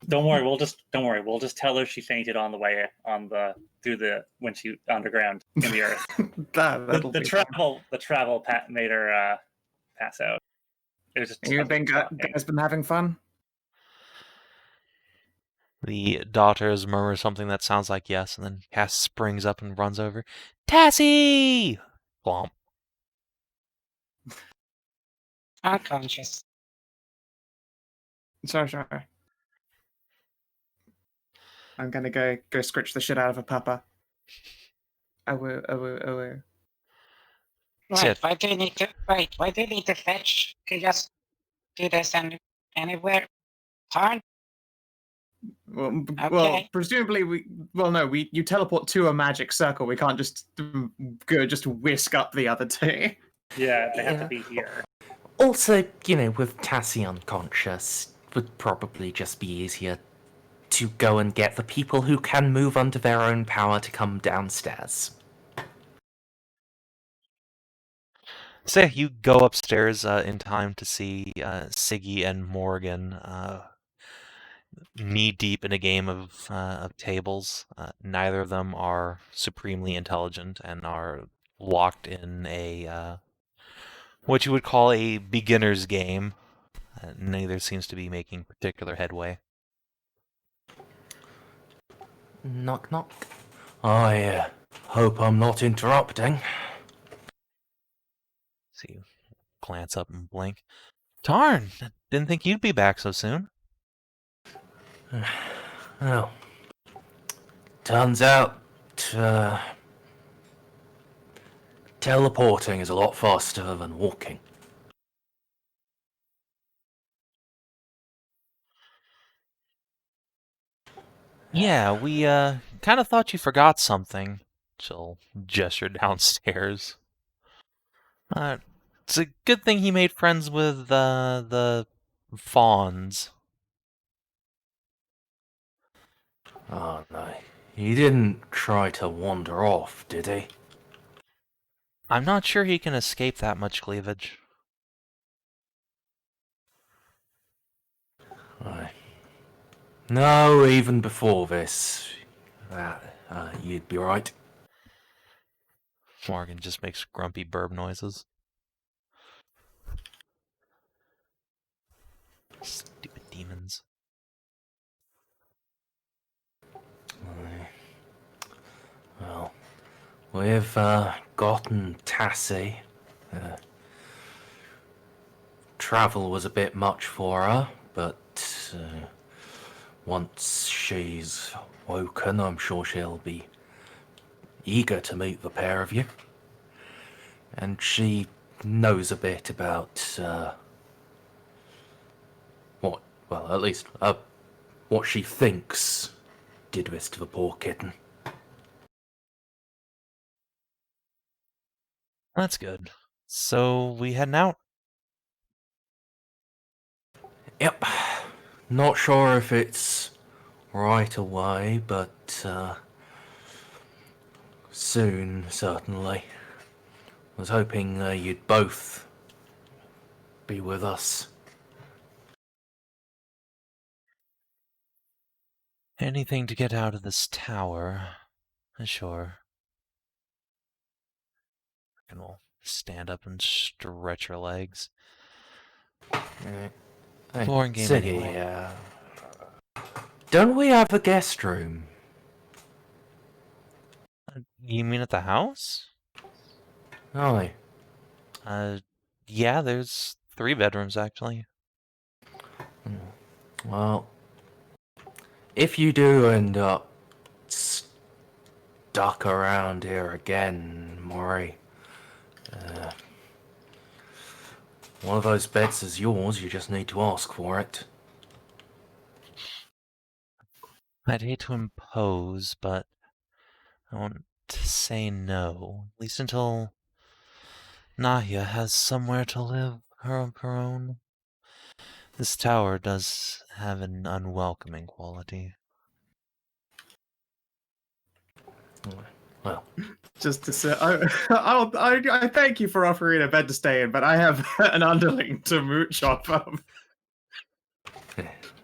Don't worry, we'll just tell her she fainted on the way when she underground in the earth. That'll the be travel made her pass out. It was just You think guys been having fun? The daughters murmur something that sounds like yes, and then Cass springs up and runs over. Tassie! Blomp. Unconscious. Sorry. I'm gonna go scritch the shit out of a papa. Oh. Sit. Why do you need to fetch? Can you just do this anywhere? Tarn? Well, Okay. presumably you teleport to a magic circle. We can't just whisk up the other two. Yeah, they have Yeah. to be here. Also, with Tassie unconscious, would probably just be easier to go and get the people who can move under their own power to come downstairs. So you go upstairs in time to see Siggy and Morgan knee-deep in a game of tables. Neither of them are supremely intelligent and are locked in a what you would call a beginner's game. Neither seems to be making particular headway. Knock, knock. I hope I'm not interrupting. So you glance up and blink. Tarn! Didn't think you'd be back so soon. Oh. Turns out, teleporting is a lot faster than walking. Yeah, we kind of thought you forgot something. She'll gesture downstairs. It's a good thing he made friends with the fawns. Oh no, he didn't try to wander off, did he? I'm not sure he can escape that much cleavage. Aye. No, even before this, you'd be right. Morgan just makes grumpy burp noises. Stupid demons. Aye. Well, we've gotten Tassie. Travel was a bit much for her, but once she's woken, I'm sure she'll be eager to meet the pair of you. And she knows a bit about what she thinks did this to the poor kitten. That's good. So we heading out? Yep. Not sure if it's right away, but soon, certainly. Was hoping you'd both be with us. Anything to get out of this tower. Sure. And we'll stand up and stretch our legs. Hey, Boring game Siggy, anyway. Don't we have a guest room? You mean at the house? Aye. Yeah, there's 3 bedrooms actually. Well, if you do end up stuck around here again, Maury, one of those beds is yours, you just need to ask for it. I'd hate to impose, but I want to say no. At least until Nahia has somewhere to live of her own. This tower does have an unwelcoming quality. Well, Just to say, I thank you for offering a bed to stay in, but I have an underling to mooch off of.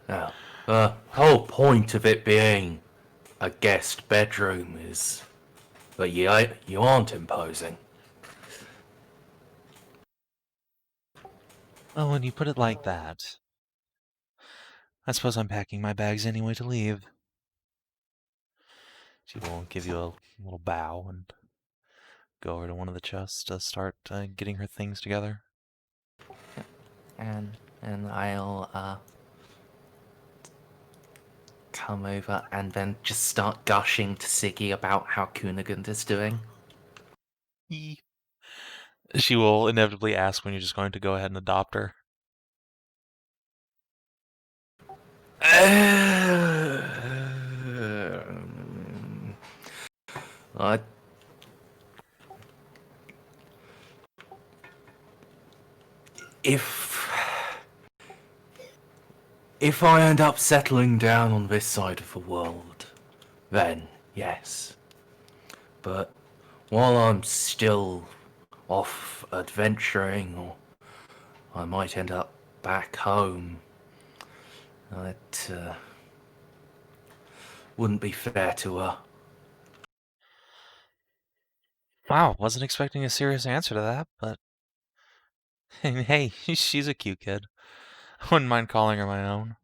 oh, The whole point of it being a guest bedroom is that you aren't imposing. Well, when you put it like that, I suppose I'm packing my bags anyway to leave. She will give you a little bow and go over to one of the chests to start getting her things together. And I'll come over and then just start gushing to Siggy about how Kunigund is doing. She will inevitably ask when you're just going to go ahead and adopt her. I if I end up settling down on this side of the world, then yes. But while I'm still off adventuring, or I might end up back home, it wouldn't be fair to her. Wow, wasn't expecting a serious answer to that, but hey, she's a cute kid. I wouldn't mind calling her my own.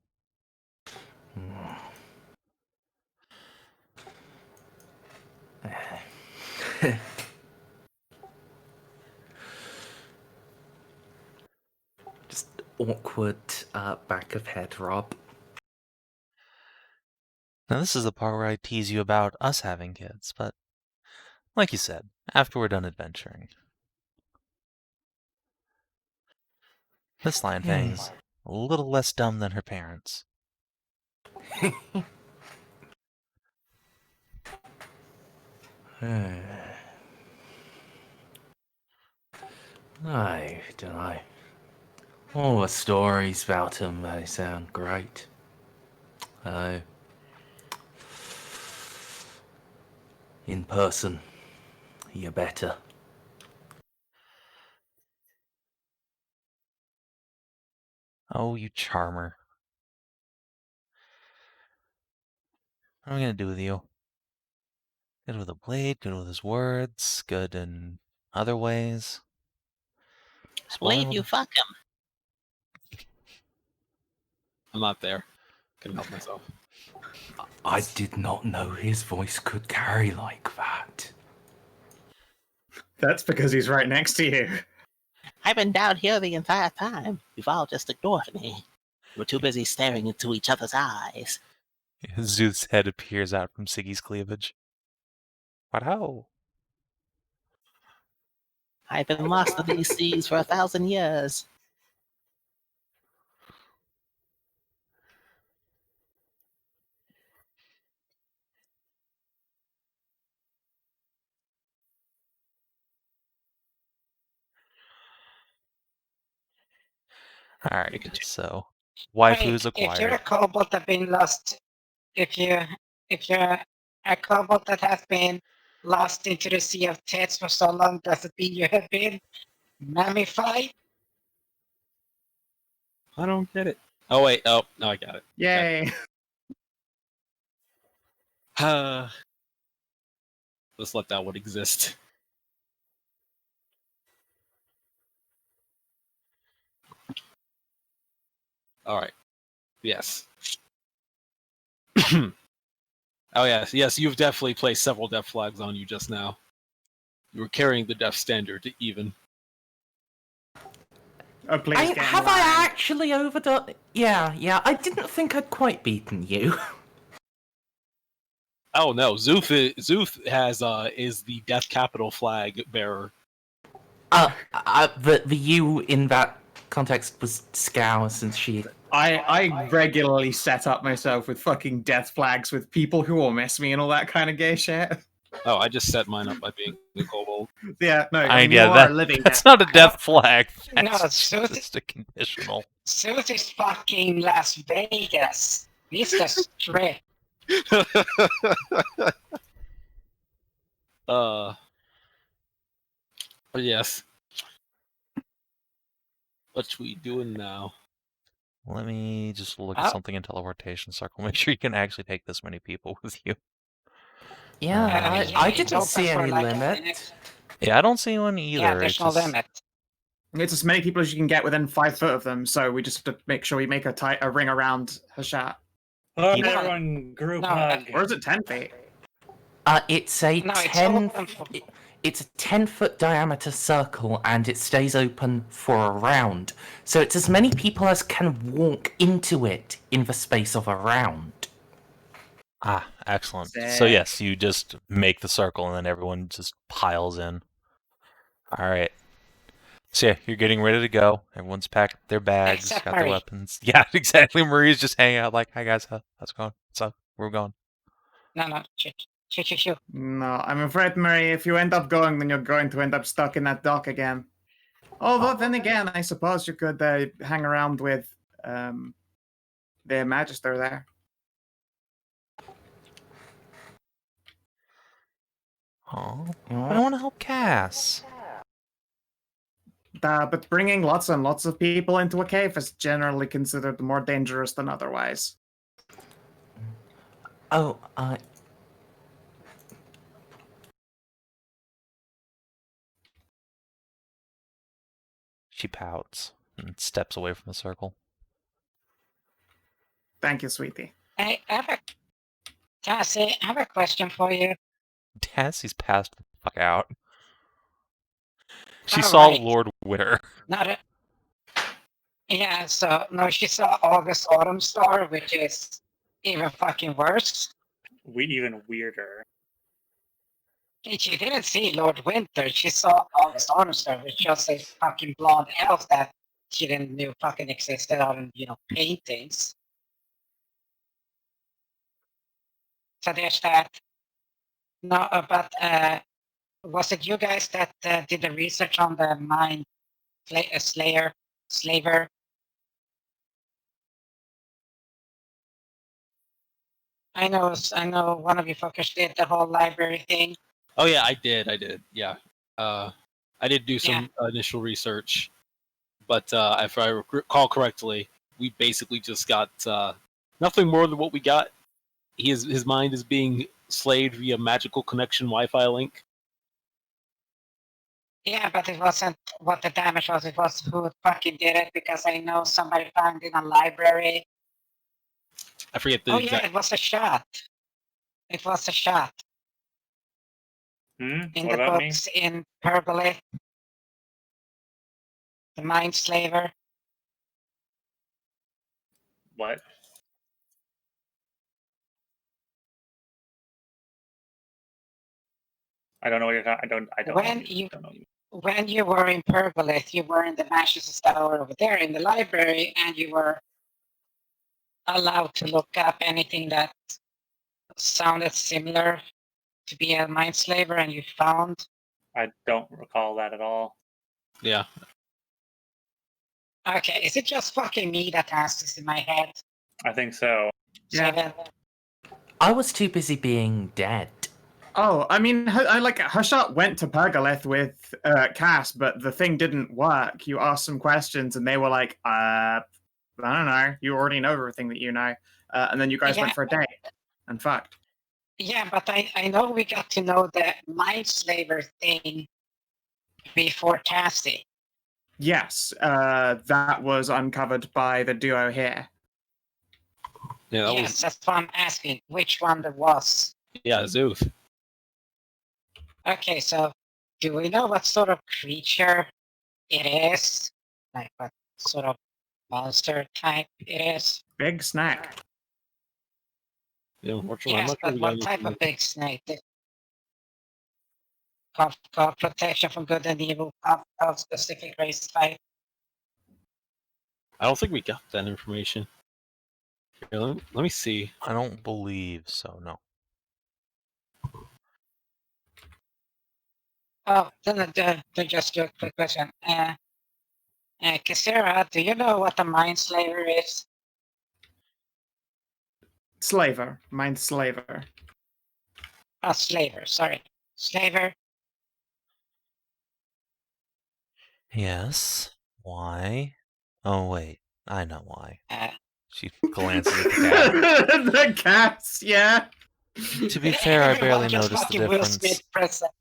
Just awkward back of head rub. Now this is the part where I tease you about us having kids, but like you said, after we're done adventuring. This lion fang's a little less dumb than her parents. I don't know. All the stories about him, they sound great. In person, you're better. Oh, you charmer. What am I gonna do with you? Good with a blade, good with his words, good in other ways. I believe Spoiled. you fuck him. I'm not there. Couldn't help myself. I did not know his voice could carry like that. That's because he's right next to you. I've been down here the entire time. You've all just ignored me. We're too busy staring into each other's eyes. Szooth's head appears out from Siggy's cleavage. Wow. I've been lost in these seas for 1,000 years. Alright, so waifus Wait, if you're a acquired. kobold that been lost, if you're a kobold that has been lost into the sea of tits for so long, does it mean you have been mummified? I don't get it. Oh wait. Oh no, I got it. Yay! Let's let that one exist. All right. Yes. Oh yes. You've definitely placed several death flags on you just now. You were carrying the death standard even. Oh, please get Have in line. I actually overdone? Yeah. I didn't think I'd quite beaten you. Oh no, Szooth has is the death capital flag bearer. The you in that context was Scour, since she. I regularly set up myself with fucking death flags with people who will miss me and all that kind of gay shit. Oh, I just set mine up by being the kobold. Yeah, no, I mean, you yeah, are living that's death not a flag. death flag. No, That's Szooth- just a conditional. Szooth is fucking Las Vegas. He's the strip. But yes. What we doing now? Let me just look at Oh. something in teleportation circle. Make sure you can actually take this many people with you. Yeah, Yeah, I it's didn't open see for any like a limit. minute. Yeah, I don't see one either. Yeah, there's It's no just- limit. It's as many people as you can get within 5 foot of them, so we just have to make sure we make a ring around Hashat. Oh, You know- everyone group No, hug. Or is it 10 feet? It's a No, it's 10. open for- It's a 10-foot diameter circle, and it stays open for a round. So it's as many people as can walk into it in the space of a round. Ah, excellent. So Sick. yes, you just make the circle and then everyone just piles in. All right. So yeah, you're getting ready to go. Everyone's packed their bags, Except got their Marie. weapons. Yeah, exactly. Marie's just hanging out like, "Hi guys, how's it going? What's up? We're going." No. Shoo. No, I'm afraid, Mary, if you end up going, then you're going to end up stuck in that dock again. Although, then again, I suppose you could hang around with the Magister there. Oh, I want to help Cass. But bringing lots and lots of people into a cave is generally considered more dangerous than otherwise. Oh, She pouts and steps away from the circle. Thank you, sweetie. I have a question for you. Tassie's passed the fuck out. She All saw right. Lord Witter. Yeah, so no, she saw August Autumn Star, which is even fucking worse. Even weirder. She didn't see Lord Winter. She saw August Autumn Star, which was a fucking blonde elf that she didn't knew fucking existed on, paintings. So there's that. No, but was it you guys that did the research on the Mind Slaver? I know one of you fuckers did the whole library thing. Oh yeah, I did. Yeah, I did do some initial research, but if I recall correctly, we basically just got nothing more than what we got. His mind is being slayed via magical connection Wi-Fi link. Yeah, but it wasn't what the damage was. It was who fucking did it, because I know somebody found in a library. I forget the Oh exact. yeah, it was a shot. It was a shot Hmm? in What the about me? books in Pergolith. The Mind Slaver. What? I don't know what you're talking. I don't. When know you- don't know you. When you were in Pergolith, you were in the Magister's Tower over there in the library, and you were allowed to look up anything that sounded similar to be a Mind Slaver, and you found. I don't recall that at all. Yeah, Okay, is it just fucking me that has this in my head? I think so. Yeah. Savin? I was too busy being dead. Oh, I mean, Hashat went to Pergolith with Cass, but the thing didn't work. You asked some questions, and they were like, I don't know. You already know everything that you know. And then you guys went Yeah. for a date and fucked. Yeah, but I know we got to know the Mind Slaver thing before Cassie. Yes, that was uncovered by the duo here. yeah, that Yes, that's why I'm asking which one there was. was Szooth. Okay, so do we know what sort of creature it is? Like what sort of monster type it is? Big snack. Yeah, unfortunately, I'm Yes, not sure but we got what type anything. of big snake? Called protection from good and evil of specific race type. I don't think we got that information. Here, let me see. I don't believe so, no. Oh, then just a quick question. Kisera, do you know what a Mind Slaver is? Slaver. Mind slaver. Oh, slaver, sorry. Slaver? Yes. Why? Oh, wait. I know why. Uh, She glances at the cat. The cats, yeah. To be fair, I barely everyone just noticed the fucking Will Smith difference. present.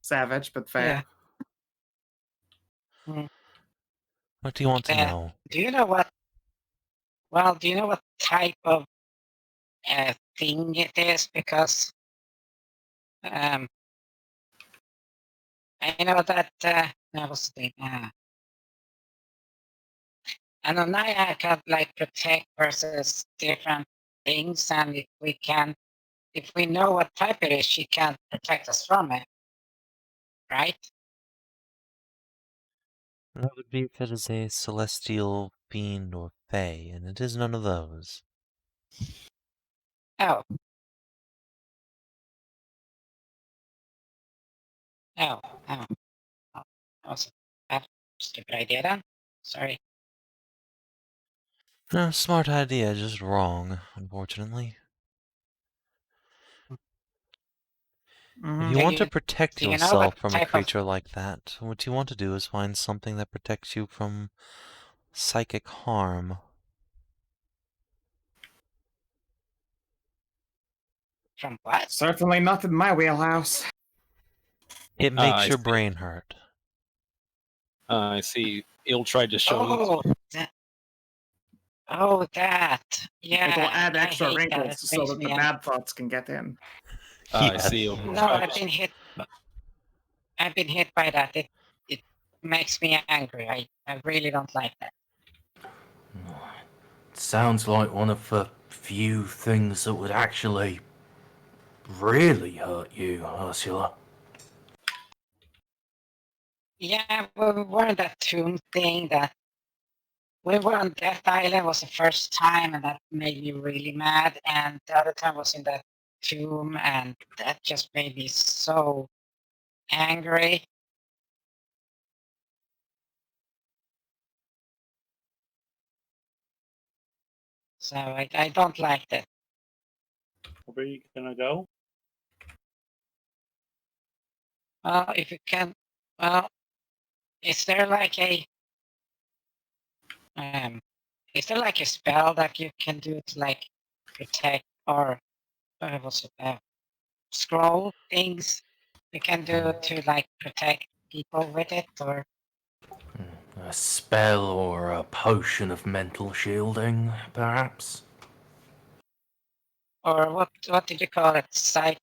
Savage, but fair. What do you want to know? Do you know what? Well, do you know what type of thing it is? Because I know that that was the thing. And on Nahia can like protect versus different things, and if we know what type it is, she can protect us from it, right? That would be if it is a celestial fiend or fae, and it is none of those. Oh. Oh. Oh. Oh. That was a bad, stupid idea then. Sorry. No, smart idea, just wrong, unfortunately. If you Do want to you- protect do you know what yourself from a type of- creature like that, what you want to do is find something that protects you from psychic harm. From what? Certainly not in my wheelhouse. It I makes your see. brain hurt. I see. He'll try to show Oh, that. Oh, that. Yeah. It'll add I extra hate that. wrinkles It so makes that the me bad thoughts can get in. I Yes. see. No, I've been hit. I've been hit by that. It makes me angry. I really don't like that. Sounds like one of the few things that would actually really hurt you, Ursula. Yeah, we were in that tomb thing that we were on Death Island was the first time, and that made me really mad. And the other time was in that tomb, and that just made me so angry. So I don't like that. Where are you gonna go? Well, if you can, well, is there like a is there like a spell that you can do to like protect or was it, scroll things you can do to like protect people with it, or A spell or a potion of mental shielding, perhaps? what did you call it? Psychic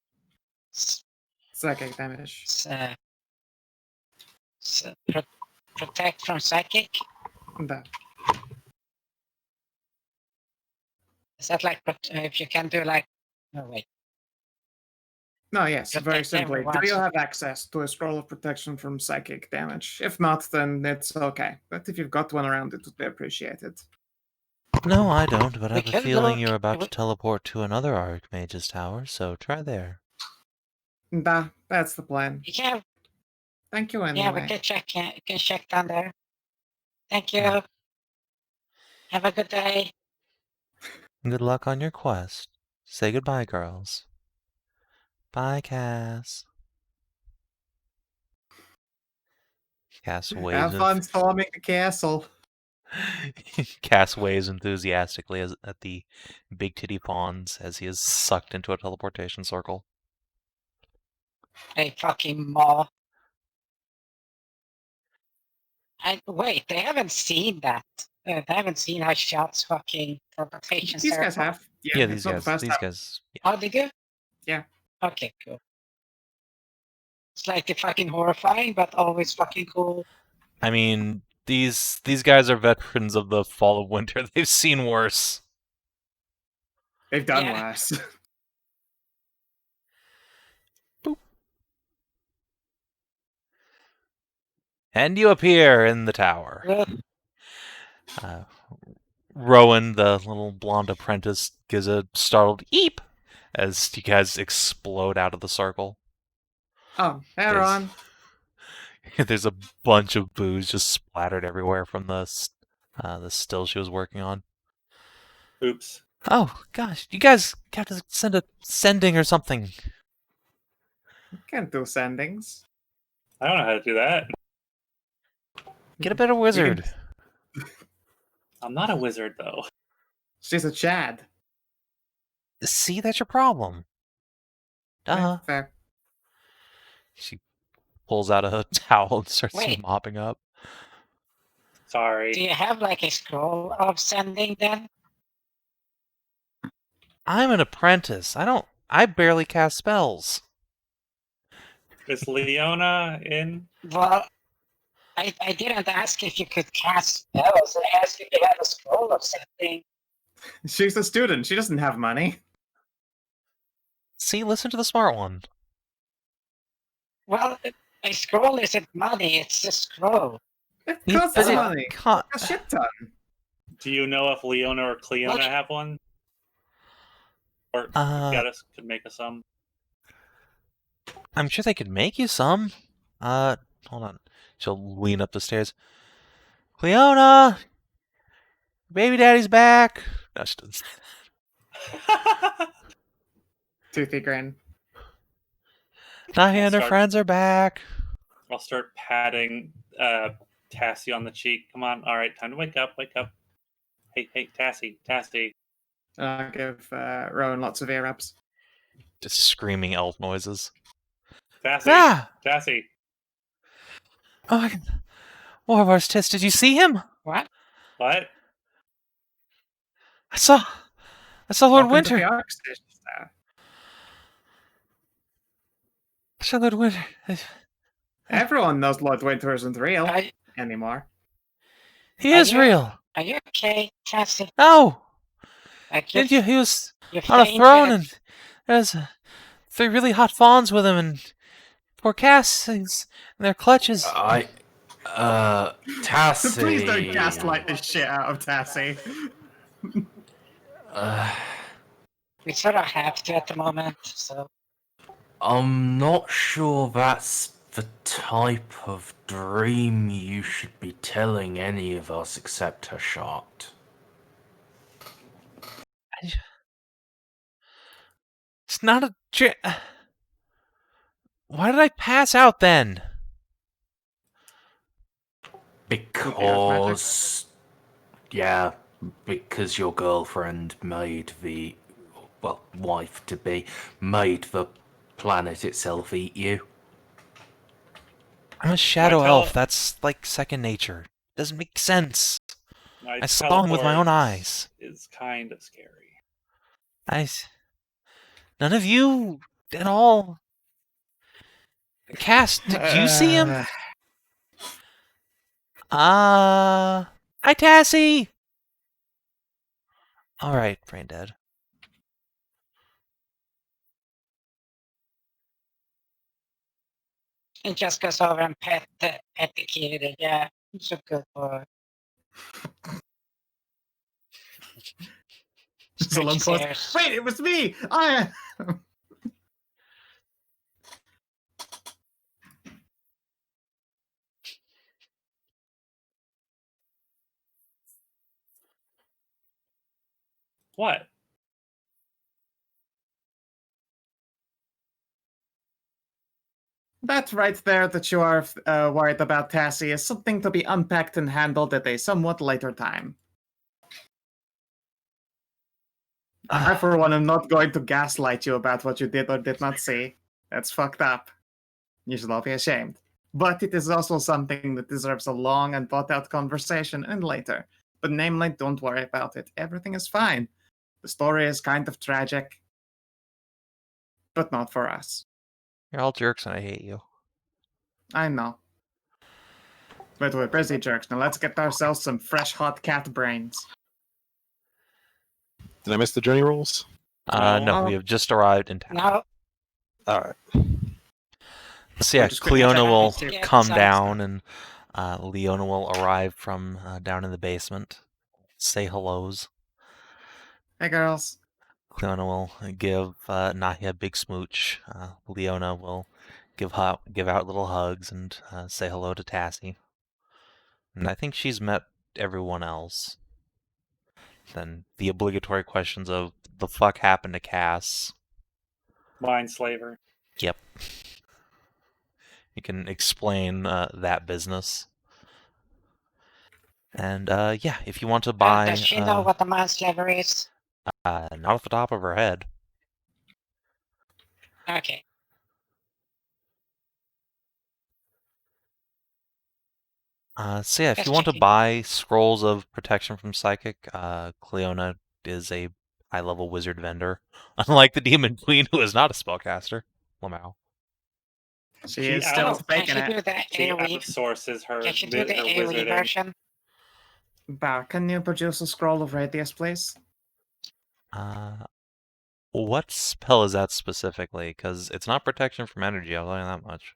damage. Protect from psychic? That. Is that like if you can do like? No wait. No, yes, very Protect simply. everyone, Do you so- have access to a scroll of protection from psychic damage? If not, then it's okay. But if you've got one around, it would be appreciated. No, I don't, but I We have a could feeling look- you're about to we- teleport to another Archmage's tower, so try there. That's the plan. Yeah, Thank you yeah, anyway. we can check. You can check down there. Thank you. Have a good day. Good luck on your quest. Say goodbye, girls. Bye, Cass. Cass waves. Have fun storming the castle. Cass waves enthusiastically at the big titty pawns as he is sucked into a teleportation circle. Hey, fucking maw. Wait, they haven't seen that. They haven't seen Hashat's fucking teleportation These guys circle. have. Yeah, it's these not the guys. first These time. guys. Yeah. Oh, did you? Yeah. Okay, cool. Slightly fucking horrifying, but always fucking cool. I mean, these guys are veterans of the fall of winter. They've seen worse. They've done Yeah. worse. And you appear in the tower. Ugh. Rowan, the little blonde apprentice, gives a startled eep as you guys explode out of the circle. Oh, Aaron. There's a bunch of booze just splattered everywhere from the still she was working on. Oops. Oh gosh, you guys got to send a sending or something. Can't do sendings. I don't know how to do that. Get a better wizard. I'm not a wizard, though. She's a Chad. See, that's your problem. Duh. Fair. She pulls out a towel and starts Wait. mopping up. Do Sorry. you have like a scroll of sending then? I'm an apprentice. I barely cast spells. Is Leona in? Well, I didn't ask if you could cast spells. I asked if you had a scroll of sending. She's a student. She doesn't have money. See, listen to the smart one. Well, a scroll isn't money, it's a scroll. It Yeah, costs but it money. can't- A shit ton. Do you know if Leona or Cleona What? have one? Or could make us some? I'm sure they could make you some. Hold on. She'll lean up the stairs. Cleona! Baby daddy's back! No, she doesn't say that. Toothy grin. Nahia and her Start- friends are back. I'll start patting Tassie on the cheek. Come on. All right, time to wake up. Wake up. Hey, Tassie. I'll give Rowan lots of ear ups. Just screaming elf noises. Tassie. Ah! Tassie. Oh, I can... Warvar's test. Did you see him? What? What? I saw Lord Welcome to Winter. the Arc Station, sir. I saw Lord Winter. Everyone knows Lord Winter isn't real Are, anymore. He Are is you- real. are you okay, Cassie? No! Like Didn't you? He was you're on a fainted. throne and there's 3 really hot fawns with him and poor Cass in their clutches. Tassie. Please don't gaslight the shit out of Tassie. We sort of have to at the moment, so. I'm not sure that's the type of dream you should be telling any of us except Hashat. It's not a Why did I pass out then? Because your girlfriend made wife to be, made the planet itself eat you. I'm a shadow tell- elf. That's like second nature. Doesn't make sense. My I saw him with my own teleport eyes. Is kind of scary. None of you at all. Cass, did you see him? Hi, Tassie! Alright, brain dead. He just goes over and pet the kitty. Yeah, it's a good boy. Just a long Stretches pause. ears. Wait, it was me! What? That right there that you are worried about, Tassie, is something to be unpacked and handled at a somewhat later time. I, for one, am not going to gaslight you about what you did or did not see. That's fucked up. You should all be ashamed. But it is also something that deserves a long and thought-out conversation and later. But namely, don't worry about it. Everything is fine. The story is kind of tragic. But not for us. You're all jerks and I hate you. I know. But we're busy jerks. Now let's get ourselves some fresh hot cat brains. Did I miss the journey rules? No, we have just arrived in town. Now, All right. So yeah, We're just gonna Cleona check will these two come sides. down and Leona will arrive from down in the basement. Say hellos. Hey, girls. Cleona will give Nahia a big smooch. Leona will give out little hugs and say hello to Tassie. And I think she's met everyone else. Then the obligatory questions of the fuck happened to Cass. Mindslaver. Yep. You can explain that business. And yeah, if you want to buy, Does she know what the mind slaver is? not off the top of her head. Okay. So yeah, if Just you want to checking. buy scrolls of protection from psychic, Cleona is a high-level wizard vendor, unlike the Demon Queen, who is not a spellcaster. Lamau. She is still Can faking she do it. the She AoE? outsources her, Can she do the her AoE wizarding. version? Bar, can you produce a scroll of radius, please? What spell is that specifically? Because it's not protection from energy, I'll tell you that much.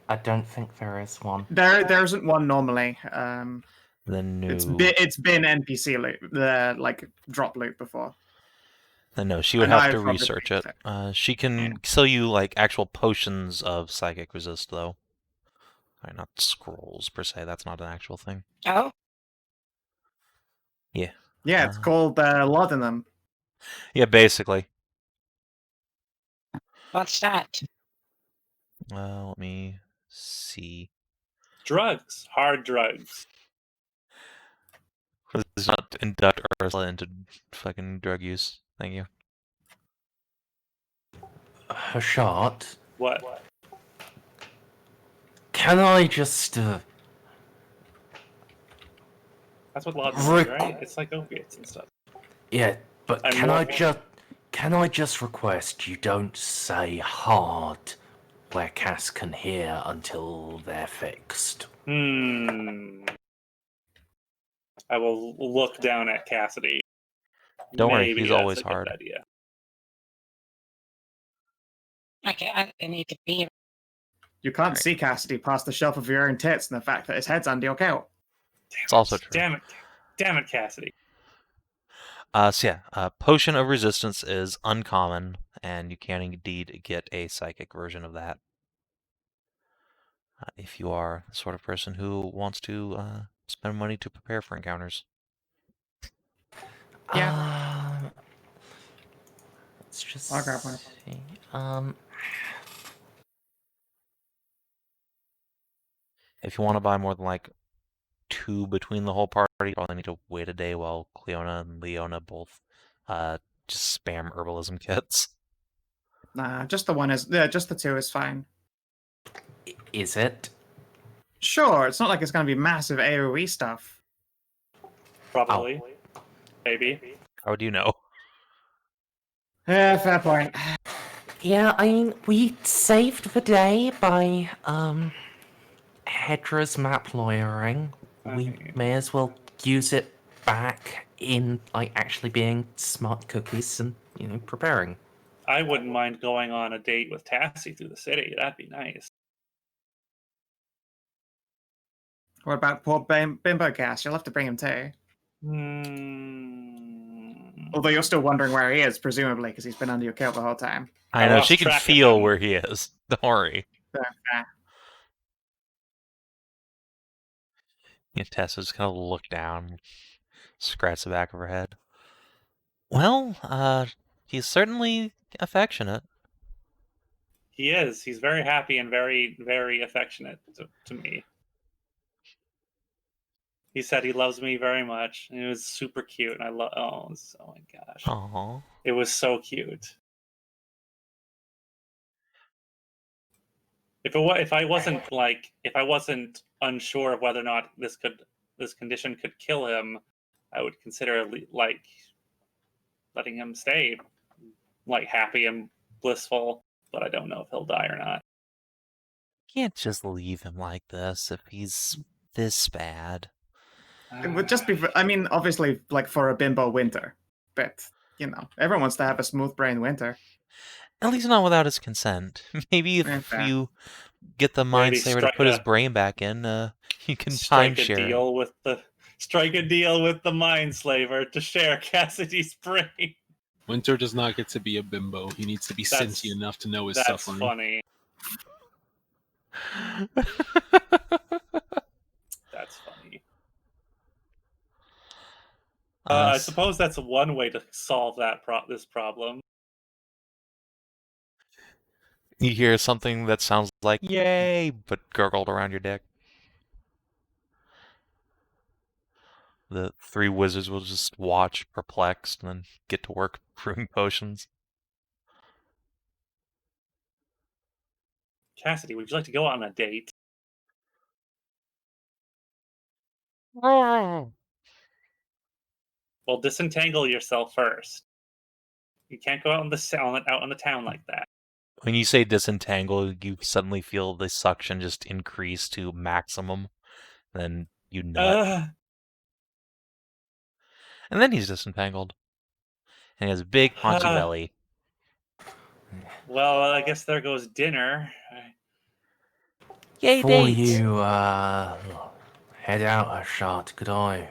I don't think there is one. There isn't one normally. Then no. It's been NPC loot, the like drop loot before. Then no, she would And have I've to probably research fixed it. She can sell you like actual potions of psychic resist, though. Sorry, not scrolls per se. That's not an actual thing. Oh, Yeah. Yeah, it's called laudanum. Yeah, basically. what's that? Let me see. Drugs. Hard drugs. Let's not induct Ursula into fucking drug use. Thank you. Hashat, What? can I just That's what laudanum is, right? It's like opiates and stuff. yeah, but I'm can more- I just request you don't say hard where Cass can hear until they're fixed? I will look down at Cassidy. Don't worry, Maybe he's that's always a good hard. idea. Okay, I need to be. You can't see Cassidy past the shelf of your own tits and the fact that his head's under your coat. It's also true. Damn it, Cassidy. So yeah, Potion of Resistance is uncommon, and you can indeed get a psychic version of that. If you are the sort of person who wants to spend money to prepare for encounters. Yeah. Let's just I'll grab one. see. If you want to buy more than like 2 between the whole party, you probably need to wait a day while Cleona and Leona both just spam herbalism kits. Nah, just the one is. Yeah, just the two is fine. Is it? Sure, it's not like it's going to be massive AoE stuff. Probably. Maybe. How would you know? Yeah, fair point. Yeah, I mean, we saved the day by Hedrah's map lawyering. We may as well use it back in like actually being smart cookies and preparing. I wouldn't mind going on a date with Tassie through the city. That'd be nice. What about poor Bimbo Cass? You'll have to bring him too. Although you're still wondering where he is, presumably, because he's been under your kilt the whole time. I know, lost she can track of feel him. where he is. Don't worry. Yeah, Tessa just kind of look down, scratch the back of her head. Well, he's certainly affectionate. He is. He's very happy and very, very affectionate to me. He said he loves me very much. And it was super cute. And I love. Oh my gosh. Aww. It was so cute. If I wasn't unsure of whether or not this condition could kill him, I would consider like letting him stay like happy and blissful. But I don't know if he'll die or not. Can't just leave him like this if he's this bad. It would just be. I mean, obviously, like for a bimbo winter, but everyone wants to have a smooth brain winter. At least not without his consent. Maybe if you get the Mind Slaver to put his brain back in, you can timeshare. Strike a deal with the Mind Slaver to share Cassidy's brain. Winter does not get to be a bimbo. He needs to be sentient enough to know his suffering. That's funny. That's funny. I suppose that's one way to solve this problem. You hear something that sounds like "yay," but gurgled around your dick. The three wizards will just watch, perplexed, and then get to work brewing potions. Cassidy, would you like to go on a date? Well, disentangle yourself first. You can't go out out on the town like that. When you say disentangle, you suddenly feel the suction just increase to maximum. Then you nut. And then he's disentangled. And he has a big, paunchy belly. Well, I guess there goes dinner. Yay, Before date! you head out, Hashat, could I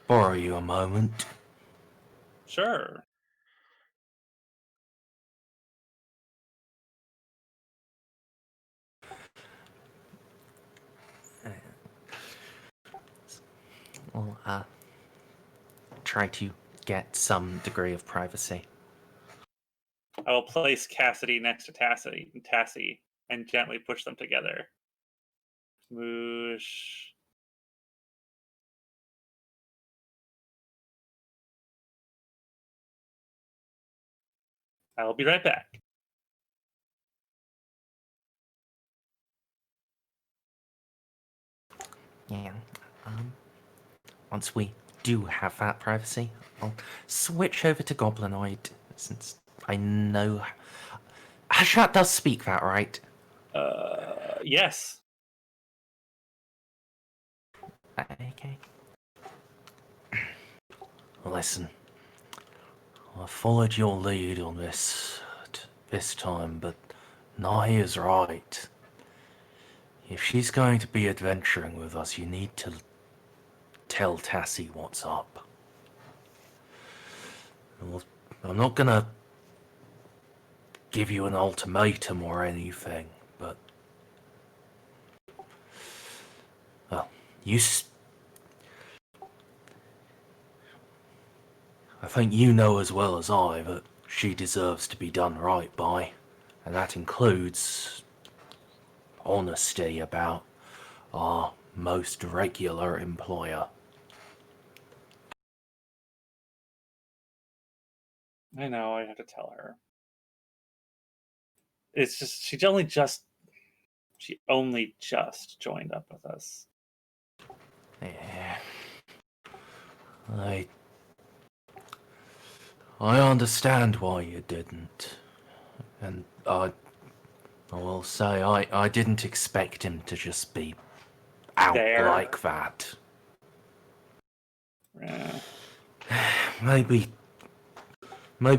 borrow you a moment? Sure. Well, try to get some degree of privacy. I will place Cassidy next to Tassie and gently push them together. Smoosh. I will be right back. Yeah. Once we do have that privacy, I'll switch over to Goblinoid, since I know Hashat does speak that, right? Yes. Okay. Listen, I followed your lead on this time, but Nahia's right. If she's going to be adventuring with us, you need to tell Tassie what's up. I'm not gonna give you an ultimatum or anything, but well, I think you know as well as I that she deserves to be done right by, and that includes honesty about our most regular employer. I know, I have to tell her. It's just she only just joined up with us. Yeah. I understand why you didn't. And I will say I didn't expect him to just be out There. like that. Yeah. Maybe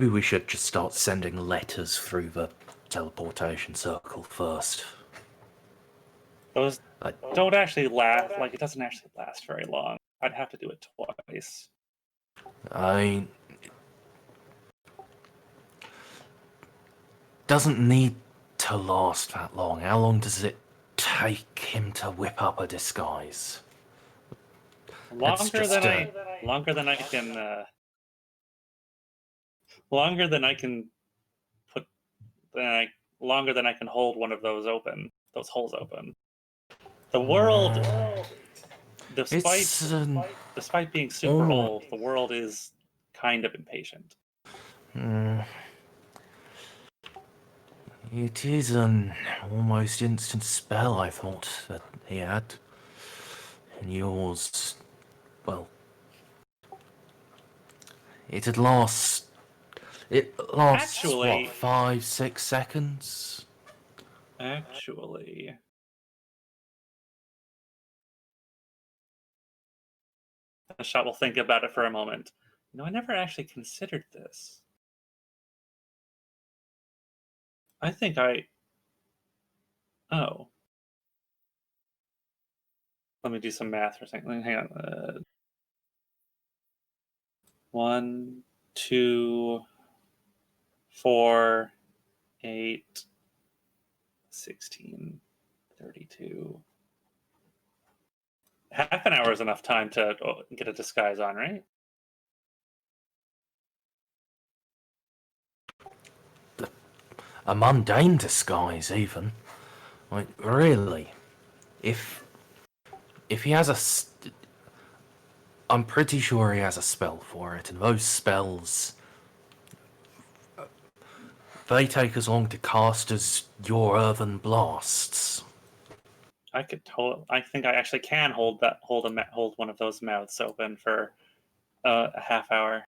we should just start sending letters through the teleportation circle first. Those don't actually last. Like, it doesn't actually last very long. I'd have to do it twice. Doesn't need to last that long. How long does it take him to whip up a disguise? Longer than I can hold one of those holes open. The world, despite being super old, the world is kind of impatient. It is an almost instant spell, I thought, that he had. And yours, well, it lasts, Actually, what, 5-6 seconds? Actually, Hashat will think about it for a moment. I never actually considered this. I think oh. Let me do some math for a second. Hang on. 1, 2, 4, 8, 16, 32. Half an hour is enough time to get a disguise on, right? A mundane disguise, even. Like, really? If he has I'm pretty sure he has a spell for it, and those spells, they take as long to cast as your earthen blasts. I could hold. I think I actually can hold one of those mouths open for a half hour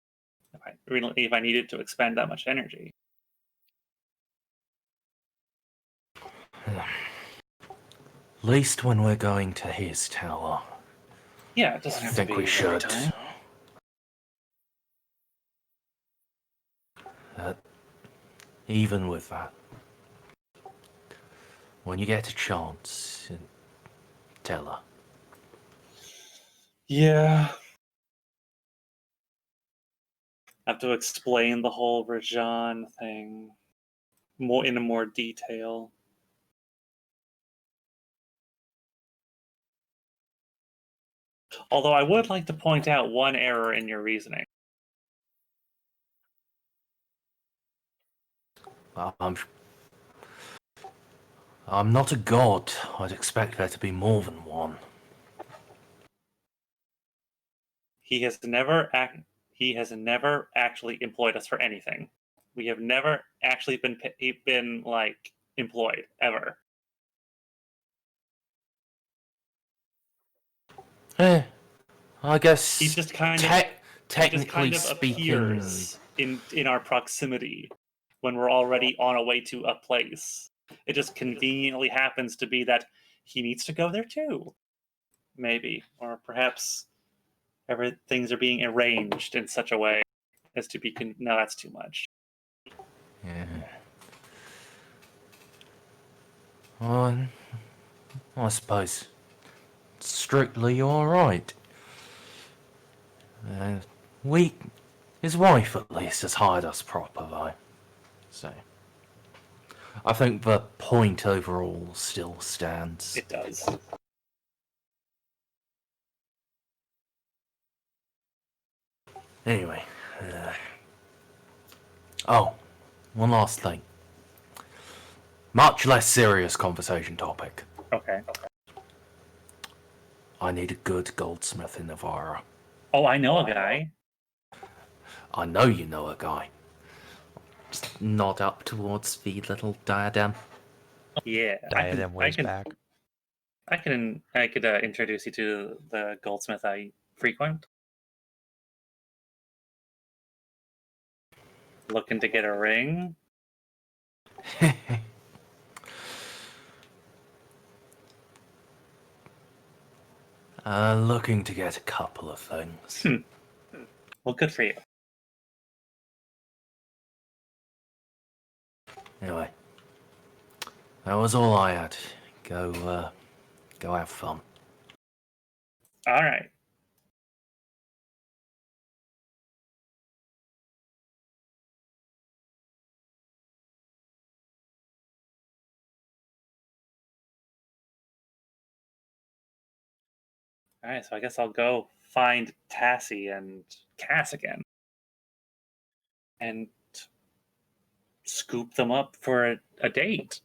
if I needed to expend that much energy. At least when we're going to his tower. Yeah, it doesn't I have think to be we every should. time. Even with that, when you get a chance, tell her. Yeah. I have to explain the whole Rajan thing in more detail. Although I would like to point out one error in your reasoning. I'm not a god. I'd expect there to be more than one. He has never actually employed us for anything. We have never actually been like employed ever. I guess He just kind technically of speaking, appears in our proximity when we're already on our way to a place. It just conveniently happens to be that he needs to go there too. Maybe. Or perhaps things are being arranged in such a way as to be... No, that's too much. yeah. Well, I suppose strictly you're right. His wife at least has hired us proper though. So I think the point overall still stands. It does. Anyway, oh, one last thing. Much less serious conversation topic. Okay. I need a good goldsmith in Navarra. Oh, I know a guy. I know you know a guy. Just nod up towards the little diadem. Yeah. Diadem waves back. I could introduce you to the goldsmith I frequent. Looking to get a ring? Looking to get a couple of things. Well, good for you. Anyway, that was all I had. Go have fun. All right. All right, so I guess I'll go find Tassie and Cass again and scoop them up for a date.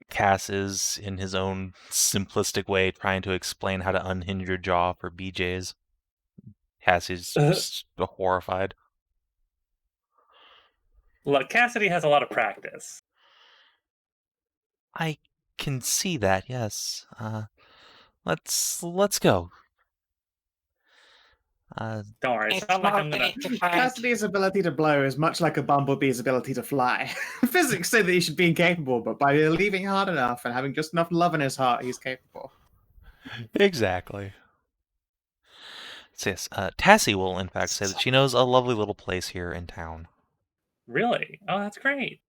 Cass is, in his own simplistic way, trying to explain how to unhinge your jaw for BJ's. Cassie's just horrified. Look, Cassidy has a lot of practice. I can see that, yes. Let's go. Don't worry, it's It's not like more I'm gonna. to find. Cassidy's ability to blow is much like a bumblebee's ability to fly. Physics say that he should be incapable, but by believing hard enough and having just enough love in his heart, he's capable. Exactly. So yes, Tassie will in fact say that she knows a lovely little place here in town. Really? Oh, that's great.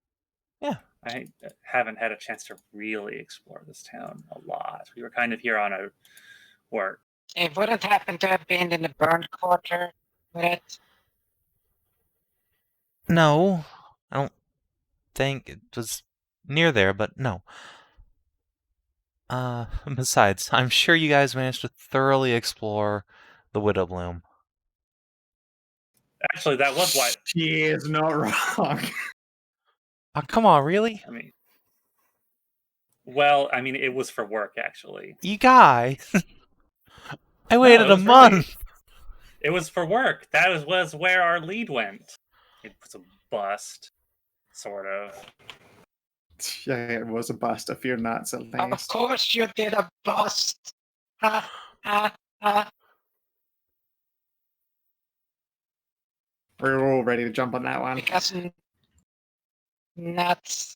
Yeah. I haven't had a chance to really explore this town a lot. We were kind of here on a work. It wouldn't happen to have been in the burnt quarter, would it? No, I don't think it was near there, but no. Besides, I'm sure you guys managed to thoroughly explore the Widow Bloom. Actually, that was why. She is not wrong. Oh, come on, really? I mean, well, I mean, it was for work, actually. You guys! I waited it a was month. really- It was for work. That was where our lead went. It was a bust, sort of. Yeah, it was a bust. A few nuts at Of least. course you did a bust. Ha, ha, ha. We were all ready to jump on that one. Because nuts.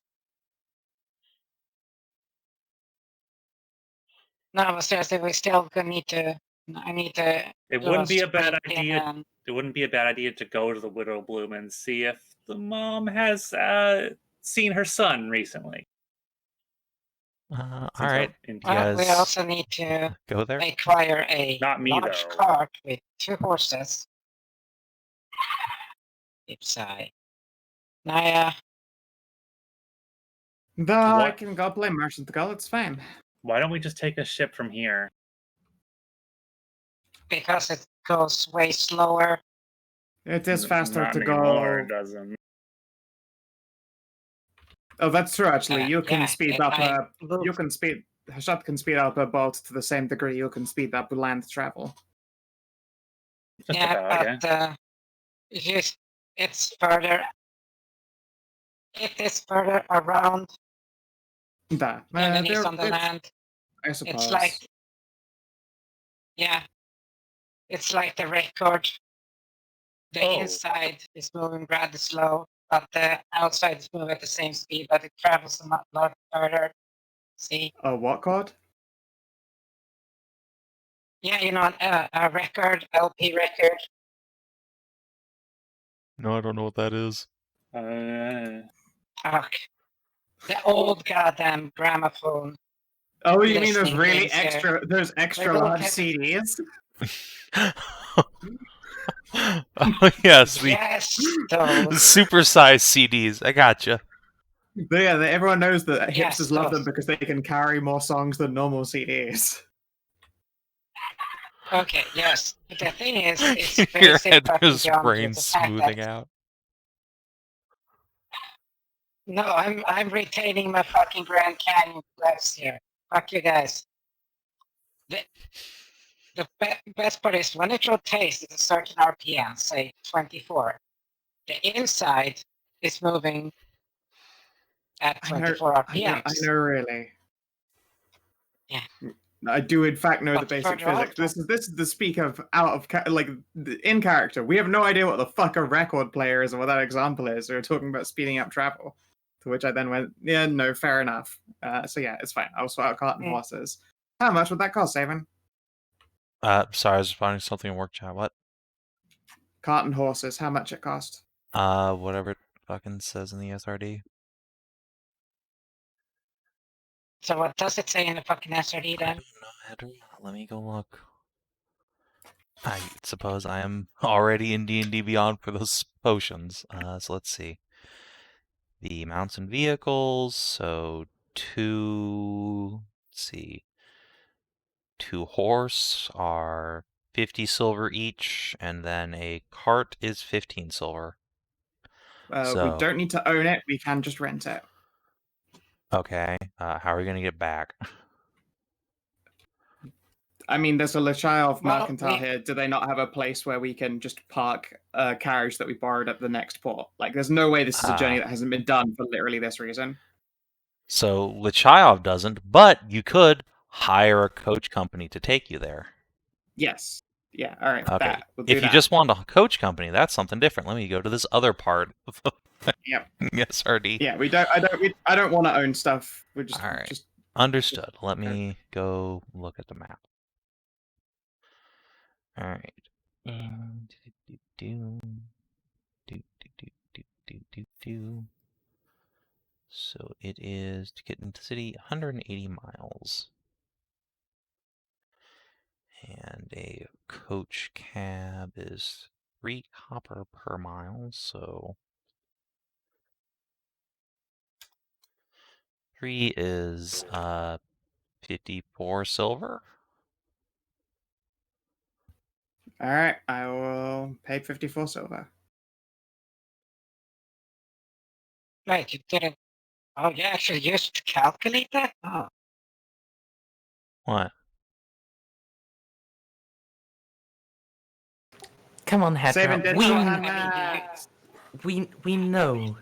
No, but seriously, we still gonna need to. I need to. It do wouldn't be a bad split pin idea. and- It wouldn't be a bad idea to go to the Widow Bloom and see if the mom has seen her son recently. All Since we're right, in- you Well, we guys also need to go there. acquire a Not me, large though. cart with 2 horses. Ipsai. Nahia, No, I What? can go play Merchant to go. It's fine. Why don't we just take a ship from here? because it goes way slower. It is faster Not to anymore, go. it doesn't. Oh, that's true. Actually, you can Yeah, speed up. I You moved- can speed. Hashat can speed up a boat to the same degree you can speed up land travel. Just yeah, about, yeah. but it's further. It is further around That. than it is on the land. I suppose. It's like, yeah, it's like the record. The Oh. inside is moving rather slow, but the outside is moving at the same speed, but it travels a lot further. See? A what code? Yeah, you know, a record, LP record. No, I don't know what that is. Fuck. The old goddamn gramophone. Oh, you mean Listening those really things here. extra? Those extra Wait, large okay. CDs? Oh yes, the Yes, those. supersized CDs. I gotcha. Yeah, everyone knows that Yes, hipsters love them those. because they can carry more songs than normal CDs. Okay, yes. But the thing is, it's Your basic head fucking is geometry. brain The fact smoothing that- out. No, I'm retaining my fucking Grand Canyon flex here. Fuck you guys. The best part is when it rotates at a certain RPM, say 24, the inside is moving at 24 RPMs. I know, really. Yeah. I do, in fact, know the But basic further physics. off- This is the speak of out of in character. We have no idea what the fuck a record player is and what that example is. We were talking about speeding up travel, to which I then went, yeah, no, fair enough. So yeah, it's fine. I'll swap out cart and Mm. horses. How much would that cost, Savin? Sorry, I was finding something in work chat. What? Cart and horses. How much it cost? Whatever it fucking says in the SRD. So what does it say in the fucking SRD I then? don't know, Hedrah. Let me go look. I suppose I am already in D&D Beyond for those potions. So let's see. The mounts and vehicles. So let's see. 2 horse are 50 silver each, and then a cart is 15 silver. We So- don't need to own it. We can just rent it. Okay. How are we gonna get back? I mean, there's a Lachayov Well, Mercantile we- here. Do they not have a place where we can just park a carriage that we borrowed at the next port? Like, there's no way this is a journey that hasn't been done for literally this reason. So Lichayov doesn't, but you could hire a coach company to take you there. Yes. Yeah. All right. Okay. That. We'll do If you that. just want a coach company, that's something different. Let me go to this other part of the Yep. SRD. Yeah. I don't want to own stuff. We just. All right. Just. Understood. Let me go look at the map. All right. And so it is to get into the city 180 miles. And a coach cab is 3 copper per mile, so 3 is 54 silver. All right. I will pay 54 silver. Right, you didn't. Oh, you actually used to calculate that? Oh, What? Come on, Savin Hedrah. did We, not I have mean, maths. we know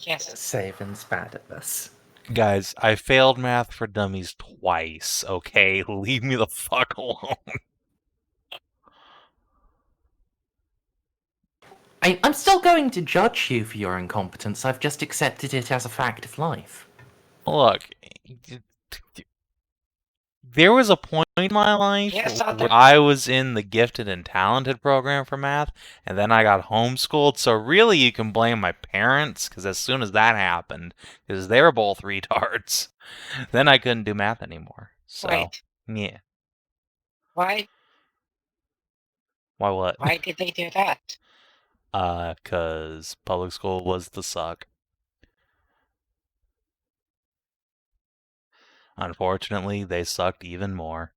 yes, Savin's bad at this. Guys, I failed math for dummies twice, okay? Leave me the fuck alone. I'm still going to judge you for your incompetence. I've just accepted it as a fact of life. Look, there was a point in my life yes, where I was in the gifted and talented program for math, and then I got homeschooled. So really, you can blame my parents, because as soon as that happened, because they were both retards, then I couldn't do math anymore. So wait, yeah, why what? why did they do that? 'Cause public school was the suck. Unfortunately, they sucked even more.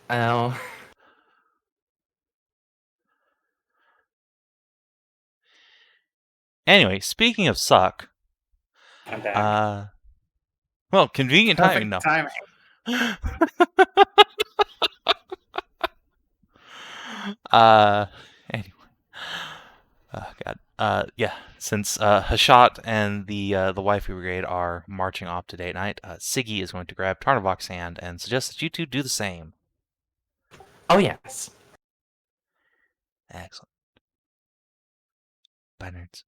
Oh, Anyway, speaking of suck, I'm back. well, convenient timing, Perfect though. timing. Anyway. Oh god. Yeah. Since Hashat and the wifey brigade are marching off to date night, Siggy is going to grab Tarnavak's hand and suggest that you two do the same. oh yes. Excellent. Bye, nerds.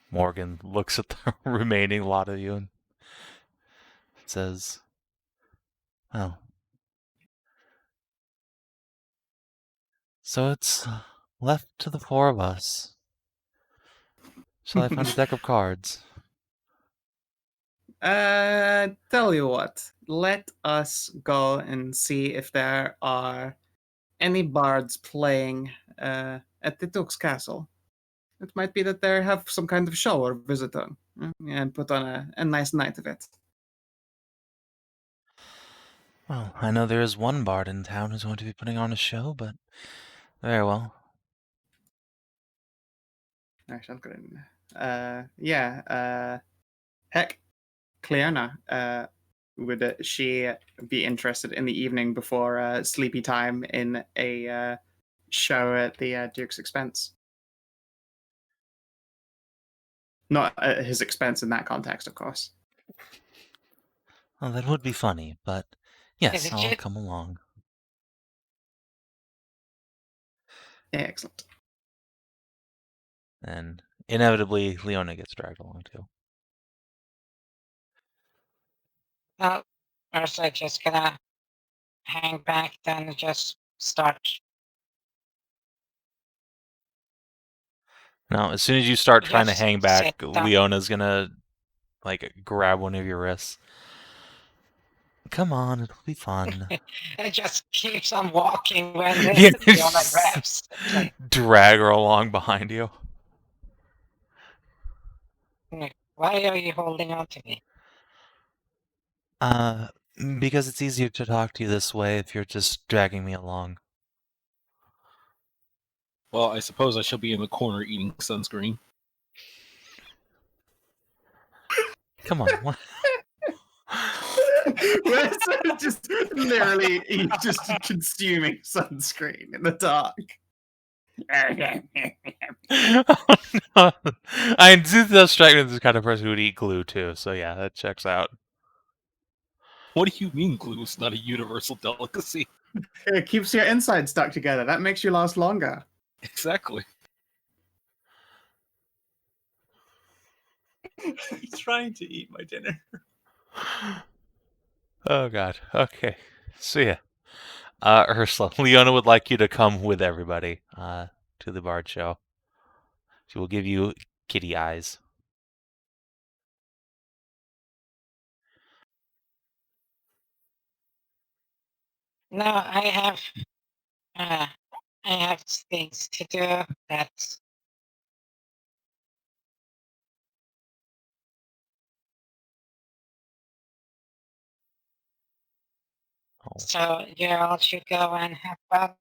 Morgan looks at the remaining lot of you and says, "Well, so it's left to the four of us. Shall I find a deck of cards?" Tell you what. Let us go and see if there are any bards playing at the Duke's Castle. It might be that they have some kind of show or visitor and put on a nice night of it. Well, I know there is one bard in town who's going to be putting on a show, but very well. Nice, I'm good. Heck, Cleona, would she be interested in the evening before sleepy time in a show at the Duke's expense? Not at his expense in that context, of course. Well, that would be funny, but Is yes, it I'll you? come along. Excellent. And inevitably, Leona gets dragged along too. No, Ursula just gonna hang back then and just start. Now, as soon as you start trying to Just hang back, sit down. Leona's gonna grab one of your wrists. Come on, it'll be fun. It just keeps on walking when Yeah, Fiona grabs. It's like, Drag her along behind you. why are you holding on to me? Uh, because it's easier to talk to you this way if you're just dragging me along. Well, I suppose I shall be in the corner eating sunscreen. Come on. What? Wes just literally just consuming sunscreen in the dark. Oh, no. I do does strike me as the kind of person who would eat glue too, so yeah, that checks out. What do you mean glue is not a universal delicacy? It keeps your insides stuck together. That makes you last longer. Exactly. He's trying to eat my dinner. Oh god. Okay. So yeah. Ursula, Leona would like you to come with everybody to the Bard show. She will give you kitty eyes. No, I have things to do. That's Oh. so you all should go and have fun.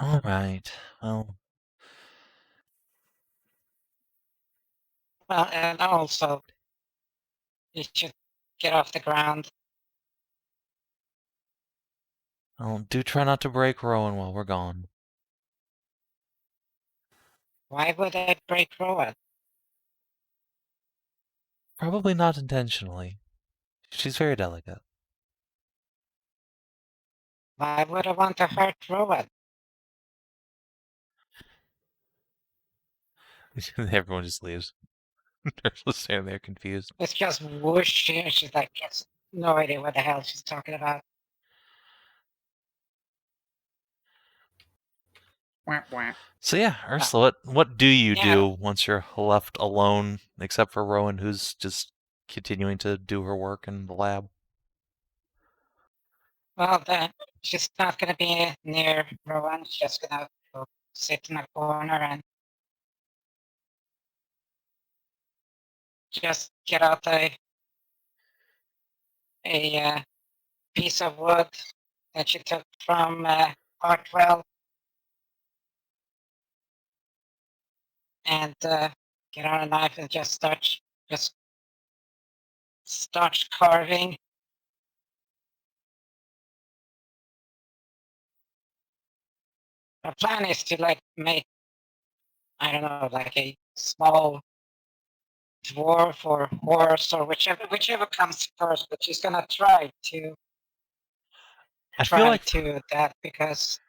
All right. Well, Well, and also you should get off the ground. Oh, do try not to break Rowan while we're gone. Why would I break Rowan? Probably not intentionally. She's very delicate. Why would I want to hurt Rowan? Everyone just leaves. They're just standing there confused. It's just whoosh, and she's like, yes, no idea what the hell she's talking about. Wah, wah. So yeah, Ursula, what do you Yeah. do once you're left alone, except for Rowan, who's just continuing to do her work in the lab? Well, she's not gonna be near Rowan. She's just gonna go sit in a corner and just get out a piece of wood that she took from Hartwell and get out a knife and just start carving. Her plan is to like make, I don't know, like a small dwarf or horse or whichever comes first, but she's gonna try to I feel that because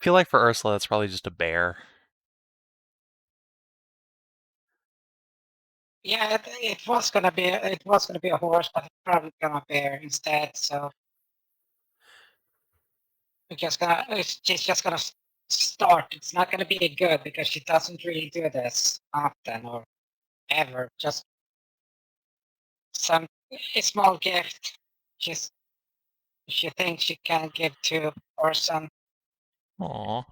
like for Ursula, it's probably just a bear. yeah, it was gonna be a horse, but it's probably gonna be a bear instead. So she's just gonna start. It's not gonna be good because she doesn't really do this often or ever. Just a small gift. She thinks she can give to Orson. Aww.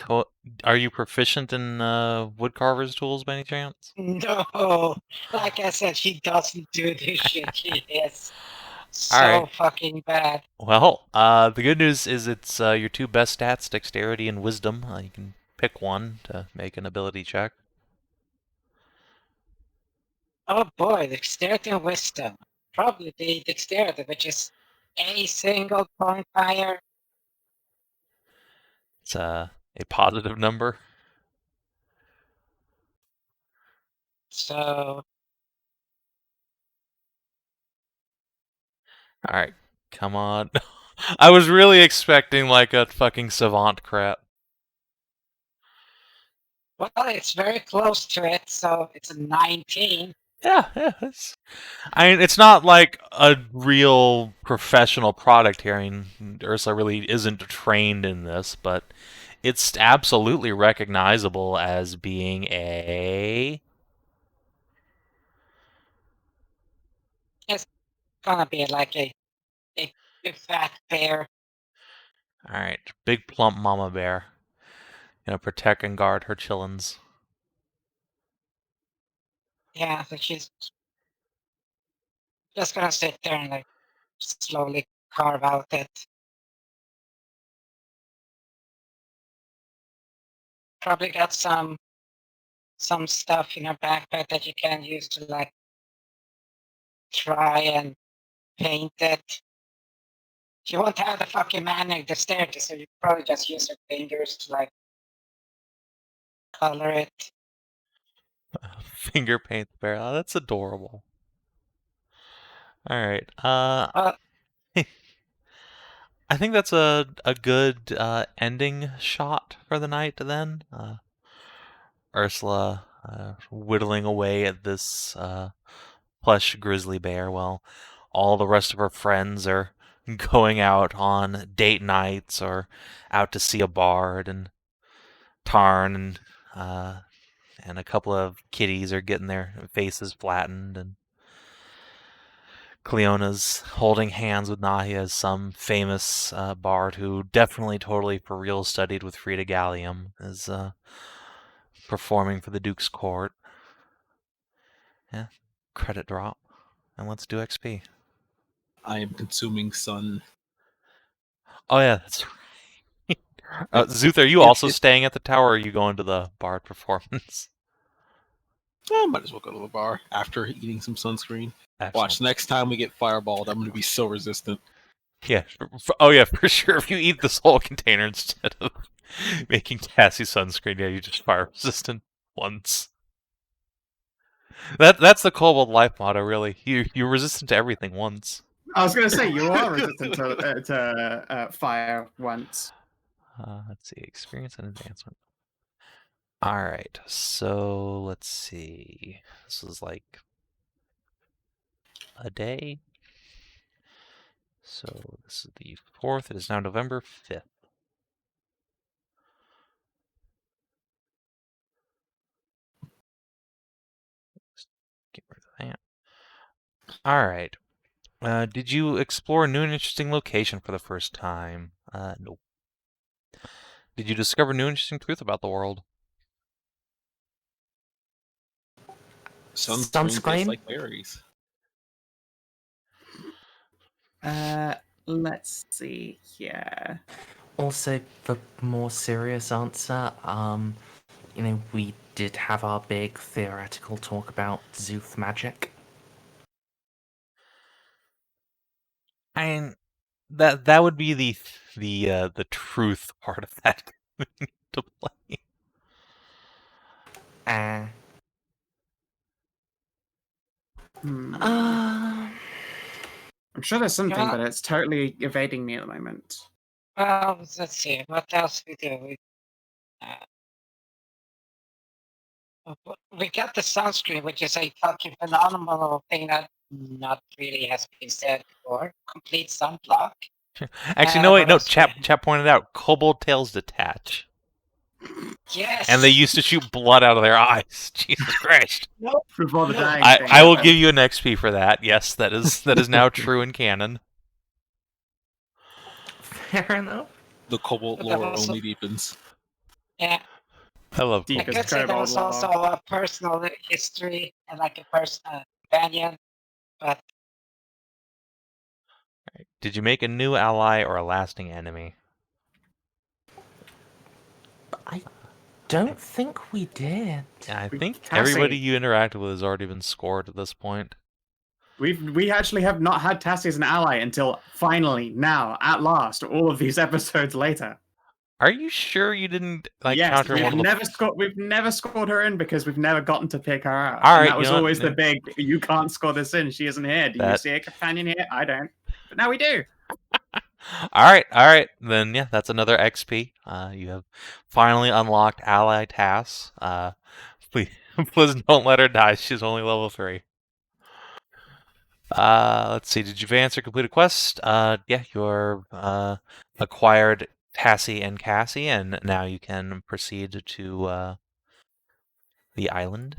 Well, are you proficient in woodcarver's tools by any chance? No, like I said, she doesn't do this shit. She is so Alright. fucking bad. Well, the good news is it's your two best stats, dexterity and wisdom. You can pick one to make an ability check. Oh boy, dexterity and wisdom. Probably the dexterity, which is a single point higher. It's a positive number. So Alright, come on. I was really expecting like a fucking savant crap. well, it's very close to it. So it's a 19. Yeah. I mean, it's not like a real professional product here. I mean, Ursula really isn't trained in this, but it's absolutely recognizable as being a... It's gonna be like a big fat bear. Alright, big plump mama bear. Gonna protect and guard her chillins. Yeah, so she's just gonna sit there and like slowly carve out it. Probably got some stuff in her backpack that you can use to like try and paint it. She won't have the fucking manic dexterity, so you probably just use her fingers to like color it. Finger paint the bear. Oh, that's adorable. Alright, Well, I think that's a good ending shot for the night then. Ursula whittling away at this plush grizzly bear while all the rest of her friends are going out on date nights or out to see a bard, and Tarn and a couple of kitties are getting their faces flattened, and Cleona's holding hands with Nahia as some famous bard who definitely totally for real studied with Frida Gallium is performing for the Duke's court. Yeah, credit drop. And let's do XP. I am consuming sun. Oh yeah, that's right. Szooth, are you also staying at the tower, or are you going to the bard performance? Might as well go to the bar after eating some sunscreen. Excellent. Watch, next time we get fireballed, I'm going to be so resistant. Yeah. Oh yeah, for sure. If you eat this whole container instead of making Cassie sunscreen, yeah, you just fire resistant once. That's the Kobold life motto, really. You're resistant to everything once. I was going to say, you are resistant to fire once. Let's see, experience and advancement. All right, so let's see. This is like a day. So this is the 4th. It is now November 5th. Get rid of that. All right. Did you explore a new and interesting location for the first time? Nope. Did you discover new and interesting truth about the world? Sunscreen tastes like berries. Let's see here. Also, the more serious answer, we did have our big theoretical talk about Szooth magic. I mean, that would be the truth part of that to play. I'm sure there's something, but it's totally evading me at the moment. Well, let's see. What else we do? We got the sunscreen, which is a fucking phenomenal thing that not really has been said before. Complete sunblock. Actually, no, wait, no. Chap pointed out Kobold tails detach. Yes. And they used to shoot blood out of their eyes. Jesus Christ. Nope. Before the dying I will give you an XP for that. Yes, that is now true in canon. Fair enough. The Kobold lore only deepens. Yeah. I love I could say there was also a personal history and like a personal companion, but... Right. Did you make a new ally or a lasting enemy? I don't think we did. Yeah, I think everybody you interacted with has already been scored at this point. We actually have not had Tassie as an ally until finally, now, at last, all of these episodes later. Are you sure you didn't counter one of the... We've never scored her in because we've never gotten to pick her out. All right, and that was always the big, you can't score this in, she isn't here. Do you see a companion here? I don't. But now we do. All right. Then, yeah, that's another XP. You have finally unlocked Ally Tass. Please don't let her die. She's only level 3. Let's see. Did you advance or complete a quest? Yeah, you're acquired Tassie and Cassie, and now you can proceed to the island.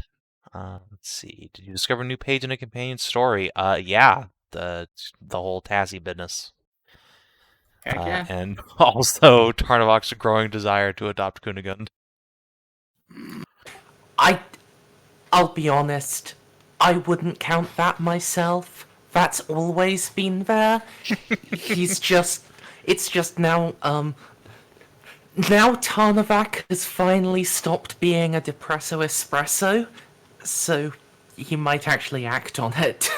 Let's see. Did you discover a new page in a companion story? Yeah, the whole Tassie business. Yeah. And also Tarnavak's growing desire to adopt Kunigund. I'll be honest, I wouldn't count that myself. That's always been there. It's just now, now Tarnavak has finally stopped being a depresso espresso, so he might actually act on it.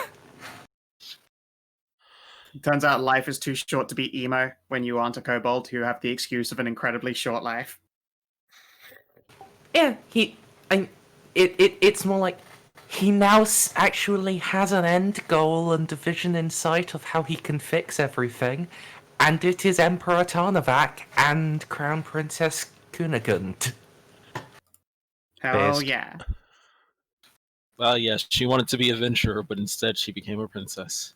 Turns out life is too short to be emo when you aren't a kobold who have the excuse of an incredibly short life. Yeah, it's more like he now actually has an end goal and a vision in sight of how he can fix everything, and it is Emperor Tarnavak and Crown Princess Kunigund. Hell yeah. Well, yes, she wanted to be a adventurer, but instead she became a princess.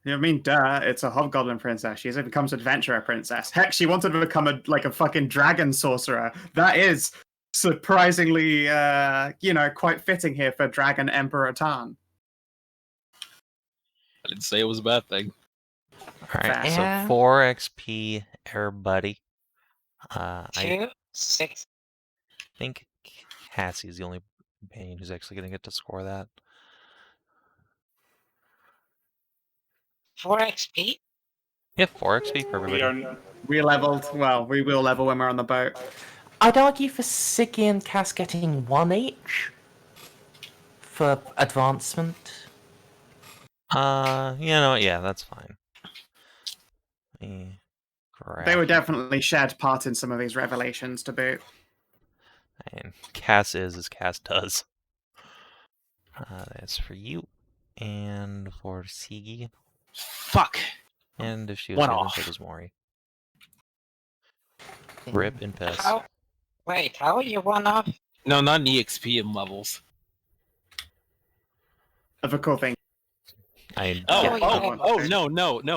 I mean, duh, it's a Hobgoblin princess. She becomes adventurer princess. Heck, she wanted to become a fucking dragon sorcerer. That is surprisingly, quite fitting here for Dragon Emperor Tarn. I didn't say it was a bad thing. Alright, so 4 XP, everybody. 2, 6. I think Cassie's the only companion who's actually going to get to score that. 4 XP? Yeah, 4 XP for everybody. We leveled. Well, we will level when we're on the boat. I'd argue for Siggy and Cass getting 1 each. for advancement? Yeah, that's fine. Let me They would grab- definitely shed part in some of these revelations to boot. And Cass is as Cass does. That's for you. And for Sigi. Fuck. And if she was One here, then off. so does Mori. Rip and piss. Wait, how are you one up? No, not in EXP in levels. Of a cool thing. No,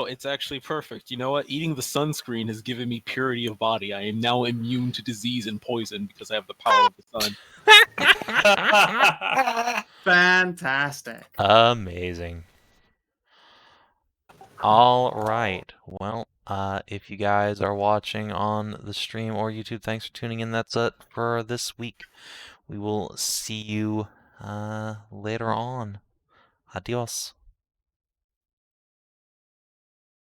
it's actually perfect. You know what? Eating the sunscreen has given me purity of body. I am now immune to disease and poison because I have the power of the sun. Fantastic. Amazing. All right. Well, if you guys are watching on the stream or YouTube, thanks for tuning in. That's it for this week. We will see you later on. Adios.